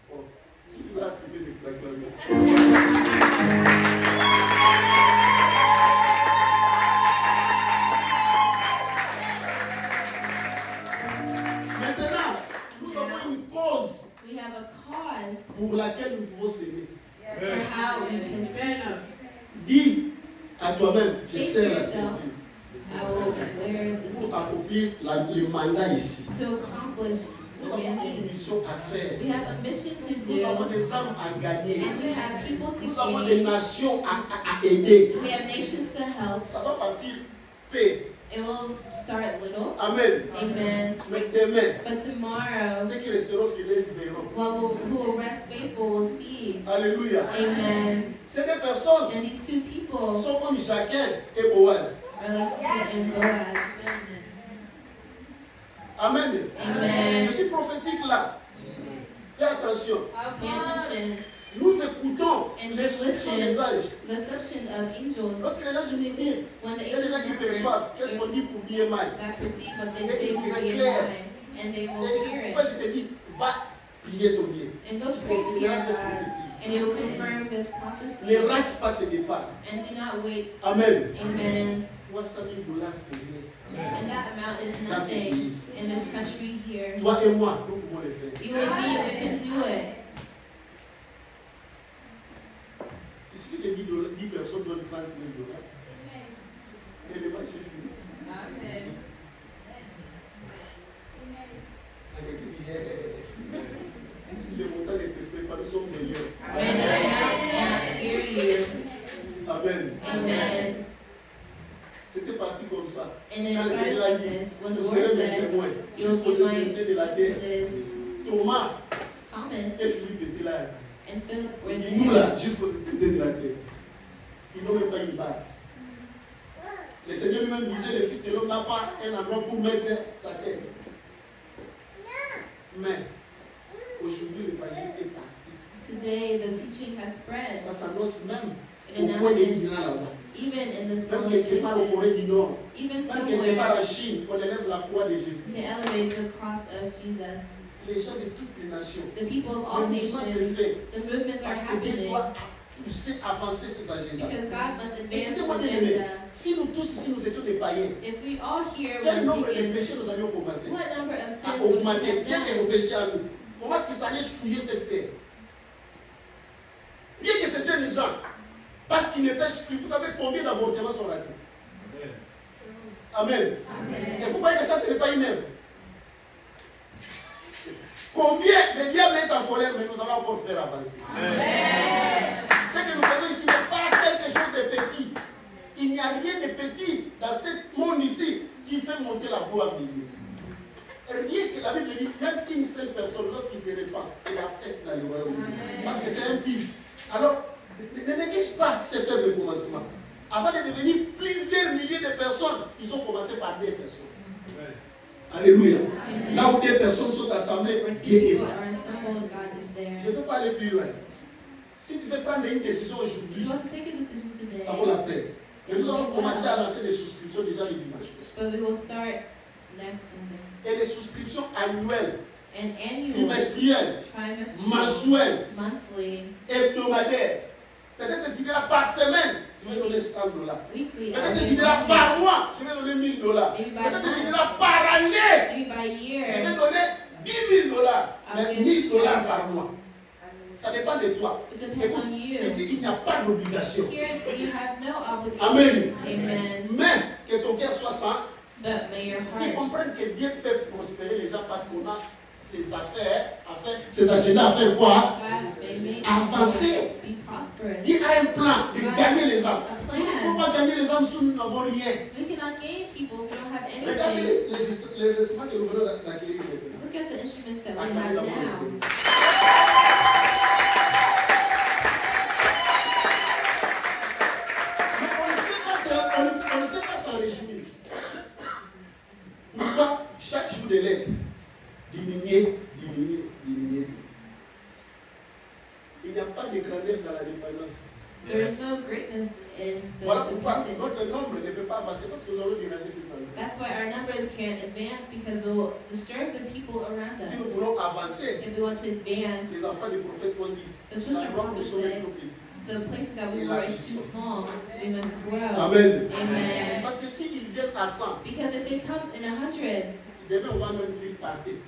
[SPEAKER 1] Bon, qui voudra trouver des claquements? Maintenant, nous avons une cause
[SPEAKER 2] We have a cause
[SPEAKER 1] pour laquelle nous pouvons s'aimer.
[SPEAKER 2] for how we can see.
[SPEAKER 1] Dis à toi-même, je
[SPEAKER 2] Say
[SPEAKER 1] serre
[SPEAKER 2] to
[SPEAKER 1] la
[SPEAKER 2] yourself,
[SPEAKER 1] ceinture
[SPEAKER 2] I will wear the
[SPEAKER 1] pour
[SPEAKER 2] seat
[SPEAKER 1] accomplir le mandat ici.
[SPEAKER 2] to accomplish
[SPEAKER 1] Nous
[SPEAKER 2] the
[SPEAKER 1] avons une
[SPEAKER 2] mandate.
[SPEAKER 1] mission à faire.
[SPEAKER 2] We have a mission to
[SPEAKER 1] Nous avons
[SPEAKER 2] do,
[SPEAKER 1] des âmes à gagner.
[SPEAKER 2] and we have people to
[SPEAKER 1] Nous avons des
[SPEAKER 2] gain.
[SPEAKER 1] nations à aider.
[SPEAKER 2] We have nations to help.
[SPEAKER 1] Ça va partir paix.
[SPEAKER 2] It will start little.
[SPEAKER 1] Amen.
[SPEAKER 2] Amen.
[SPEAKER 1] Mais demain,
[SPEAKER 2] But tomorrow,
[SPEAKER 1] ceux qui resteront fidèles verront.
[SPEAKER 2] who will rest faithful will see.
[SPEAKER 1] Alléluia.
[SPEAKER 2] Amen.
[SPEAKER 1] Ces deux personnes
[SPEAKER 2] And these two people
[SPEAKER 1] sont comme Jacquin et Boaz.
[SPEAKER 2] are like Ruth and Boaz.
[SPEAKER 1] Amen.
[SPEAKER 2] Amen.
[SPEAKER 1] Je suis prophétique là. Fais attention.
[SPEAKER 2] Pay attention.
[SPEAKER 1] Nous écoutons
[SPEAKER 2] And
[SPEAKER 1] les instructions des
[SPEAKER 2] listen.
[SPEAKER 1] anges.
[SPEAKER 2] The assumption of angels,
[SPEAKER 1] Lorsque les anges murmurent,
[SPEAKER 2] when the
[SPEAKER 1] il y a des gens qui
[SPEAKER 2] angels
[SPEAKER 1] perçoivent qu'est-ce qu'on dit pour BMI.
[SPEAKER 2] that perceive what they say
[SPEAKER 1] Et
[SPEAKER 2] for
[SPEAKER 1] c'est
[SPEAKER 2] BMI,
[SPEAKER 1] clair.
[SPEAKER 2] and they will
[SPEAKER 1] Et c'est
[SPEAKER 2] hear
[SPEAKER 1] pourquoi
[SPEAKER 2] it
[SPEAKER 1] je te dis, va prier ton bien.
[SPEAKER 2] and go
[SPEAKER 1] Tu
[SPEAKER 2] pray to your
[SPEAKER 1] confirmeras cette
[SPEAKER 2] God,
[SPEAKER 1] prophétie.
[SPEAKER 2] And He will confirm this prophecy.
[SPEAKER 1] Ne rate pas ce départ.
[SPEAKER 2] And do not wait.
[SPEAKER 1] Amen.
[SPEAKER 2] Amen.
[SPEAKER 1] $300,000, c'est rien.
[SPEAKER 2] And that amount is
[SPEAKER 1] Dans ce
[SPEAKER 2] nothing
[SPEAKER 1] pays.
[SPEAKER 2] in this country here.
[SPEAKER 1] Toi et moi, nous pouvons le faire.
[SPEAKER 2] You and me, we can do it.
[SPEAKER 1] Il suffit que 10 personnes donnent $30,000. Et le match est fini.
[SPEAKER 2] Amen.
[SPEAKER 1] Le montant ne t'effraie pas, nous sommes des lions.
[SPEAKER 2] May the announcement not scare you.
[SPEAKER 1] Amen.
[SPEAKER 2] Amen.
[SPEAKER 1] C'était parti comme ça.
[SPEAKER 2] And it
[SPEAKER 1] Quand le
[SPEAKER 2] started
[SPEAKER 1] Seigneur a
[SPEAKER 2] like
[SPEAKER 1] dit,
[SPEAKER 2] this. When the
[SPEAKER 1] vous
[SPEAKER 2] Lord
[SPEAKER 1] serez mes
[SPEAKER 2] said,
[SPEAKER 1] témoins
[SPEAKER 2] you'll
[SPEAKER 1] jusqu'aux
[SPEAKER 2] be my
[SPEAKER 1] extrémités de la terre.
[SPEAKER 2] witnesses,
[SPEAKER 1] Thomas
[SPEAKER 2] Thomas
[SPEAKER 1] et Philippe étaient là.
[SPEAKER 2] and Philip were
[SPEAKER 1] Il dit,
[SPEAKER 2] there.
[SPEAKER 1] nous là, jusqu'aux extrémités de la terre. Ils n'ont même pas une barque. Le Seigneur lui-même disait, le Fils de l'homme n'a pas un endroit pour mettre sa tête. Mais aujourd'hui, l'évangile est parti.
[SPEAKER 2] Today, the teaching has spread.
[SPEAKER 1] Ça s'annonce même
[SPEAKER 2] It
[SPEAKER 1] au coin des
[SPEAKER 2] announces
[SPEAKER 1] Iran là-bas.
[SPEAKER 2] even in this
[SPEAKER 1] Même
[SPEAKER 2] world
[SPEAKER 1] quelque part au Corée
[SPEAKER 2] places,
[SPEAKER 1] du Nord.
[SPEAKER 2] even
[SPEAKER 1] Même quelque part
[SPEAKER 2] somewhere,
[SPEAKER 1] en Chine, on élève la croix de Jésus.
[SPEAKER 2] they elevate the cross of Jesus.
[SPEAKER 1] Les gens de toutes les nations.
[SPEAKER 2] The people of all
[SPEAKER 1] Le mouvement se
[SPEAKER 2] nations,
[SPEAKER 1] fait
[SPEAKER 2] the movements are
[SPEAKER 1] parce que Dieu
[SPEAKER 2] happening
[SPEAKER 1] doit pousser, avancer ces agendas.
[SPEAKER 2] because God must advance
[SPEAKER 1] Écoutez-moi
[SPEAKER 2] His
[SPEAKER 1] bien aimé,
[SPEAKER 2] agenda.
[SPEAKER 1] si nous tous ici nous étions des païens,
[SPEAKER 2] If we all here
[SPEAKER 1] quel
[SPEAKER 2] were
[SPEAKER 1] nombre de
[SPEAKER 2] pagans,
[SPEAKER 1] péchés nous allions commencer
[SPEAKER 2] what number of
[SPEAKER 1] à
[SPEAKER 2] sins would we
[SPEAKER 1] augmenter?
[SPEAKER 2] have
[SPEAKER 1] Bien que nos
[SPEAKER 2] done?
[SPEAKER 1] péchés à nous. Comment est-ce que ça allait souiller cette terre? Bien que ces jeunes gens, parce qu'ils ne pêchent plus, vous savez combien d'avortements sont ratés? Amen.
[SPEAKER 2] Amen.
[SPEAKER 1] Et vous voyez que ça, ce n'est pas une œuvre. Combien le diable est en colère, mais nous allons encore faire avancer.
[SPEAKER 2] Amen.
[SPEAKER 1] Ce que nous faisons ici n'est pas quelque chose de petit. Il n'y a rien de petit dans ce monde ici qui fait monter la gloire de Dieu. Rien que la Bible dit, même une seule personne, lorsqu'il se répand, c'est la fête dans le royaume de Dieu. Parce que c'est un pire. Alors, ne néglige pas ces faibles commencements. Avant de devenir plusieurs milliers de personnes, ils ont commencé par des personnes. Alléluia. Là où des personnes sont assemblées,
[SPEAKER 2] Where two
[SPEAKER 1] Dieu est
[SPEAKER 2] people
[SPEAKER 1] là.
[SPEAKER 2] are assembled, God is
[SPEAKER 1] Je
[SPEAKER 2] there.
[SPEAKER 1] ne veux pas aller plus loin. Si tu veux prendre une décision
[SPEAKER 2] If
[SPEAKER 1] aujourd'hui,
[SPEAKER 2] you want to take a decision today,
[SPEAKER 1] ça vaut la peine. Et nous allons commencer à lancer des souscriptions déjà les dimanches.
[SPEAKER 2] but we will start next Sunday.
[SPEAKER 1] Et des souscriptions annuelles,
[SPEAKER 2] An annual,
[SPEAKER 1] trimestrielles,
[SPEAKER 2] trimestral,
[SPEAKER 1] mensuelles,
[SPEAKER 2] monthly,
[SPEAKER 1] hebdomadaires. Peut-être que tu diras par semaine, je vais donner $100.
[SPEAKER 2] weekly,
[SPEAKER 1] Peut-être que
[SPEAKER 2] or
[SPEAKER 1] tu diras
[SPEAKER 2] monthly,
[SPEAKER 1] par mois, je vais donner $1,000. Peut-être que tu diras par année,
[SPEAKER 2] maybe by
[SPEAKER 1] je
[SPEAKER 2] year.
[SPEAKER 1] vais donner $10,000. Mais $1,000 par mois. Ça dépend de toi.
[SPEAKER 2] It depends on you.
[SPEAKER 1] Ici, il n'y a pas d'obligation.
[SPEAKER 2] Here you have no
[SPEAKER 1] Amen.
[SPEAKER 2] obligations. Amen.
[SPEAKER 1] Mais que ton cœur soit sain,
[SPEAKER 2] But may your
[SPEAKER 1] qu'ils
[SPEAKER 2] heart
[SPEAKER 1] comprennent que Dieu peut prospérer les gens parce qu'on a ses affaires à faire, ses agendas à faire quoi?
[SPEAKER 2] God may make
[SPEAKER 1] Avancer.
[SPEAKER 2] you be prosperous.
[SPEAKER 1] Il a un plan de gagner les âmes.
[SPEAKER 2] A
[SPEAKER 1] Nous ne pouvons
[SPEAKER 2] plan.
[SPEAKER 1] pas gagner les âmes si nous n'avons rien.
[SPEAKER 2] We cannot gain people if we don't have
[SPEAKER 1] Regardez
[SPEAKER 2] anything.
[SPEAKER 1] les instruments que nous venons d'acquérir maintenant.
[SPEAKER 2] Look at the instruments that we
[SPEAKER 1] Acclamez
[SPEAKER 2] have
[SPEAKER 1] la bonne
[SPEAKER 2] now.
[SPEAKER 1] Seigneur. Mais on ne sait pas s'en réjouir. Pourquoi chaque jour de lettres diminuer. Il n'y a pas de grandeur dans la dépendance.
[SPEAKER 2] There is no greatness in the
[SPEAKER 1] Voilà pourquoi
[SPEAKER 2] dependence.
[SPEAKER 1] notre nombre ne peut pas avancer parce que nous allons déranger cette tendance.
[SPEAKER 2] That's why our numbers can't advance because we'll disturb the people around
[SPEAKER 1] Si nous
[SPEAKER 2] us.
[SPEAKER 1] voulons avancer,
[SPEAKER 2] If we want to advance,
[SPEAKER 1] les enfants des prophètes ont dit,
[SPEAKER 2] the children of
[SPEAKER 1] l'endroit où nous
[SPEAKER 2] prophets
[SPEAKER 1] sommes
[SPEAKER 2] said,
[SPEAKER 1] trop petits.
[SPEAKER 2] the places that we were is too small. We must grow.
[SPEAKER 1] Amen.
[SPEAKER 2] Amen.
[SPEAKER 1] Parce que s'ils viennent à 100,
[SPEAKER 2] Because if they come in 100,
[SPEAKER 1] demain on va même plus partir.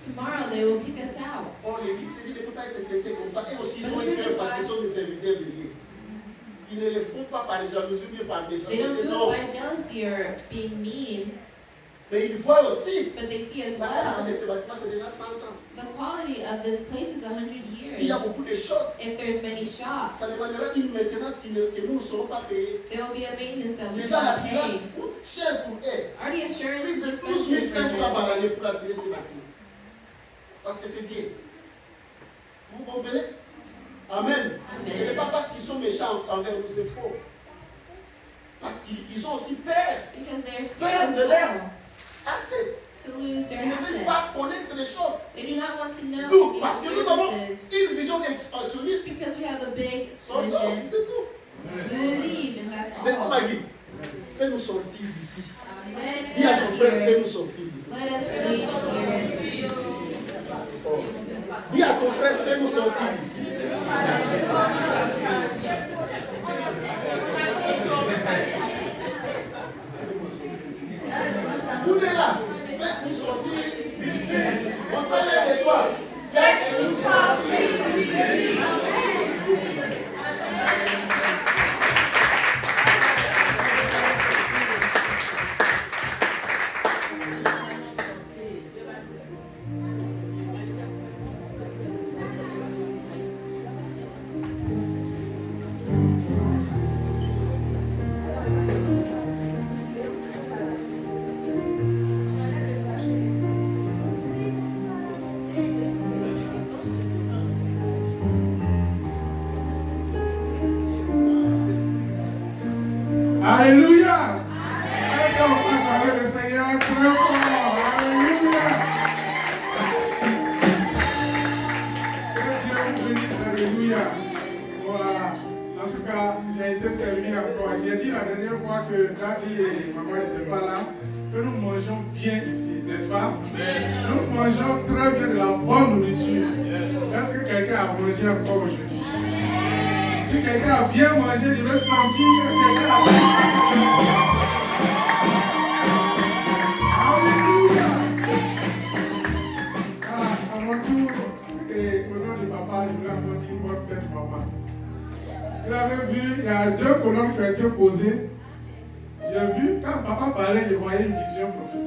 [SPEAKER 2] tomorrow they will kick us out.
[SPEAKER 1] Or, les fils de Dieu ne peuvent pas être traités comme ça. Et aussi, ils ont un cœur parce qu'ils sont des serviteurs de Dieu. Ils ne le font pas par jalousie ou bien par
[SPEAKER 2] They don't
[SPEAKER 1] méchanceté.
[SPEAKER 2] do
[SPEAKER 1] Non.
[SPEAKER 2] it by jealousy or being mean,
[SPEAKER 1] Mais ils voient aussi.
[SPEAKER 2] but they see as
[SPEAKER 1] La qualité de
[SPEAKER 2] well
[SPEAKER 1] ce bâtiment, c'est déjà 100 ans.
[SPEAKER 2] the quality of this place is 100
[SPEAKER 1] S'il y a
[SPEAKER 2] years.
[SPEAKER 1] beaucoup de chocs,
[SPEAKER 2] If there's many
[SPEAKER 1] ça
[SPEAKER 2] shops,
[SPEAKER 1] demandera une maintenance que nous ne serons pas payés.
[SPEAKER 2] there will be a maintenance that we
[SPEAKER 1] Déjà,
[SPEAKER 2] cannot
[SPEAKER 1] l'assurance
[SPEAKER 2] pay.
[SPEAKER 1] coûte cher pour eux.
[SPEAKER 2] Already assurance
[SPEAKER 1] Plus
[SPEAKER 2] is
[SPEAKER 1] de
[SPEAKER 2] expensive
[SPEAKER 1] 12 500
[SPEAKER 2] for
[SPEAKER 1] par
[SPEAKER 2] them
[SPEAKER 1] année pour assurer ce bâtiment. Parce que c'est vieux. Vous comprenez? Amen.
[SPEAKER 2] Amen.
[SPEAKER 1] Ce n'est pas parce qu'ils sont méchants envers nous, c'est faux. Parce qu'ils ont aussi peur.
[SPEAKER 2] because they're
[SPEAKER 1] Peur
[SPEAKER 2] scared as
[SPEAKER 1] de
[SPEAKER 2] well
[SPEAKER 1] leur assets.
[SPEAKER 2] to lose their
[SPEAKER 1] Ils ne veulent pas
[SPEAKER 2] assets.
[SPEAKER 1] connaître les choses.
[SPEAKER 2] They do not want to know
[SPEAKER 1] Nous,
[SPEAKER 2] the
[SPEAKER 1] parce que nous avons
[SPEAKER 2] experiences
[SPEAKER 1] une vision expansionniste.
[SPEAKER 2] because we have a big
[SPEAKER 1] Son nom,
[SPEAKER 2] vision.
[SPEAKER 1] c'est tout.
[SPEAKER 2] We will leave and that's
[SPEAKER 1] N'est-ce pas,
[SPEAKER 2] all.
[SPEAKER 1] Maggie? Fais-nous sortir d'ici.
[SPEAKER 2] Let's
[SPEAKER 1] Dis à ton frère,
[SPEAKER 2] leave
[SPEAKER 1] fais-nous
[SPEAKER 2] here.
[SPEAKER 1] sortir d'ici.
[SPEAKER 2] Let us leave here.
[SPEAKER 1] Dis à ton frère, fais-nous sortir d'ici.
[SPEAKER 4] Alléluia. Est-ce qu'on peut acclamer le Seigneur très fort? Alléluia. Que Dieu vous bénisse. Alléluia. Voilà. En tout cas, j'ai été servi encore. J'ai dit la dernière fois que Daddy et maman n'étaient pas là, que nous mangeons bien ici, n'est-ce pas? Nous mangeons très bien de la bonne nourriture. Est-ce que quelqu'un a mangé encore aujourd'hui? Si quelqu'un a bien mangé, je veux sentir que quelqu'un a bien mangé. Alléluia! À mon tour, et au nom du papa, je voulais encore dire bonne fête, maman. Vous avez vu, il y a 2 colonnes qui ont été posées. J'ai vu, quand papa parlait, je voyais une vision prophétique.